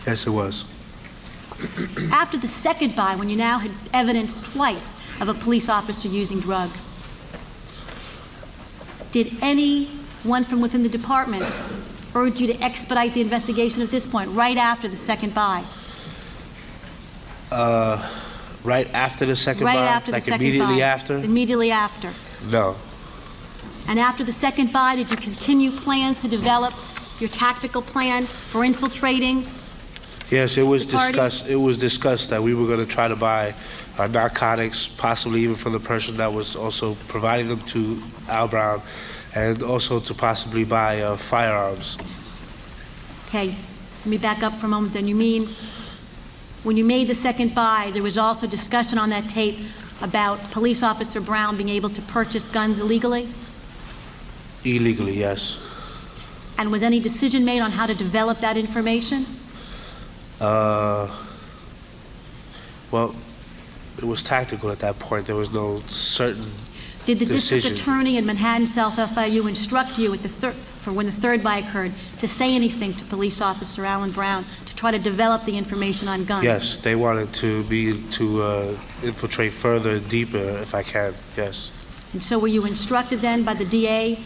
Yes, it was. After the second buy, when you now had evidence twice of a police officer using drugs, did anyone from within the department urge you to expedite the investigation at this point, right after the second buy? Right after the second Right buy? after the Like second immediately buy. after? Immediately after. No. And after the second buy, did you continue plans to develop your tactical plan for infiltrating? Yes, it was The party? discussed. It was discussed that we were going to try to buy narcotics, possibly even from the person that was also providing them to Al Brown, and also to possibly buy firearms. Okay, let me back up for a moment. Then you mean when you made the second buy, there was also discussion on that tape about Police Officer Brown being able to purchase guns illegally? Illegally, yes. And was any decision made on how to develop that information? Well, it was tactical at that point. There was no certain Did the district decision. attorney in Manhattan South FIU instruct you at for when the third buy occurred to say anything to Police Officer Alan Brown to try to develop the information on guns? Yes, they wanted to infiltrate further and deeper, if I can. Yes. And so were you instructed then by the DA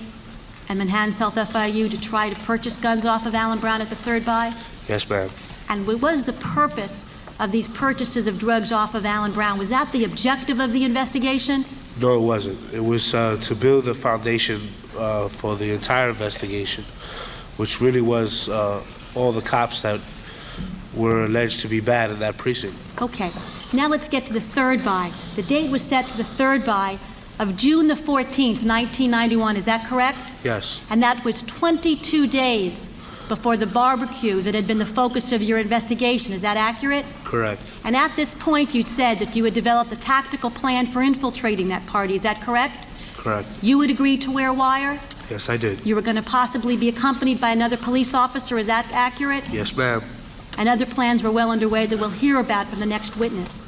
and Manhattan South FIU to try to purchase guns off of Alan Brown at the third buy? Yes, ma'am. And what was the purpose of these purchases of drugs off of Alan Brown? Was that the objective of the investigation? No, it wasn't. It was to build a foundation for the entire investigation, which really was all the cops that were alleged to be bad in that precinct. Okay. Now let's get to the third buy. The date was set for the third buy of June the 14th, 1991. Is that correct? Yes. And that was 22 days before the barbecue that had been the focus of your investigation. Is that accurate? Correct. And at this point, you'd said that you had developed a tactical plan for infiltrating that party. Is that correct? Correct. You would agree to wear wire? Yes, I did. You were going to possibly be accompanied by another police officer. Is that accurate? Yes, ma'am. And other plans were well underway that we'll hear about from the next witness.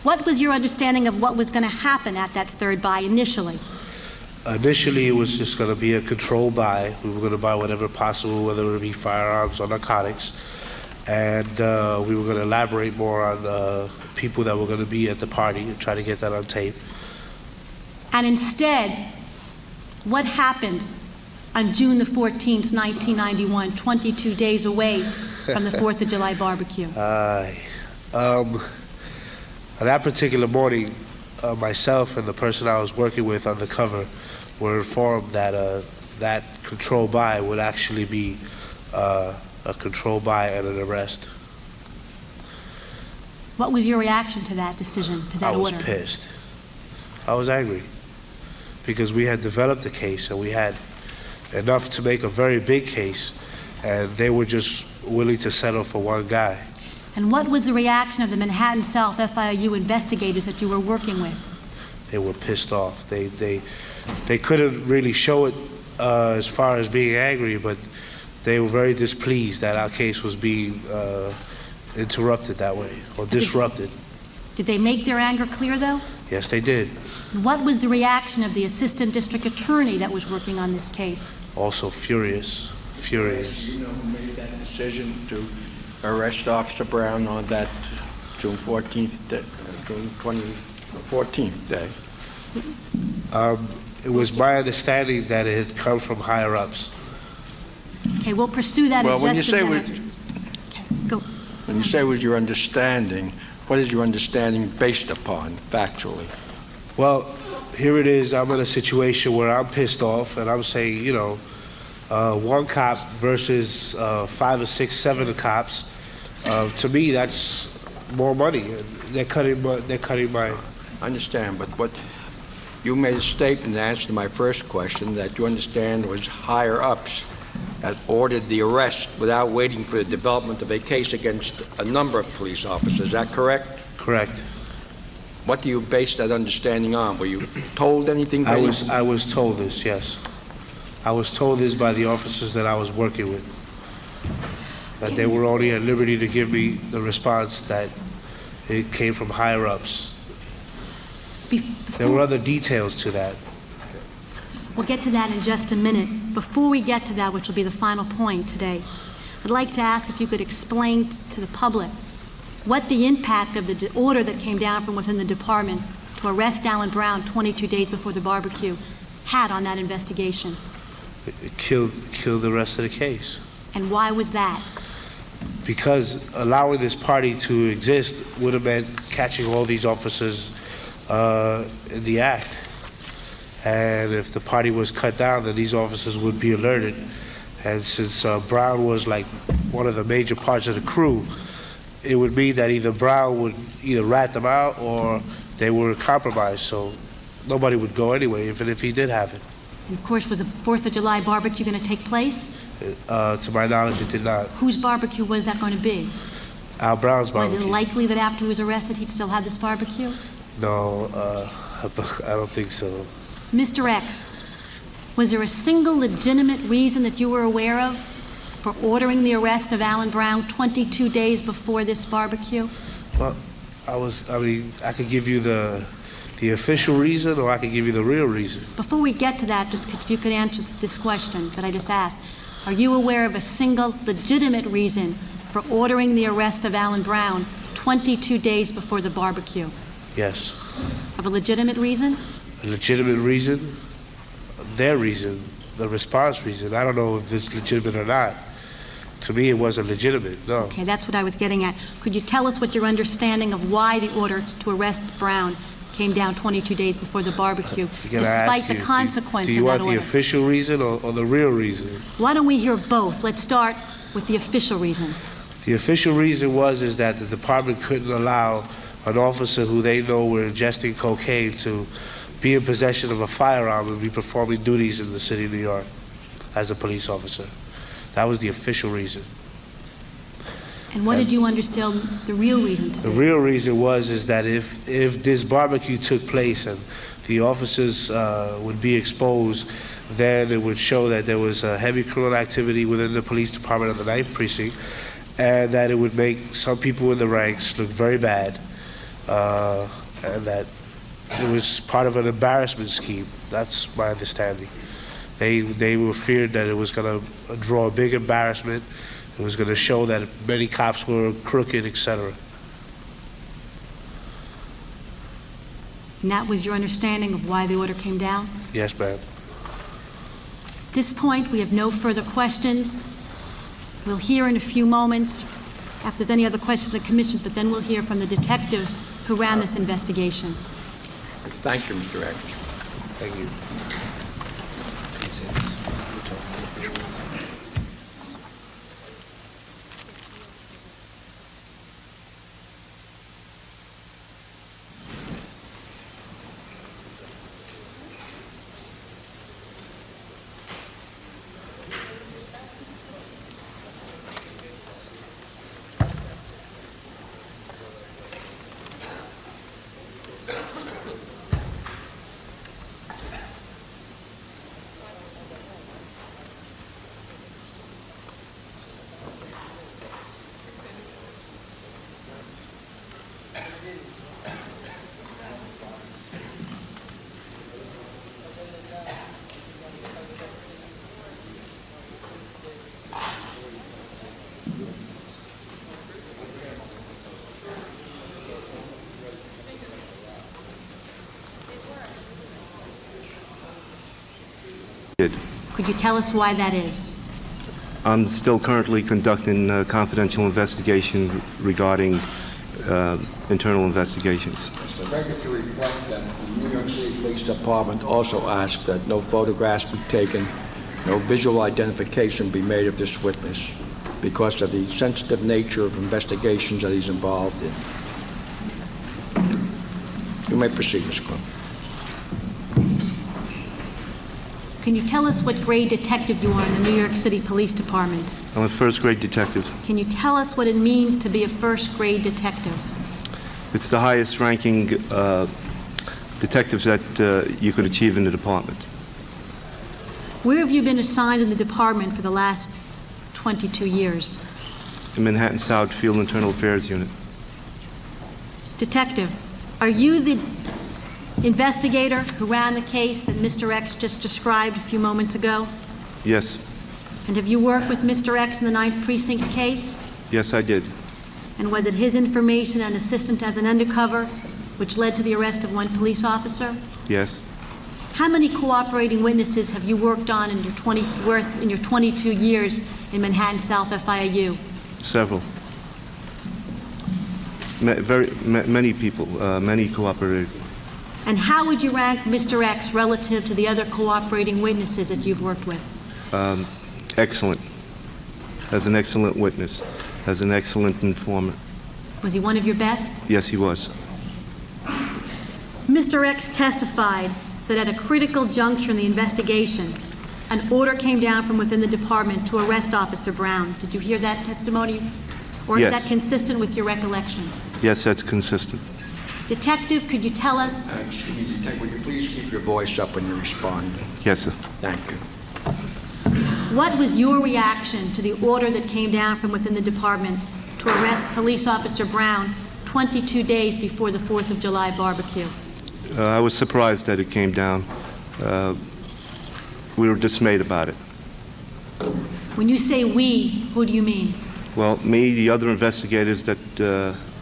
What was your understanding of what was going to happen at that third buy initially? Initially, it was just going to be a controlled buy. We were going to buy whatever possible, whether it be firearms or narcotics. And we were going to elaborate more on people that were going to be at the party and try to get that on tape. And instead, what happened on June the 14th, 1991, 22 days away from the 4th of July barbecue? On that particular morning, myself and the person I was working with undercover were informed that that control buy would actually be a control buy and an arrest. What was your reaction to that decision, to that order? I was pissed. I was angry because we had developed a case and we had enough to make a very big case, and they were just willing to settle for one guy. And what was the reaction of the Manhattan South FIU investigators that you were working with? They were pissed off. They couldn't really show it as far as being angry, but they were very displeased that our case was being interrupted that way, or disrupted. Did they make their anger clear, though? Yes, they did. What was the reaction of the assistant district attorney that was working on this case? Also furious. You know who made that decision to arrest Officer Brown on that June 14th, June 14th day? It was my understanding that it had come from higher ups. Okay, we'll pursue that Well, in just a minute. Okay, go. When you say it was your understanding, what is your understanding based upon, factually? Well, here it is. I'm in a situation where I'm pissed off, and I'm saying, one cop versus 5 or 6, 7 cops. To me, that's more money. They're cutting my. I understand, but what you made a statement in answer to my first question that you understand was higher ups that ordered the arrest without waiting for the development of a case against a number of police officers. Is that correct? Correct. What do you base that understanding on? Were you told anything? I was told this, yes. I was told this by the officers that I was working with, that they were only at liberty to give me the response that it came from higher ups. There were other details to that. We'll get to that in just a minute. Before we get to that, which will be the final point today, I'd like to ask if you could explain to the public what the impact of the order that came down from within the department to arrest Alan Brown 22 days before the barbecue had on that investigation. It killed the rest of the case. And why was that? Because allowing this party to exist would have meant catching all these officers in the act. And if the party was cut down, then these officers would be alerted. And since Brown was like one of the major parts of the crew, it would mean that either Brown would either rat them out or they were compromised. So nobody would go anyway, even if he did have it. And of course, was the 4th of July barbecue going to take place? To my knowledge, it did not. Whose barbecue was that going to be? Al Brown's Was barbecue. it likely that after he was arrested, he'd still have this barbecue? No, I don't think so. Mr. X, was there a single legitimate reason that you were aware of for ordering the arrest of Alan Brown 22 days before this barbecue? Well, I could give you the official reason, or I could give you the real reason. Before we get to that, just if you could answer this question that I just asked, are you aware of a single legitimate reason for ordering the arrest of Alan Brown 22 days before the barbecue? Yes. Of a legitimate reason? A legitimate reason? Their reason, the response reason. I don't know if it's legitimate or not. To me, it wasn't legitimate, no. Okay, that's what I was getting at. Could you tell us what your understanding of why the order to arrest Brown came down 22 days before the barbecue, despite the consequence of that order? Do you want the official reason or the real reason? Why don't we hear both? Let's start with the official reason. The official reason is that the department couldn't allow an officer who they know were ingesting cocaine to be in possession of a firearm and be performing duties in the city of New York as a police officer. That was the official reason. And what did you understand the real reason to be? The real reason is that if this barbecue took place and the officers would be exposed, then it would show that there was heavy criminal activity within the police department of the 9th Precinct, and that it would make some people in the ranks look very bad, and that it was part of an embarrassment scheme. That's my understanding. They were feared that it was going to draw a big embarrassment. It was going to show that many cops were crooked, etc. And that was your understanding of why the order came down? Yes, ma'am. At this point, we have no further questions. We'll hear in a few moments if there's any other questions of the commissioners, but then we'll hear from the detective who ran this investigation. Thank you, Mr. X. Thank you. Could you tell us why that is? I'm still currently conducting a confidential investigation regarding internal investigations. Mr. Baker, to reflect that the New York City Police Department also asked that no photographs be taken, no visual identification be made of this witness because of the sensitive nature of investigations that he's involved in. You may proceed, Ms. Cook. Can you tell us what grade detective you are in the New York City Police Department? I'm a first-grade detective. Can you tell us what it means to be a first-grade detective? It's the highest-ranking detectives that you could achieve in the department. Where have you been assigned in the department for the last 22 years? In Manhattan South Field Internal Affairs Unit. Detective, are you the investigator who ran the case that Mr. X just described a few moments ago? Yes. And have you worked with Mr. X in the 9th Precinct case? Yes, I did. And was it his information and assistant as an undercover which led to the arrest of one police officer? Yes. How many cooperating witnesses have you worked on in your 22 years in Manhattan South FIU? Several. Many people, many cooperated. And how would you rank Mr. X relative to the other cooperating witnesses that you've worked with? Excellent. As an excellent witness, as an excellent informant. Was he one of your best? Yes, he was. Mr. X testified that at a critical juncture in the investigation, an order came down from within the department to arrest Officer Brown. Did you hear that testimony? Or Yes. is that consistent with your recollection? Yes, that's consistent. Detective, could you tell us? Excuse me, Detective, would you please keep your voice up when you respond? Yes, sir. Thank you. What was your reaction to the order that came down from within the department to arrest Police Officer Brown 22 days before the 4th of July barbecue? I was surprised that it came down. We were dismayed about it. When you say we, who do you mean? Well, me, the other investigators that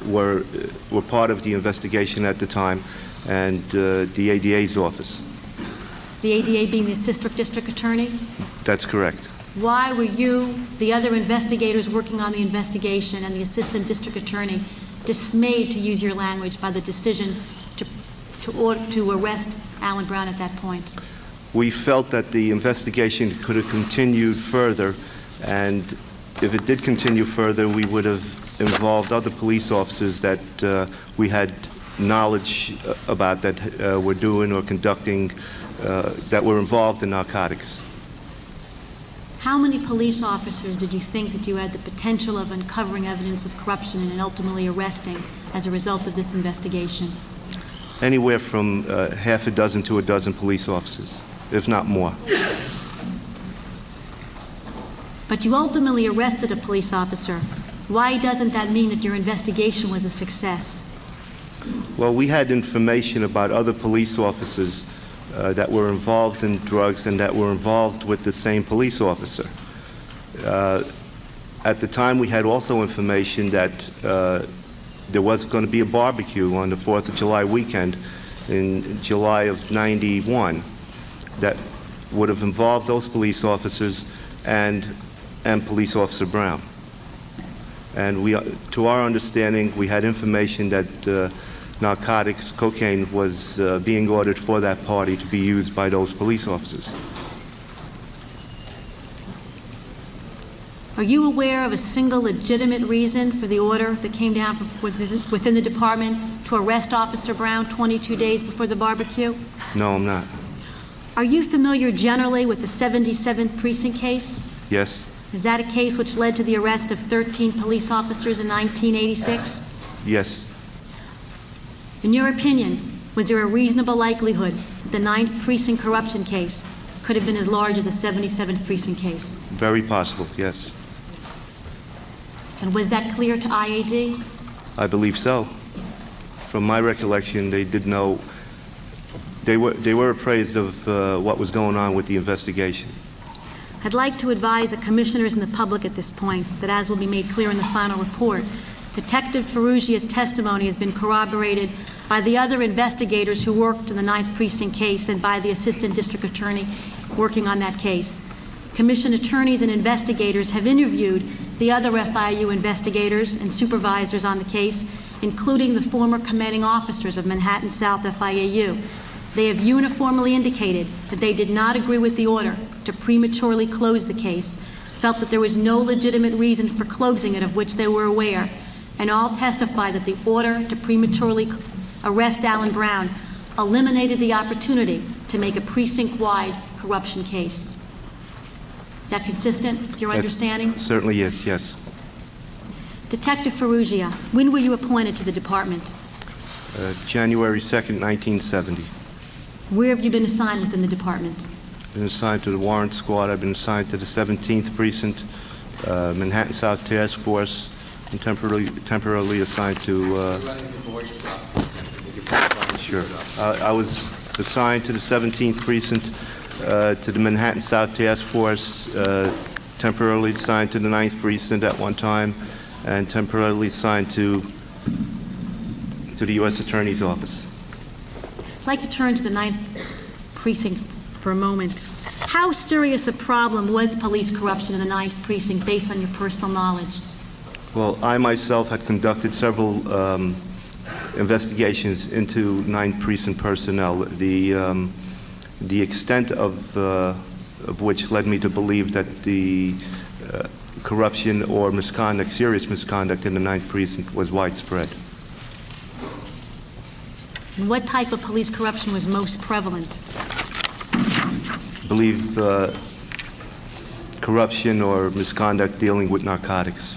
were part of the investigation at the time, and the ADA's office. The ADA being the Assistant District Attorney? That's correct. Why were you, the other investigators working on the investigation, and the Assistant District Attorney dismayed, to use your language, by the decision to arrest Alan Brown at that point? We felt that the investigation could have continued further, and if it did continue further, we would have involved other police officers that we had knowledge about that were doing or conducting, that were involved in narcotics. How many police officers did you think that you had the potential of uncovering evidence of corruption and ultimately arresting as a result of this investigation? Anywhere from half a dozen to a dozen police officers, if not more. But you ultimately arrested a police officer. Why doesn't that mean that your investigation was a success? Well, we had information about other police officers that were involved in drugs and that were involved with the same police officer. At the time, we had also information that there was going to be a barbecue on the 4th of July weekend in July of '91 that would have involved those police officers and Police Officer Brown. And we, to our understanding, we had information that narcotics, cocaine, was being ordered for that party to be used by those police officers. Are you aware of a single legitimate reason for the order that came down within the department to arrest Officer Brown 22 days before the barbecue? No, I'm not. Are you familiar generally with the 77th Precinct case? Yes? Is that a case which led to the arrest of 13 police officers in 1986? Yes. In your opinion, was there a reasonable likelihood that the 9th Precinct corruption case could have been as large as the 77th Precinct case? Very possible, yes. And was that clear to IAD? I believe so. From my recollection, they did know, they were appraised of what was going on with the investigation. I'd like to advise the commissioners and the public at this point that, as will be made clear in the final report, Detective Ferrugia's testimony has been corroborated by the other investigators who worked in the 9th Precinct case and by the Assistant District Attorney working on that case. Commission attorneys and investigators have interviewed the other FIU investigators and supervisors on the case, including the former commanding officers of Manhattan South FIAU. They have uniformly indicated that they did not agree with the order to prematurely close the case, felt that there was no legitimate reason for closing it of which they were aware, and all testified that the order to prematurely arrest Alan Brown eliminated the opportunity to make a precinct-wide corruption case. Is that consistent with your understanding? Certainly is, yes. Detective Ferrugia, when were you appointed to the department? January 2nd, 1970. Where have you been assigned within the department? I've been assigned to the warrant squad. I've been assigned to the 17th Precinct, Manhattan South Task Force, and temporarily assigned to... Sure. I was assigned to the 17th Precinct, to the Manhattan South Task Force, temporarily assigned to the 9th Precinct at one time, and temporarily assigned to the U.S. Attorney's Office. I'd like to turn to the 9th Precinct for a moment. How serious a problem was police corruption in the 9th Precinct based on your personal knowledge? Well, I myself had conducted several investigations into 9th Precinct personnel, the extent of which led me to believe that the corruption or misconduct, serious misconduct in the 9th Precinct was widespread. And what type of police corruption was most prevalent? I believe corruption or misconduct dealing with narcotics.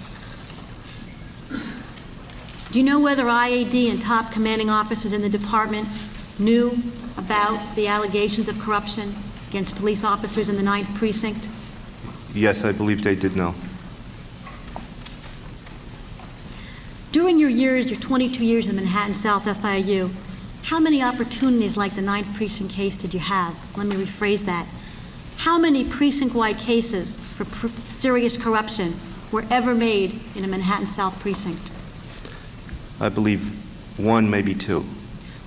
Do you know whether IAD and top commanding officers in the department knew about the allegations of corruption against police officers in the 9th Precinct? Yes, I believe they did know. During your 22 years in Manhattan South FIU, how many opportunities like the 9th Precinct case did you have? Let me rephrase that. How many precinct-wide cases for serious corruption were ever made in a Manhattan South precinct? I believe one, maybe two.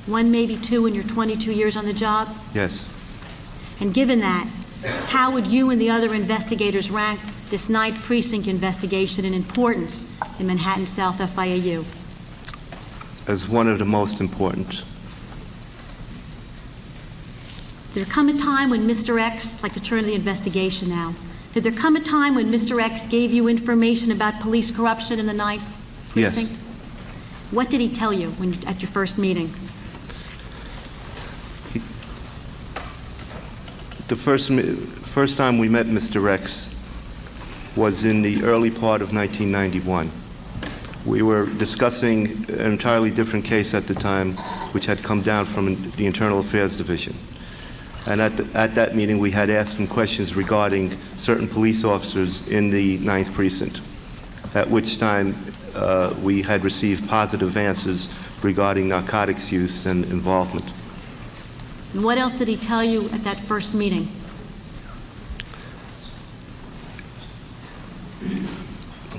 One, maybe two in your 22 years on the job? Yes. And given that, how would you and the other investigators rank this 9th Precinct investigation in importance in Manhattan South FIU? As one of the most important. Did there come a time when Mr. X, I'd like to turn to the investigation now, did there come a time when Mr. X gave you information about police corruption in the 9th Precinct? Yes. What did he tell you at your first meeting? The first time we met Mr. X was in the early part of 1991. We were discussing an entirely different case at the time, which had come down from the Internal Affairs Division. And at that meeting, we had asked him questions regarding certain police officers in the 9th Precinct, at which time we had received positive answers regarding narcotics use and involvement. And what else did he tell you at that first meeting?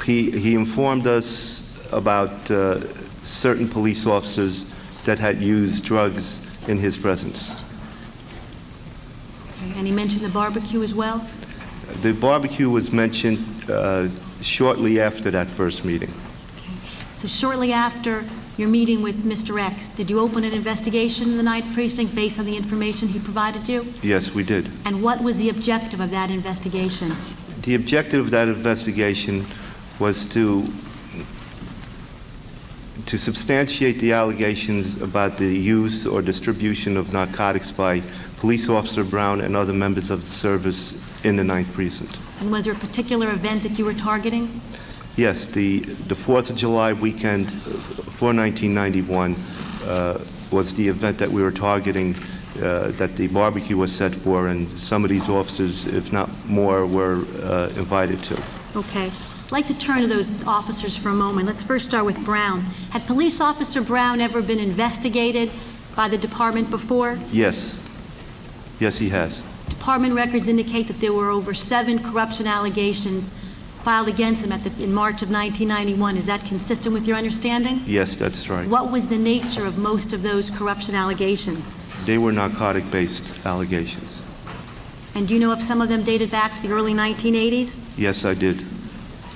He informed us about certain police officers that had used drugs in his presence. Okay. And he mentioned the barbecue as well? The barbecue was mentioned shortly after that first meeting. Okay. So shortly after your meeting with Mr. X, did you open an investigation in the 9th Precinct based on the information he provided you? Yes, we did. And what was the objective of that investigation? The objective of that investigation was to substantiate the allegations about the use or distribution of narcotics by Police Officer Brown and other members of the service in the 9th Precinct. And was there a particular event that you were targeting? Yes, the 4th of July weekend for 1991 was the event that we were targeting, that the barbecue was set for, and some of these officers, if not more, were invited to. Okay. I'd like to turn to those officers for a moment. Let's first start with Brown. Had Police Officer Brown ever been investigated by the department before? Yes. Yes, he has. Department records indicate that there were over 7 corruption allegations filed against him in March of 1991. Is that consistent with your understanding? Yes, that's right. What was the nature of most of those corruption allegations? They were narcotic-based allegations. And do you know if some of them dated back to the early 1980s? Yes, I did.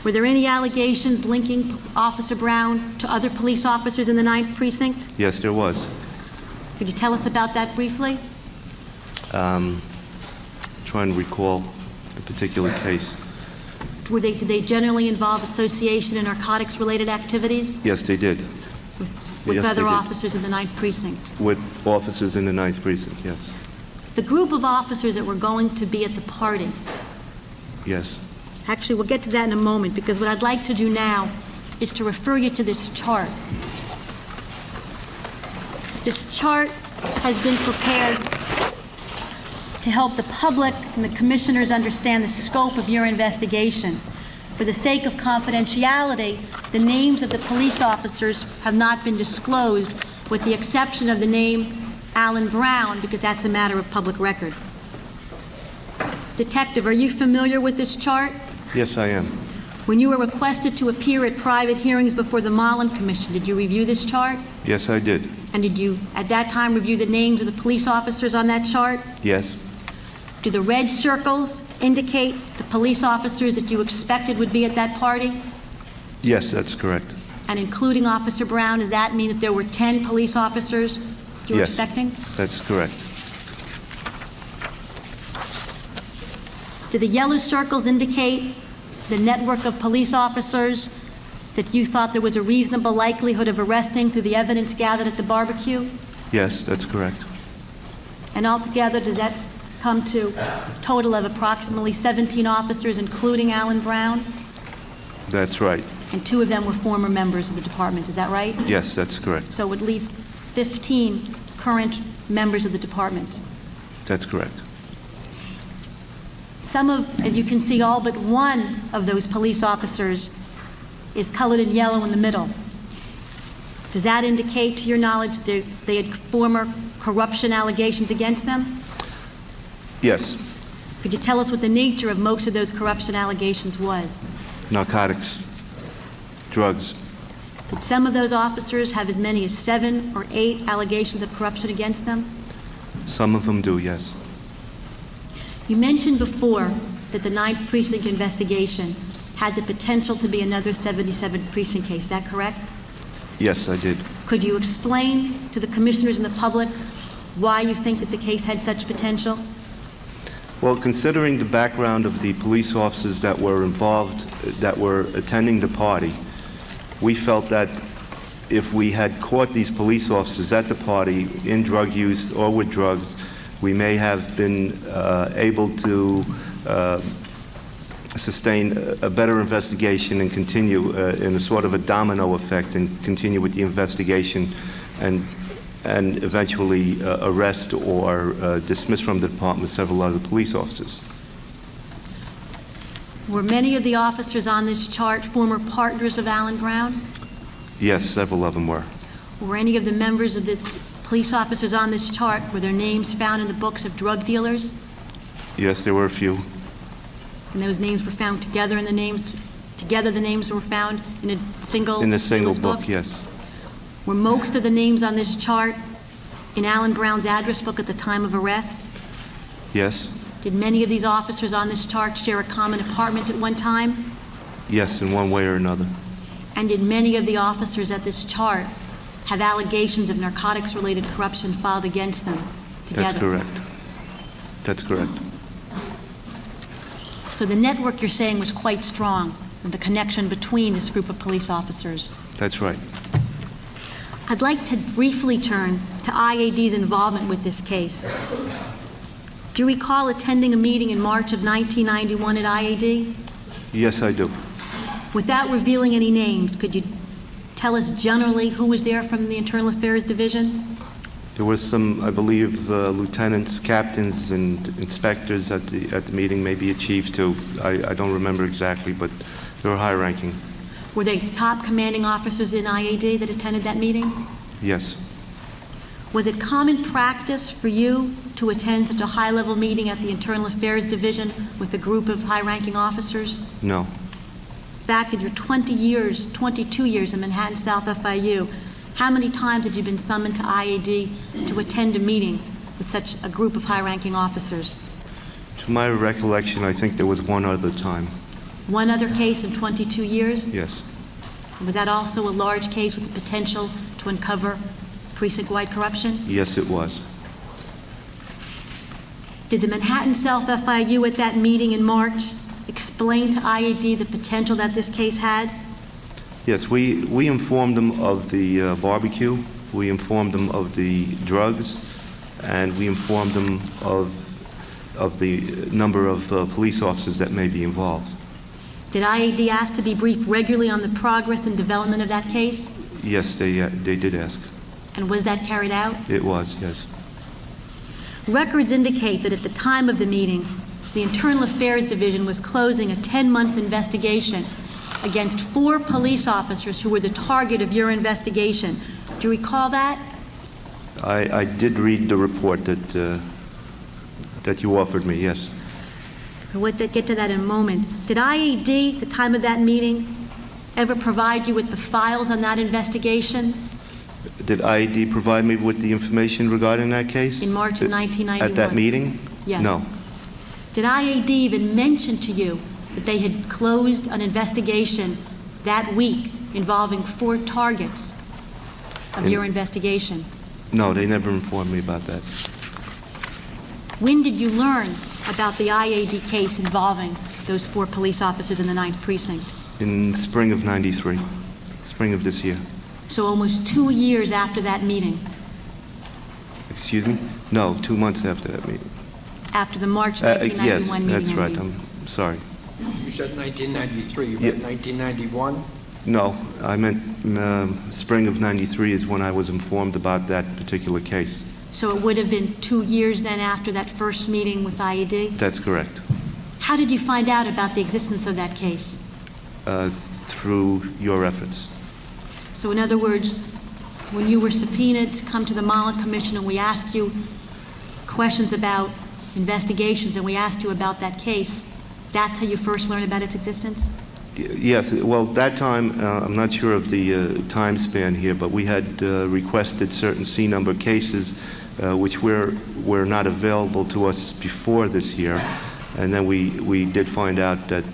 Were there any allegations linking Officer Brown to other police officers in the 9th Precinct? Yes, there was. Could you tell us about that briefly? Trying to recall the particular case. Did they generally involve association and narcotics-related activities? Yes, they did. With Yes, other they did. officers in the 9th Precinct? With officers in the 9th Precinct, yes. The group of officers that were going to be at the party, Yes. actually, we'll get to that in a moment, because what I'd like to do now is to refer you to this chart. This chart has been prepared to help the public and the commissioners understand the scope of your investigation. For the sake of confidentiality, the names of the police officers have not been disclosed, with the exception of the name Alan Brown, because that's a matter of public record. Detective, are you familiar with this chart? Yes, I am. When you were requested to appear at private hearings before the Mullen Commission, did you review this chart? Yes, I did. And did you, at that time, review the names of the police officers on that chart? Yes. Do the red circles indicate the police officers that you expected would be at that party? Yes, that's correct. and including Officer Brown, does that mean that there were 10 police officers you were Yes. expecting? That's correct. Do the yellow circles indicate the network of police officers that you thought there was a reasonable likelihood of arresting through the evidence gathered at the barbecue? Yes, that's correct. And altogether, does that come to a total of approximately 17 officers, including Alan Brown? That's right. And 2 of them were former members of the department, is that right? Yes, that's correct. So at least 15 current members of the department. That's correct. Some of, as you can see, all but one of those police officers is colored in yellow in the middle. Does that indicate, to your knowledge, that they had former corruption allegations against them? Yes. Could you tell us what the nature of most of those corruption allegations was? Narcotics, drugs. Did some of those officers have as many as 7 or 8 allegations of corruption against them? Some of them do, yes. You mentioned before that the 9th Precinct investigation had the potential to be another 77th Precinct case. Is that correct? Yes, I did. Could you explain to the commissioners and the public why you think that the case had such potential? Well, considering the background of the police officers that were involved, that were attending the party, we felt that if we had caught these police officers at the party in drug use or with drugs, we may have been able to sustain a better investigation and continue in a sort of a domino effect and continue with the investigation and eventually arrest or dismiss from the department several other police officers. Were many of the officers on this chart former partners of Alan Brown? Yes, several of them were. Were any of the members of the police officers on this chart, were their names found in the books of drug dealers? Yes, there were a few. And those names were found together, and the names were found in a single dealer's book, yes. Were most of the names on this chart in Alan Brown's address book at the time of arrest? Yes. Did many of these officers on this chart share a common apartment at one time? Yes, in one way or another. And did many of the officers at this chart have allegations of narcotics-related corruption filed against them together? That's correct. That's correct. So the network you're saying was quite strong, and the connection between this group of police officers. That's right. I'd like to briefly turn to IAD's involvement with this case. Do you recall attending a meeting in March of 1991 at IAD? Yes, I do. Without revealing any names, could you tell us generally who was there from the Internal Affairs Division? There were some, I believe, lieutenants, captains, and inspectors at the meeting, maybe a chief too. I don't remember exactly, but they were high-ranking. Were they top commanding officers in IAD that attended that meeting? Yes. Was it common practice for you to attend such a high-level meeting at the Internal Affairs Division with a group of high-ranking officers? No. In fact, in your 22 years in Manhattan South FIU, how many times had you been summoned to IAD to attend a meeting with such a group of high-ranking officers? To my recollection, I think there was one other time. One other case in 22 years? Yes. Was that also a large case with the potential to uncover precinct-wide corruption? Yes, it was. Did the Manhattan South FIU at that meeting in March explain to IAD the potential that this case had? Yes, we informed them of the barbecue, we informed them of the drugs, and we informed them of the number of police officers that may be involved. Did IAD ask to be briefed regularly on the progress and development of that case? Yes, they did ask. And was that carried out? It was, yes. Records indicate that at the time of the meeting, the Internal Affairs Division was closing a 10-month investigation against 4 police officers who were the target of your investigation. Do you recall that? I did read the report that you offered me, yes. We'll get to that in a moment. Did IAD, at the time of that meeting, ever provide you with the files on that investigation? Did IAD provide me with the information regarding that case? In March of 1991. At that meeting? Yes. No. Did IAD even mention to you that they had closed an investigation that week involving 4 targets of your investigation. No, they never informed me about that. When did you learn about the IAD case involving those 4 police officers in the 9th Precinct? In spring of '93, spring of this year. So almost 2 years after that meeting, Excuse me? No, 2 months after that meeting. after the March Yes, 1991 meeting. that's I right. mean. I'm sorry. You said 1993, you Yeah. meant 1991? No, I meant spring of '93 is when I was informed about that particular case. So it would have been 2 years then after that first meeting with IAD? That's correct. How did you find out about the existence of that case? Through your efforts. So in other words, when you were subpoenaed to come to the Mullen Commission and we asked you questions about investigations and we asked you about that case, that's how you first learned about its existence? Yes, well, that time, I'm not sure of the time span here, but we had requested certain C-number cases which were not available to us before this year. And then we did find out that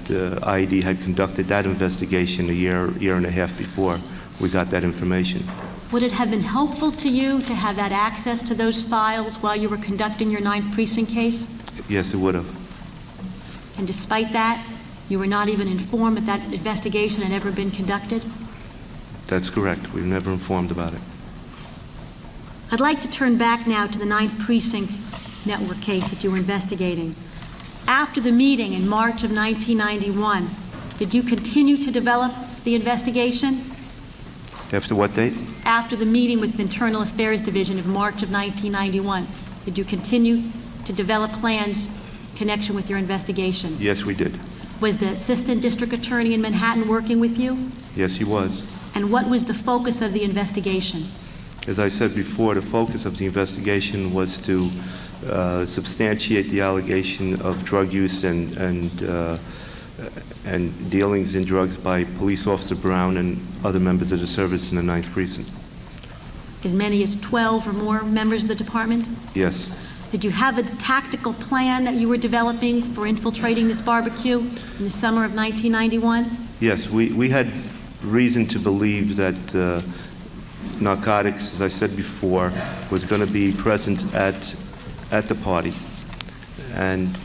IED had conducted that investigation a year and a half before we got that information. Would it have been helpful to you to have that access to those files while you were conducting your 9th Precinct case? Yes, it would have. And despite that, you were not even informed that that investigation had ever been conducted? That's correct. We were never informed about it. I'd like to turn back now to the 9th Precinct network case that you were investigating. After the meeting in March of 1991, did you continue to develop the investigation? After what date? After the meeting with the Internal Affairs Division of March of 1991, did you continue to develop plans in connection with your investigation? Yes, we did. Was the Assistant District Attorney in Manhattan working with you? Yes, he was. And what was the focus of the investigation? As I said before, the focus of the investigation was to substantiate the allegation of drug use and dealings in drugs by Police Officer Brown and other members of the service in the 9th Precinct. As many as 12 or more members of the department? Yes. Did you have a tactical plan that you were developing for infiltrating this barbecue in the summer of 1991? Yes, we had reason to believe that narcotics, as I said before, was going to be present at the party. And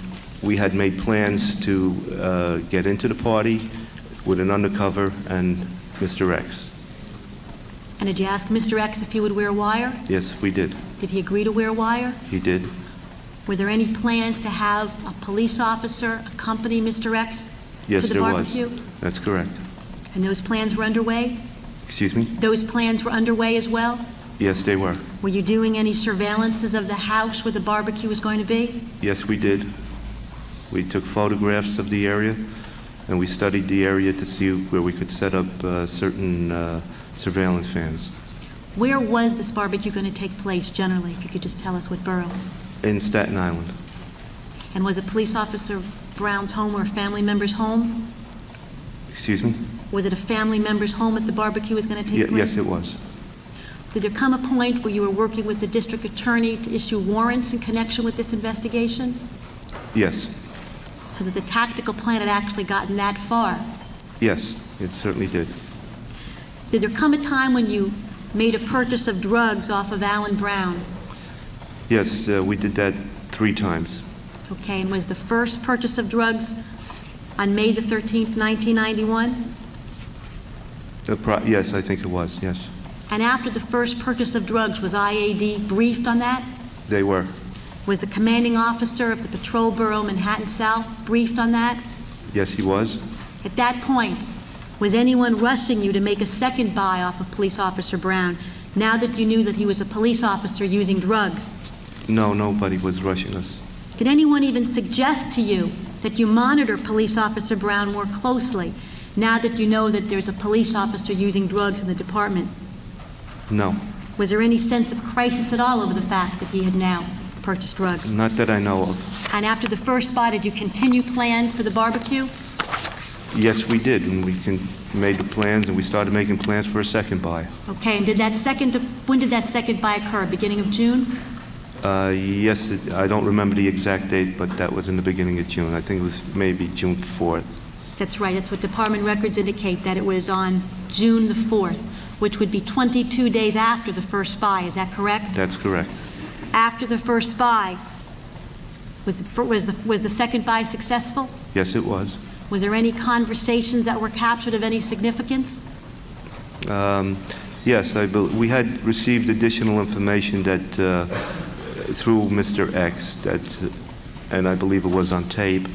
we had made plans to get into the party with an undercover and Mr. X. And did you ask Mr. X if he would wear wire? Yes, we did. Did he agree to wear wire? He did. Were there any plans to have a police officer accompany Mr. X Yes, to the there barbecue? was. That's correct. And those plans were underway? Excuse me? Those plans were underway as well? Yes, they were. Were you doing any surveillances of the house where the barbecue was going to be? Yes, we did. We took photographs of the area, and we studied the area to see where we could set up certain surveillance vans. Where was this barbecue going to take place generally, if you could just tell us what borough? In Staten Island. And was it Police Officer Brown's home or a family member's home? Excuse me? Was it a family member's home that the barbecue was going to take place? Yes, it was. Did there come a point where you were working with the district attorney to issue warrants in connection with this investigation? Yes. So that the tactical plan had actually gotten that far? Yes, it certainly did. Did there come a time when you made a purchase of drugs off of Alan Brown? Yes, we did that 3 times. Okay, and was the first purchase of drugs on May the 13th, 1991? Yes, I think it was, yes. And after the first purchase of drugs, was IAD briefed on that? They were. Was the commanding officer of the Patrol Bureau Manhattan South briefed on that? Yes, he was. At that point, was anyone rushing you to make a second buy off of Police Officer Brown, now that you knew that he was a police officer using drugs? No, nobody was rushing us. Did anyone even suggest to you that you monitor Police Officer Brown more closely, now that you know that there's a police officer using drugs in the department? No. Was there any sense of crisis at all over the fact that he had now purchased drugs? Not that I know of. And after the first buy, did you continue plans for the barbecue? Yes, we did, and we made the plans, and we started making plans for a second buy. Okay, and when did that second buy occur? Beginning of June? Yes, I don't remember the exact date, but that was in the beginning of June. I think it was maybe June 4th. That's right, that's what department records indicate, that it was on June the 4th, which would be 22 days after the first buy, is that correct? That's correct. After the first buy, was the second buy successful? Yes, it was. Was there any conversations that were captured of any significance? Yes, we had received additional information that, through Mr. X, that, and I believe it was on tape,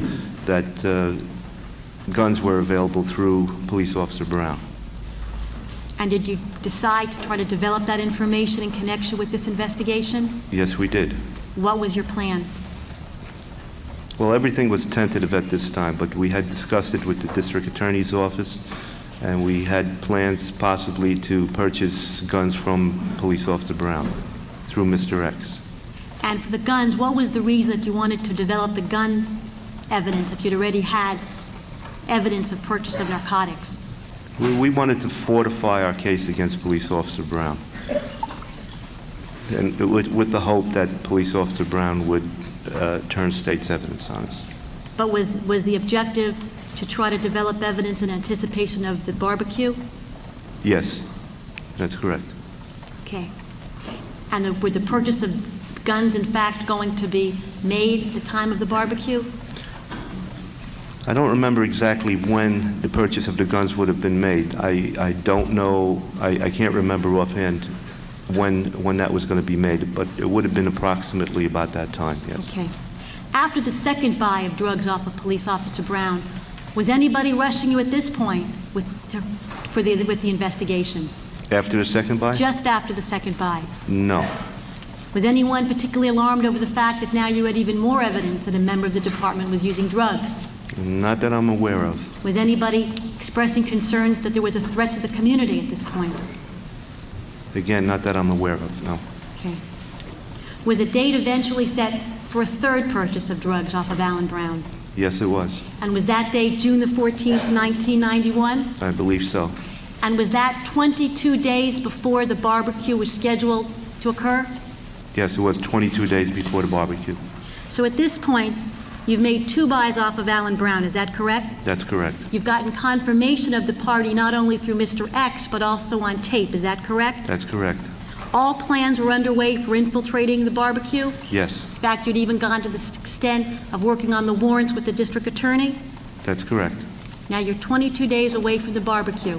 that guns were available through Police Officer Brown. And did you decide to try to develop that information in connection with this investigation? Yes, we did. What was your plan? Well, everything was tentative at this time, but we had discussed it with the District Attorney's Office, and we had plans possibly to purchase guns from Police Officer Brown through Mr. X. And for the guns, what was the reason that you wanted to develop the gun evidence if you'd already had evidence of purchase of narcotics? We wanted to fortify our case against Police Officer Brown, and with the hope that Police Officer Brown would turn state's evidence on us. But was the objective to try to develop evidence in anticipation of the barbecue? Yes, that's correct. Okay. And were the purchase of guns, in fact, going to be made at the time of the barbecue? I don't remember exactly when the purchase of the guns would have been made. I don't know, I can't remember offhand when that was going to be made, but it would have been approximately about that time, yes. Okay. After the second buy of drugs off of Police Officer Brown, was anybody rushing you at this point with the investigation? After the second buy? Just after the second buy. No. Was anyone particularly alarmed over the fact that now you had even more evidence that a member of the department was using drugs? Not that I'm aware of. Was anybody expressing concerns that there was a threat to the community at this point? Again, not that I'm aware of, no. Okay. Was a date eventually set for a third purchase of drugs off of Alan Brown? Yes, it was. And was that date June the 14th, 1991? I believe so. And was that 22 days before the barbecue was scheduled to occur? Yes, it was 22 days before the barbecue. So at this point, you've made two buys off of Alan Brown, is that correct? That's correct. You've gotten confirmation of the party not only through Mr. X, but also on tape, is that correct? That's correct. All plans were underway for infiltrating the barbecue? Yes, In fact, you'd even gone to the extent of working on the warrants with the district attorney? that's correct. Now you're 22 days away from the barbecue.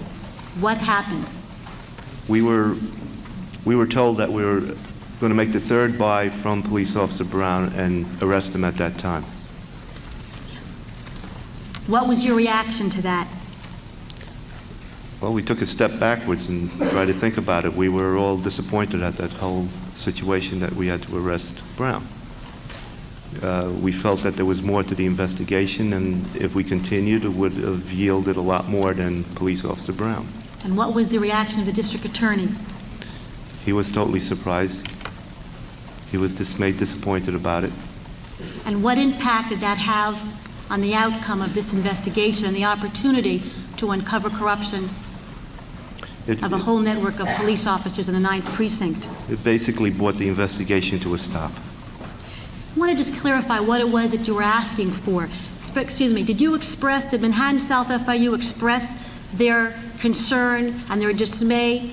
What happened? We were told that we were going to make the third buy from Police Officer Brown and arrest him at that time. What was your reaction to that? Well, we took a step backwards and tried to think about it. We were all disappointed at that whole situation that we had to arrest Brown. We felt that there was more to the investigation, and if we continued, it would have yielded a lot more than Police Officer Brown. And what was the reaction of the district attorney? He was totally surprised. He was dismayed, disappointed about it. And what impact did that have on the outcome of this investigation and the opportunity to uncover corruption of a whole network of police officers in the 9th Precinct? It basically brought the investigation to a stop. I want to just clarify what it was that you were asking for. Excuse me, did Manhattan South FIU express their concern and their dismay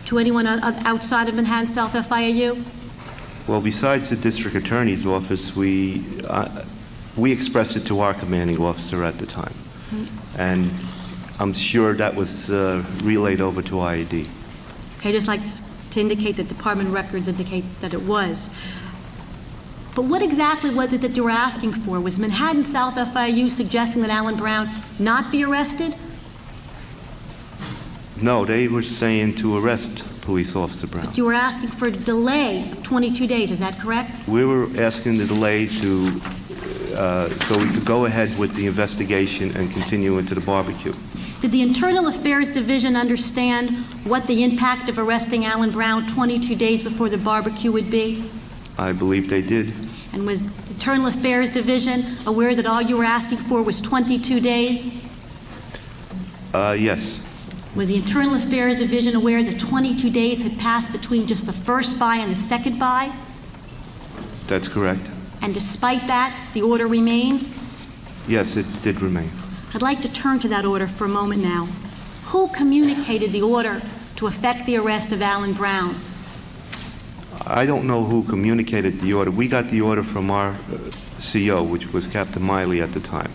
to anyone outside of Manhattan South FIU? Well, besides the district attorney's office, we expressed it to our commanding officer at the time. And I'm sure that was relayed over to IAD. Okay, just like to indicate that department records indicate that it was. But what exactly was it that you were asking for? Was Manhattan South FIU suggesting that Alan Brown not be arrested? No, they were saying to arrest Police Officer Brown. You were asking for a delay of 22 days, is that correct? We were asking the delay to, so we could go ahead with the investigation and continue into the barbecue. Did the Internal Affairs Division understand what the impact of arresting Alan Brown 22 days before the barbecue would be? I believe they did. And was the Internal Affairs Division aware that all you were asking for was 22 days? Yes. Was the Internal Affairs Division aware that 22 days had passed between just the first buy and the second buy? That's correct. And despite that, the order remained? Yes, it did remain. I'd like to turn to that order for a moment now. Who communicated the order to effect the arrest of Alan Brown? I don't know who communicated the order. We got the order from our CO, which was Captain Miley at the time.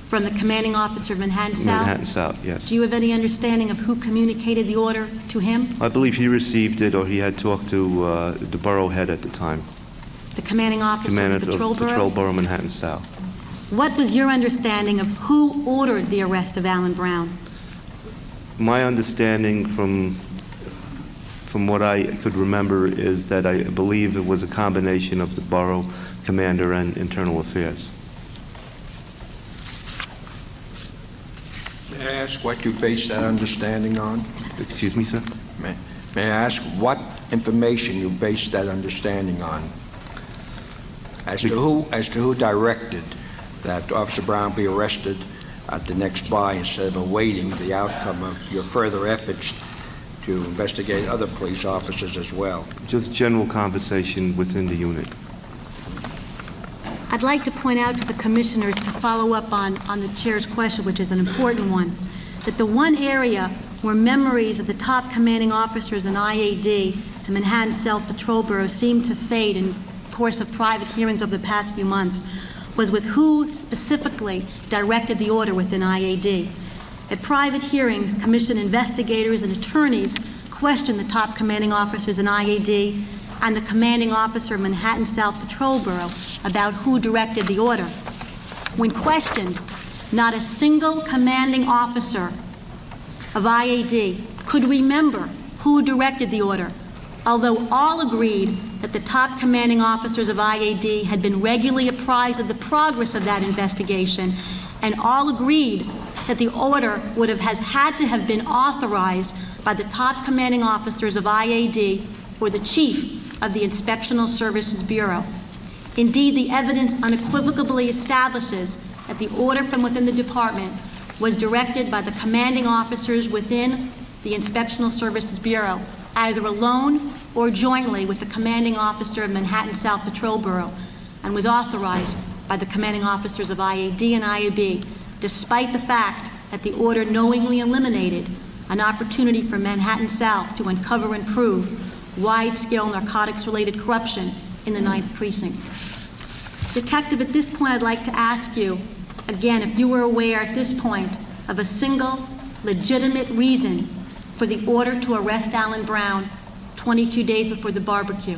From the commanding officer of Manhattan South? Manhattan South, yes. Do you have any understanding of who communicated the order to him? I believe he received it, or he had talked to the borough head at the time. The commanding officer of the Patrol Bureau? Patrol Bureau, Manhattan South. What was your understanding of who ordered the arrest of Alan Brown? My understanding from what I could remember is that I believe it was a combination of the borough commander and internal affairs. May I ask what you base that understanding on? Excuse me, sir? May I ask what information you base that understanding on? As to who directed that Officer Brown be arrested at the next by instead of awaiting the outcome of your further efforts to investigate other police officers as well? Just general conversation within the unit. I'd like to point out to the commissioners, to follow up on the chair's question, which is an important one, that the one area where memories of the top commanding officers in IAD and Manhattan South Patrol Bureau seemed to fade in the course of private hearings over the past few months was with who specifically directed the order within IAD. At private hearings, commission investigators and attorneys questioned the top commanding officers in IAD and the commanding officer of Manhattan South Patrol Bureau about who directed the order. When questioned, not a single commanding officer of IAD could remember who directed the order, although all agreed that the top commanding officers of IAD had been regularly apprised of the progress of that investigation, and all agreed that the order would have had to have been authorized by the top commanding officers of IAD or the chief of the Inspectional Services Bureau. Indeed, the evidence unequivocally establishes that the order from within the department was directed by the commanding officers within the Inspectional Services Bureau, either alone or jointly with the commanding officer of Manhattan South Patrol Bureau, and was authorized by the commanding officers of IAD and IAB, despite the fact that the order knowingly eliminated an opportunity for Manhattan South to uncover and prove wide-scale narcotics-related corruption in the 9th Precinct. Detective, at this point I'd like to ask you, again, if you were aware at this point of a single legitimate reason for the order to arrest Alan Brown 22 days before the barbecue.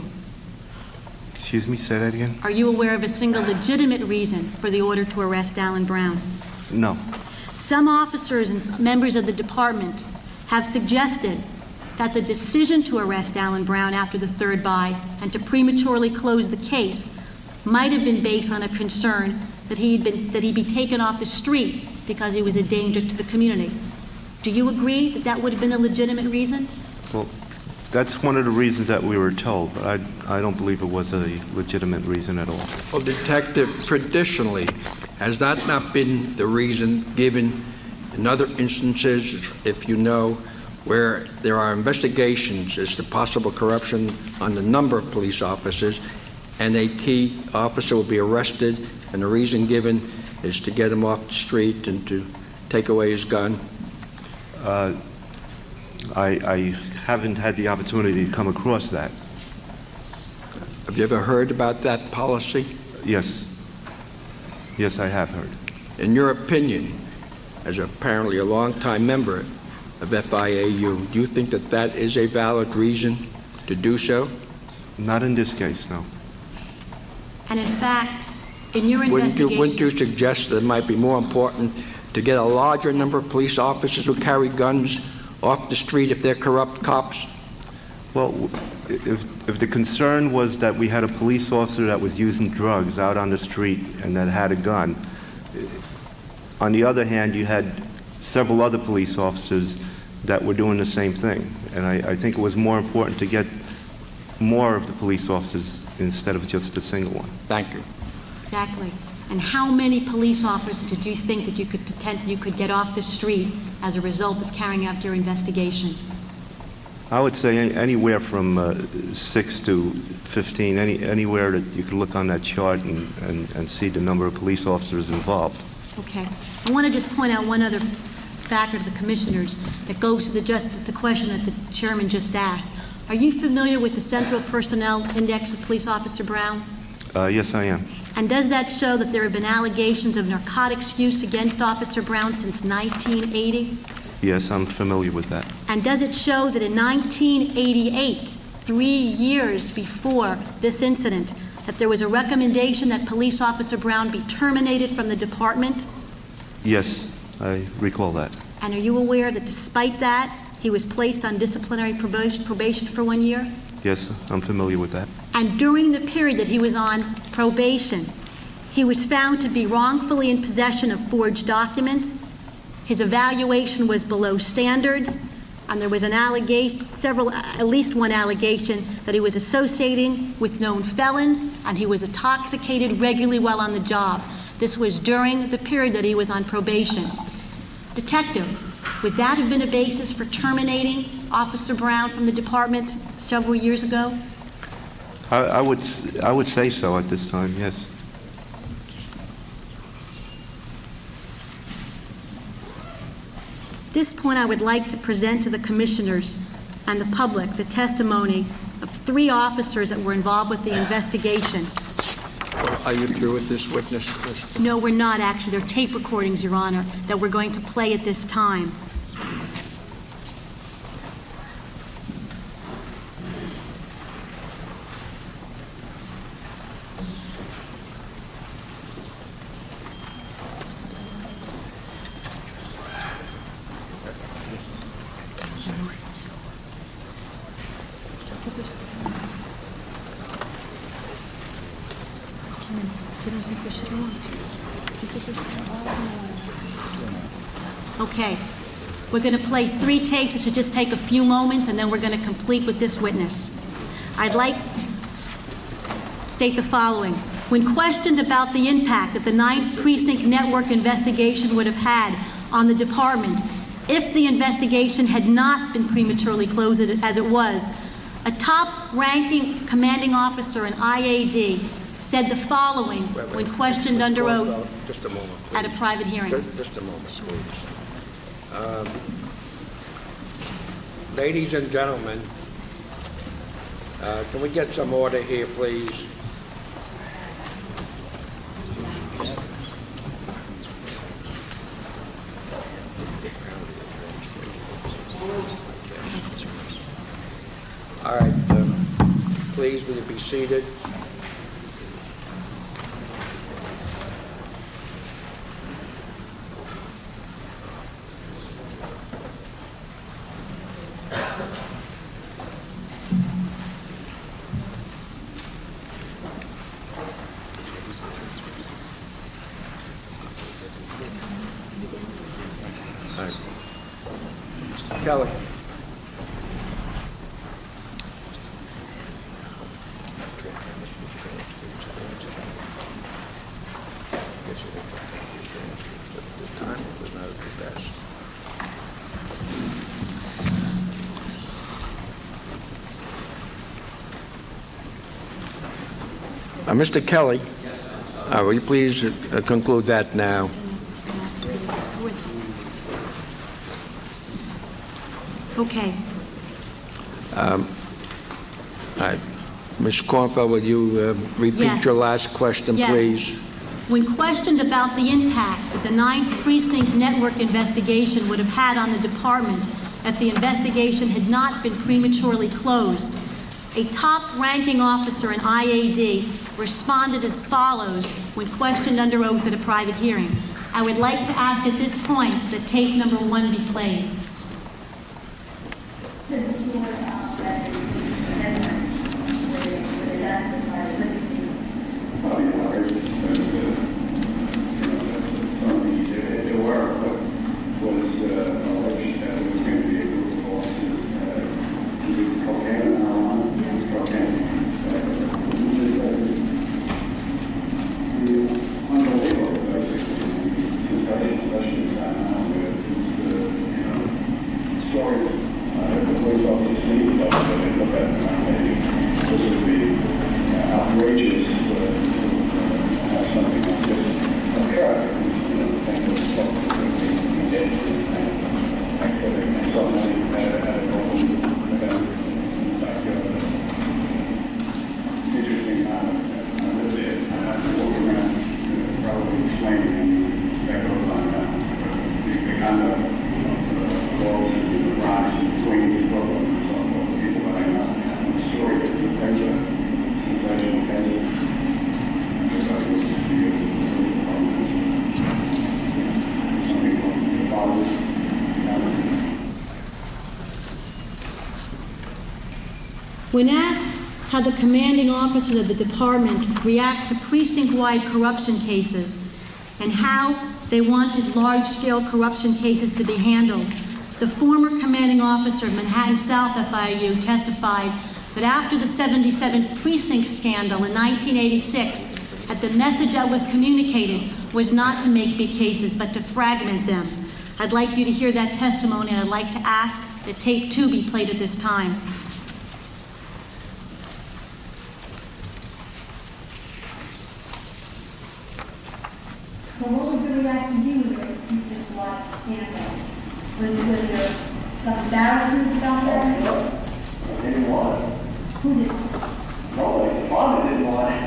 Excuse me, say that again? Are you aware of a single legitimate reason for the order to arrest Alan Brown? No. Some officers and members of the department have suggested that the decision to arrest Alan Brown after the third buy and to prematurely close the case might have been based on a concern that he be taken off the street because he was a danger to the community. Do you agree that that would have been a legitimate reason? Well, that's one of the reasons that we were told, but I don't believe it was a legitimate reason at all. Well, Detective, traditionally, has that not been the reason given in other instances, if you know, where there are investigations as to possible corruption on the number of police officers, and a key officer will be arrested, and the reason given is to get him off the street and to take away his gun? I haven't had the opportunity to come across that. Have you ever heard about that policy? Yes. Yes, I have heard. In your opinion, as apparently a longtime member of FIAU, do you think that that is a valid reason to do so? Not in this case, no. And in fact, in your investigation... Wouldn't you suggest that it might be more important to get a larger number of police officers who carry guns off the street if they're corrupt cops? Well, if the concern was that we had a police officer that was using drugs out on the street and that had a gun, on the other hand, you had several other police officers that were doing the same thing. And I think it was more important to get more of the police officers instead of just a single one. Thank you. Exactly. And how many police officers did you think that you could get off the street as a result of carrying out your investigation? I would say anywhere from 6 to 15, anywhere that you can look on that chart and see the number of police officers involved. Okay. I want to just point out one other factor to the commissioners that goes to the question that the chairman just asked. Are you familiar with the Central Personnel Index of Police Officer Brown? Yes, I am. And does that show that there have been allegations of narcotics use against Officer Brown since 1980? Yes, I'm familiar with that. And does it show that in 1988, 3 years before this incident, that there was a recommendation that Police Officer Brown be terminated from the department? Yes, I recall that. And are you aware that despite that, he was placed on disciplinary probation for 1 year? Yes, I'm familiar with that. And during the period that he was on probation, he was found to be wrongfully in possession of forged documents. His evaluation was below standards, and there was an allegation, at least one allegation, that he was associating with known felons, and he was intoxicated regularly while on the job. This was during the period that he was on probation. Detective, would that have been a basis for terminating Officer Brown from the department several years ago? I would say so at this time, yes. At this point, I would like to present to the commissioners and the public the testimony of 3 officers that were involved with the investigation. Are you through with this witness list? No, we're not actually. They're tape recordings, Your Honor, that we're going to play at this time. Okay. We're going to play 3 tapes. It should just take a few moments, and then we're going to complete with this witness. I'd like to state the following. When questioned about the impact that the 9th Precinct Network investigation would have had on the department if the investigation had not been prematurely closed as it was, a top-ranking commanding officer in IAD said the following when questioned under oath Just a moment, please. at a private hearing. Just a moment, please. Ladies and gentlemen, can we get some order here, please? All right, please, will you be seated? Kelly. Mr. Kelly, will you please conclude that now? Okay. Ms. Kornfeld, would you repeat Yes. your last question, Yes. please? When questioned about the impact that the 9th Precinct Network investigation would have had on the department if the investigation had not been prematurely closed, a top-ranking officer in IAD responded as follows when questioned under oath at a private hearing. I would like to ask at this point that tape number 1 be played. When asked how the commanding officers of the department react to precinct-wide corruption cases and how they wanted large-scale corruption cases to be handled, the former commanding officer of Manhattan South FIU testified that after the 77th precinct scandal in 1986, that the message that was communicated was not to make big cases, but to fragment them. I'd like you to hear that testimony, and I'd like to ask that tape 2 be played at this time. So what was the reaction you were in this last scandal? Was there some embarrassment about that? I didn't want it. Who did? Nobody. Mama didn't want it.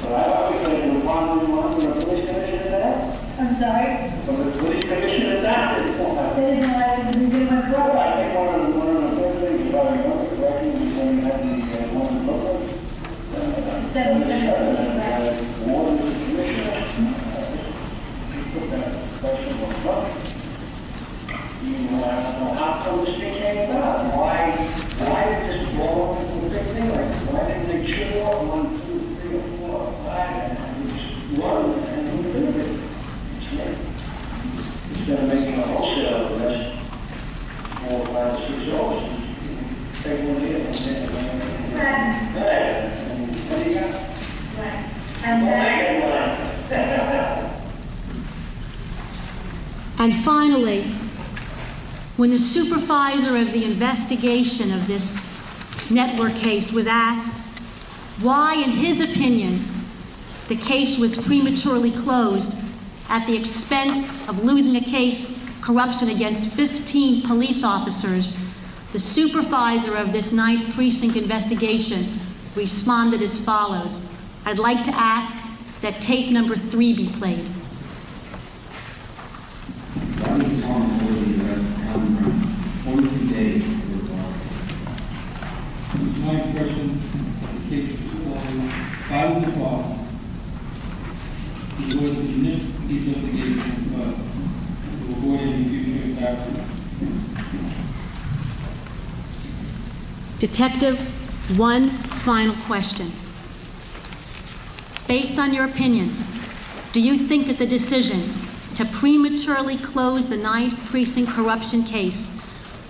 But I always said the mom didn't want it when the police commissioner said. I'm sorry? When the police commissioner said that. They didn't like it because they went Well, broke. I think one of the first things about a young correction was when you had the one in Brooklyn. One commissioner put that question on front. You want to know how come this thing came about? Why did this blow up into a big thing like this? Why didn't they chill off 1, 2, 3, or 4, or 5 and just run and who did it? It's me. Instead of making a wholesale arrest, 4, 5, 6 hours, take one here and then Right. hey, and what do you got? Right. And And finally, when the supervisor of the investigation of this network case was asked why, in his opinion, the case was prematurely closed at the expense of losing a case of corruption against 15 police officers, the supervisor of this 9th Precinct investigation responded as follows. I'd like to ask that tape number 3 be played. My impression of the case was by the department, he was in this investigation to avoid any future embarrassment. Detective, one final question. Based on your opinion, do you think that the decision to prematurely close the 9th Precinct corruption case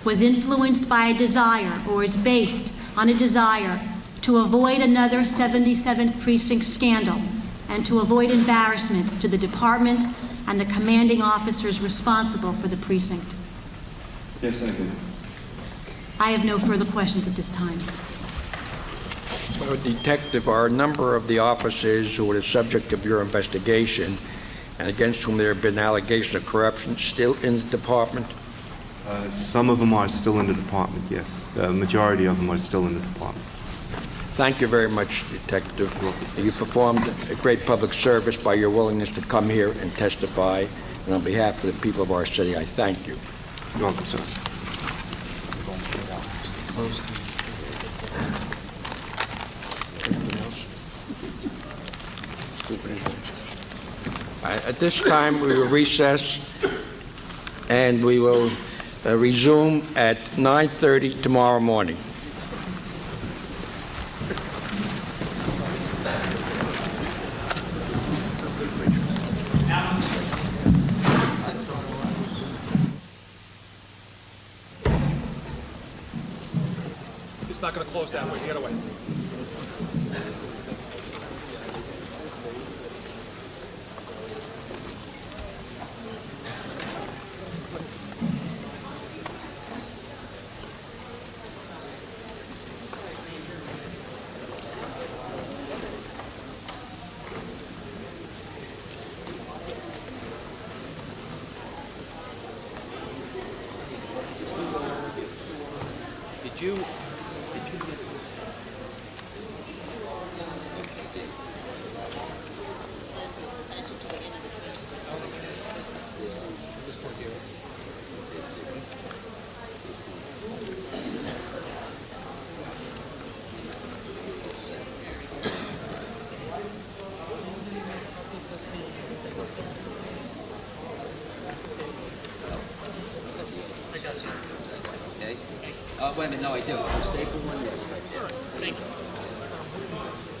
was influenced by a desire, or is based on a desire, to avoid another 77th Precinct scandal and to avoid embarrassment to the department and the commanding officers responsible for the precinct? Yes, I do. I have no further questions at this time. So, Detective, are a number of the officers who were the subject of your investigation and against whom there have been allegations of corruption still in the department? Some of them are still in the department, yes. The majority of them are still in the department. Thank you very much, Detective. You performed a great public service by your willingness to come here and testify. And on behalf of the people of our city, I thank you. You're welcome, sir. At this time, we will recess, and we will resume at 9:30 tomorrow morning. It's not going to close that way. Get away. Did you get okay? Wait a minute, no, I do. The staple one, yes, right there. Thank you.